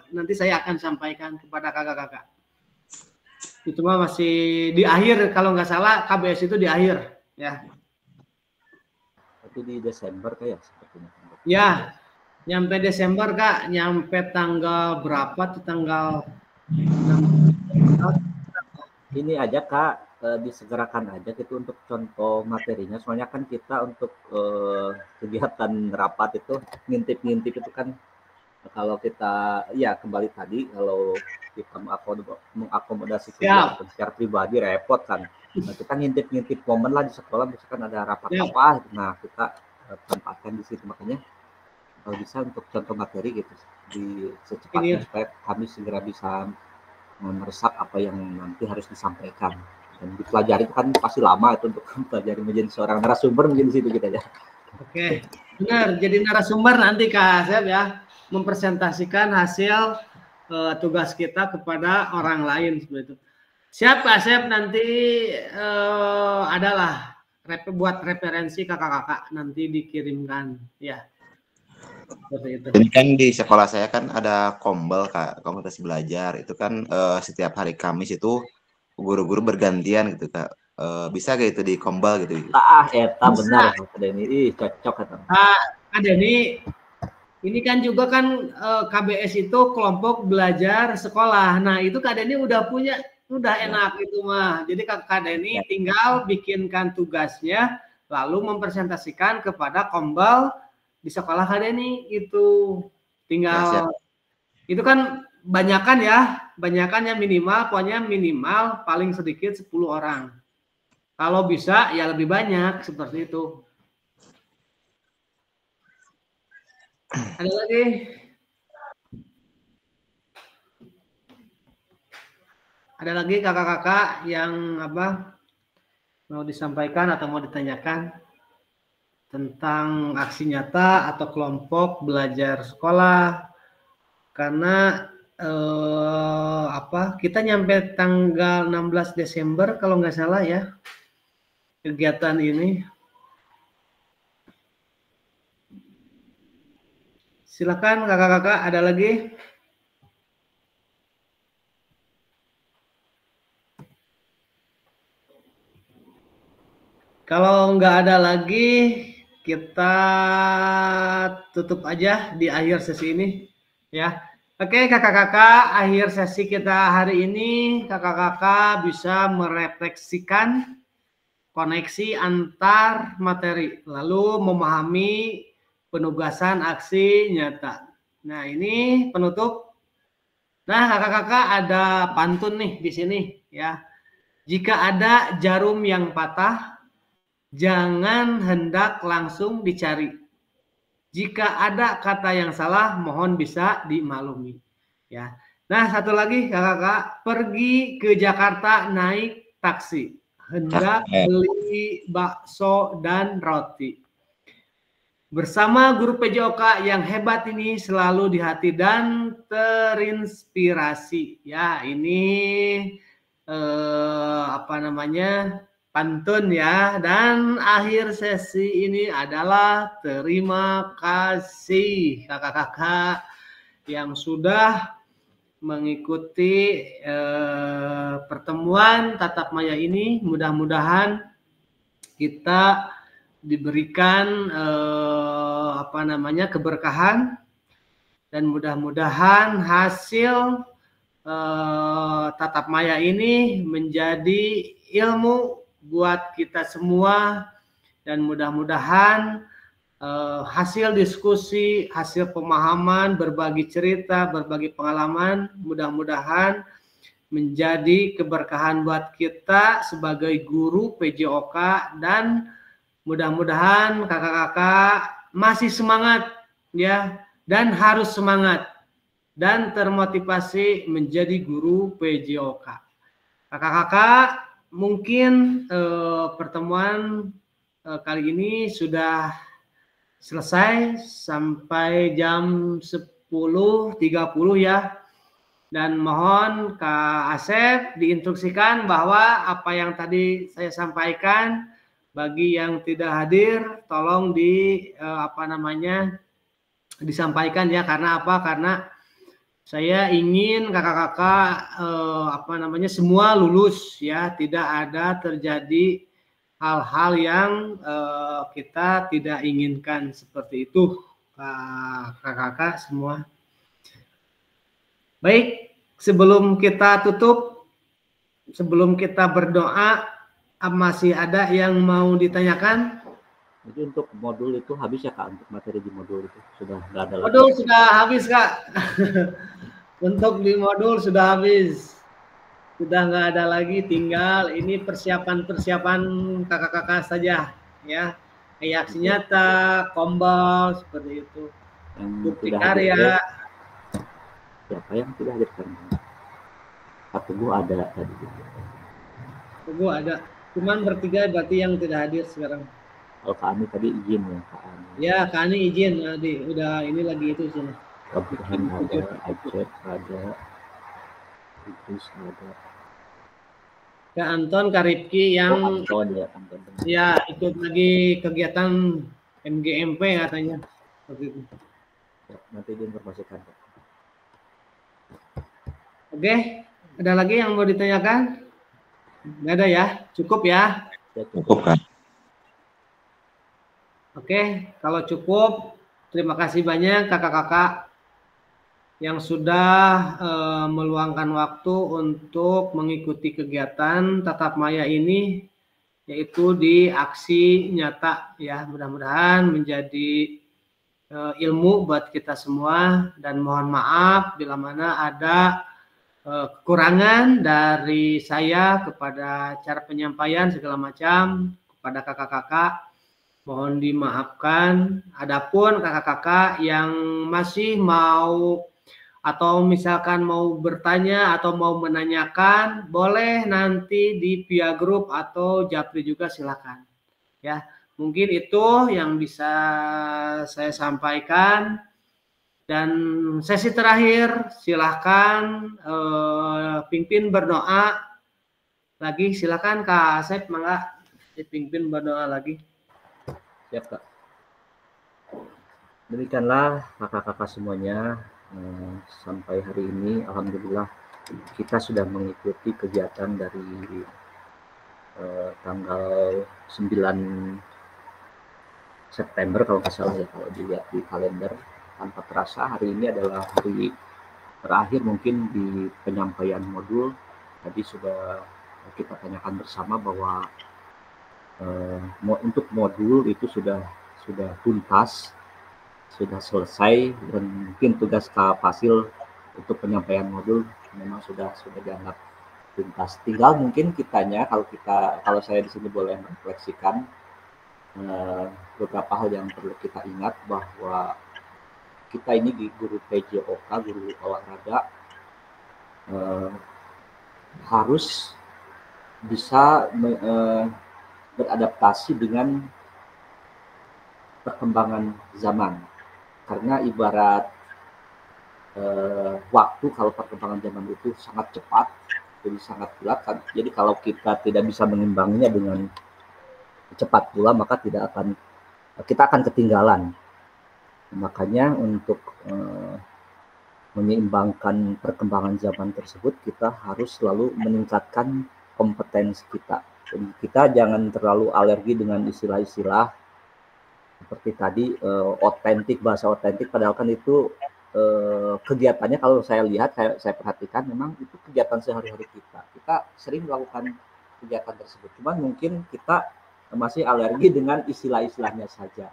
[SPEAKER 2] nanti saya akan sampaikan kepada kakak-kakak. Itu mah masih di akhir, kalau nggak salah KBS itu di akhir, ya.
[SPEAKER 3] Itu di Desember kayak sepertinya.
[SPEAKER 2] Ya, nyampe Desember Kak, nyampe tanggal berapa tuh, tanggal
[SPEAKER 3] ini aja Kak, disegerakan aja gitu untuk contoh materinya, soalnya kan kita untuk kegiatan rapat itu ngintip-ngintip itu kan, kalau kita ya kembali tadi, kalau kita mengakomodasi kegiatan secara pribadi repot kan. Nah, kita ngintip-ngintip momen lah di sekolah, misalkan ada rapat apa, nah kita tempatkan di situ. Makanya kalau bisa untuk contoh materi gitu di secepatnya supaya kami segera bisa meresap apa yang nanti harus disampaikan. Dan dipelajari itu kan pasti lama itu untuk mempelajari menjadi seorang narasumber, mungkin di situ kita ya.
[SPEAKER 2] Oke, benar. Jadi narasumber nanti Kak Asep ya, mempresentasikan hasil tugas kita kepada orang lain seperti itu. Siap Kak Asep, nanti adalah buat referensi kakak-kakak nanti dikirimkan ya. Seperti itu.
[SPEAKER 5] Ini kan di sekolah saya kan ada kombel Kak, komunitas belajar. Itu kan setiap hari Kamis itu guru-guru bergantian gitu Kak. Bisa kayak itu di kombel gitu.
[SPEAKER 3] Benar Kak Denny, cocok kata.
[SPEAKER 2] Kak Denny, ini kan juga kan KBS itu kelompok belajar sekolah. Nah, itu Kak Denny udah punya, udah enak itu mah. Jadi Kak Denny tinggal bikinkan tugasnya, lalu mempresentasikan kepada kombel di sekolah Kak Denny itu. Tinggal itu kan banyakan ya minimal, pokoknya minimal paling sedikit 10 orang. Kalau bisa ya lebih banyak, seperti itu. Ada lagi? Ada lagi kakak-kakak yang mau disampaikan atau mau ditanyakan tentang aksi nyata atau kelompok belajar sekolah? Karena kita nyampe tanggal 16 Desember kalau nggak salah ya kegiatan ini. Silakan kakak-kakak, ada lagi? Kalau nggak ada lagi, kita tutup aja di akhir sesi ini ya. Oke kakak-kakak, akhir sesi kita hari ini, kakak-kakak bisa merefleksikan koneksi antar materi, lalu memahami penugasan aksi nyata. Nah ini penutup. Nah kakak-kakak ada pantun nih di sini ya. Jika ada jarum yang patah, jangan hendak langsung dicari. Jika ada kata yang salah, mohon bisa dimaklumi. Ya. Nah, satu lagi kakak-kakak, pergi ke Jakarta naik taksi, hendak beli bakso dan roti. Bersama guru PJOK yang hebat ini selalu di hati dan terinspirasi. Ya, ini pantun ya. Dan akhir sesi ini adalah terima kasih kakak-kakak yang sudah mengikuti pertemuan tatap maya ini. Mudah-mudahan kita diberikan keberkahan, dan mudah-mudahan hasil tatap maya ini menjadi ilmu buat kita semua, dan mudah-mudahan hasil diskusi, hasil pemahaman, berbagi cerita, berbagi pengalaman, mudah-mudahan menjadi keberkahan buat kita sebagai guru PJOK, dan mudah-mudahan kakak-kakak masih semangat ya, dan harus semangat dan termotivasi menjadi guru PJOK. Kakak-kakak, mungkin pertemuan kali ini sudah selesai sampai jam 10.30 ya. Dan mohon Kak Asep diinstruksikan bahwa apa yang tadi saya sampaikan, bagi yang tidak hadir tolong disampaikan ya. Karena apa? Karena saya ingin kakak-kakak semua lulus ya, tidak ada terjadi hal-hal yang kita tidak inginkan seperti itu, kakak-kakak semua. Baik, sebelum kita tutup, sebelum kita berdoa, masih ada yang mau ditanyakan?
[SPEAKER 3] Jadi untuk modul itu habis ya Kak, untuk materi di modul itu sudah nggak ada lagi.
[SPEAKER 2] Modul sudah habis Kak. Untuk di modul sudah habis. Sudah nggak ada lagi, tinggal ini persiapan-persiapan kakak-kakak saja ya. Reaksi nyata, kombal, seperti itu. Bukti karya.
[SPEAKER 3] Siapa yang tidak hadir kan? Pak Teguh ada tadi.
[SPEAKER 2] Teguh ada. Cuman bertiga berarti yang tidak hadir sekarang.
[SPEAKER 3] Kalau Kak Ani tadi izin ya Kak Ani.
[SPEAKER 2] Ya Kak Ani izin tadi. Udah ini lagi itu sini.
[SPEAKER 3] Kebutuhan ada, Aceh ada, Idris ada.
[SPEAKER 2] Kak Anton, Kak Rifki yang
[SPEAKER 3] Anton.
[SPEAKER 2] Ya ikut lagi kegiatan MGMP katanya. Seperti itu.
[SPEAKER 3] Ya, nanti diinformasikan Pak.
[SPEAKER 2] Oke, ada lagi yang mau ditanyakan? Nggak ada ya? Cukup ya?
[SPEAKER 5] Cukup kan?
[SPEAKER 2] Oke, kalau cukup, terima kasih banyak kakak-kakak yang sudah meluangkan waktu untuk mengikuti kegiatan tatap maya ini, yaitu di aksi nyata ya. Mudah-mudahan menjadi ilmu buat kita semua, dan mohon maaf bila mana ada kekurangan dari saya kepada cara penyampaian segala macam kepada kakak-kakak, mohon dimaafkan. Adapun kakak-kakak yang masih mau atau misalkan mau bertanya atau mau menanyakan, boleh nanti di via grup atau Japri juga silakan ya. Mungkin itu yang bisa saya sampaikan. Dan sesi terakhir, silahkan pimpin berdoa lagi. Silahkan Kak Asep, mangga dipimpin berdoa lagi.
[SPEAKER 3] Siap Kak. Demikianlah kakak-kakak semuanya, sampai hari ini alhamdulillah kita sudah mengikuti kegiatan dari tanggal 9 September kalau nggak salah ya, kalau dilihat di kalender. Tanpa terasa hari ini adalah hari terakhir mungkin di penyampaian modul. Tadi sudah kita tanyakan bersama bahwa untuk modul itu sudah tuntas, sudah selesai, dan mungkin tugas Kak Fasil untuk penyampaian modul memang sudah dianggap tuntas. Tinggal mungkin kitanya, kalau saya di sini boleh merefleksikan beberapa hal yang perlu kita ingat, bahwa kita ini di guru PJOK, guru olahraga, harus bisa beradaptasi dengan perkembangan zaman. Karena ibarat waktu, kalau perkembangan zaman itu sangat cepat, jadi sangat gelap. Jadi kalau kita tidak bisa mengimbanginya dengan cepat pula, maka kita akan ketinggalan. Makanya untuk menyeimbangkan perkembangan zaman tersebut, kita harus selalu meningkatkan kompetensi kita. Jadi kita jangan terlalu alergi dengan istilah-istilah seperti tadi otentik, bahasa otentik, padahal kan itu kegiatannya kalau saya lihat, saya perhatikan memang itu kegiatan sehari-hari kita. Kita sering melakukan kegiatan tersebut. Cuman mungkin kita masih alergi dengan istilah-istilahnya saja.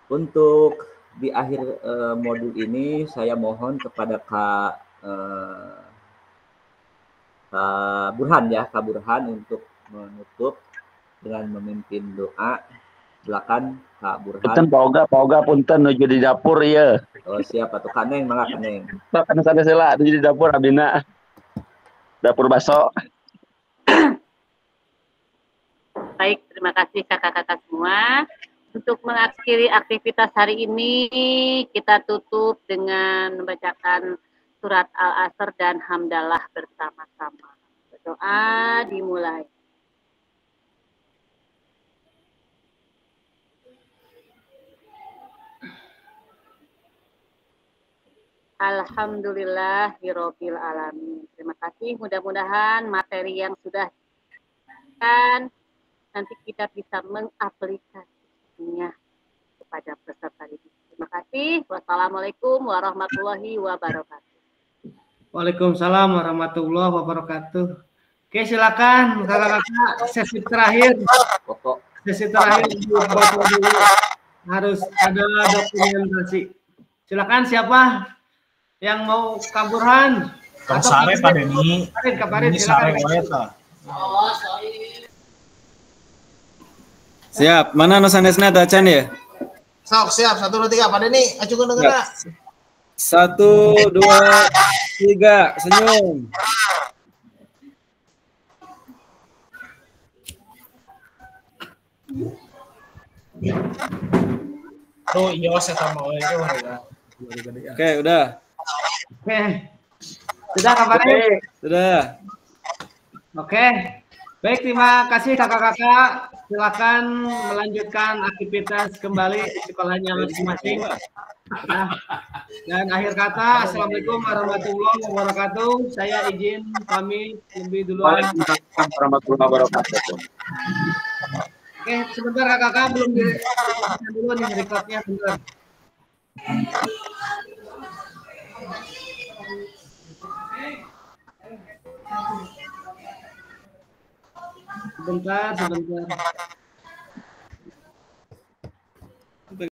[SPEAKER 3] Untuk di akhir modul ini saya mohon kepada Kak Burhan ya, Kak Burhan untuk menutup dengan memimpin doa. Silakan Kak Burhan.
[SPEAKER 9] Punten Pak Oga punten nuju di dapur ya.
[SPEAKER 3] Oh siap atuh Kaneng, mangga Kaneng.
[SPEAKER 9] Kan sana sela nuju di dapur abdina. Dapur baso.
[SPEAKER 6] Baik, terima kasih kakak-kakak semua. Untuk mengakhiri aktivitas hari ini, kita tutup dengan membacakan surat Al-Asr dan hamdalah bersama-sama. Berdoa dimulai. Alhamdulillahirabbil alamin. Terima kasih. Mudah-mudahan materi yang sudah diberikan nanti kita bisa mengaplikasikannya kepada peserta didik. Terima kasih. Wassalamualaikum warahmatullahi wabarakatuh.
[SPEAKER 2] Waalaikumsalam warahmatullahi wabarakatuh. Oke, silakan kakak-kakak sesi terakhir. Sesi terakhir harus ada dokumentasi. Silakan siapa yang mau Kak Burhan?
[SPEAKER 4] Kang Sare Pak Deni.
[SPEAKER 2] Kabarin,
[SPEAKER 4] Sare
[SPEAKER 2] silakan.
[SPEAKER 7] Siap. Mana nu sanesna teh Acan ya?
[SPEAKER 11] Sok siap 1 2 3 Pak Deni ajukeun dengeuna.
[SPEAKER 7] 1 2 3 senyum.
[SPEAKER 4] Tuh iya saya mau itu.
[SPEAKER 7] Oke, udah.
[SPEAKER 2] Oke. Sudah kabarnya?
[SPEAKER 7] Sudah.
[SPEAKER 2] Oke. Baik, terima kasih kakak-kakak. Silakan melanjutkan aktivitas kembali di sekolahnya masing-masing. Nah, dan akhir kata, Assalamualaikum warahmatullahi wabarakatuh. Saya izin pamit lebih duluan.
[SPEAKER 9] Waalaikumsalam warahmatullahi wabarakatuh.
[SPEAKER 2] Oke, sebentar kakak-kakak belum di dulu nih recordnya bentar. Sebentar.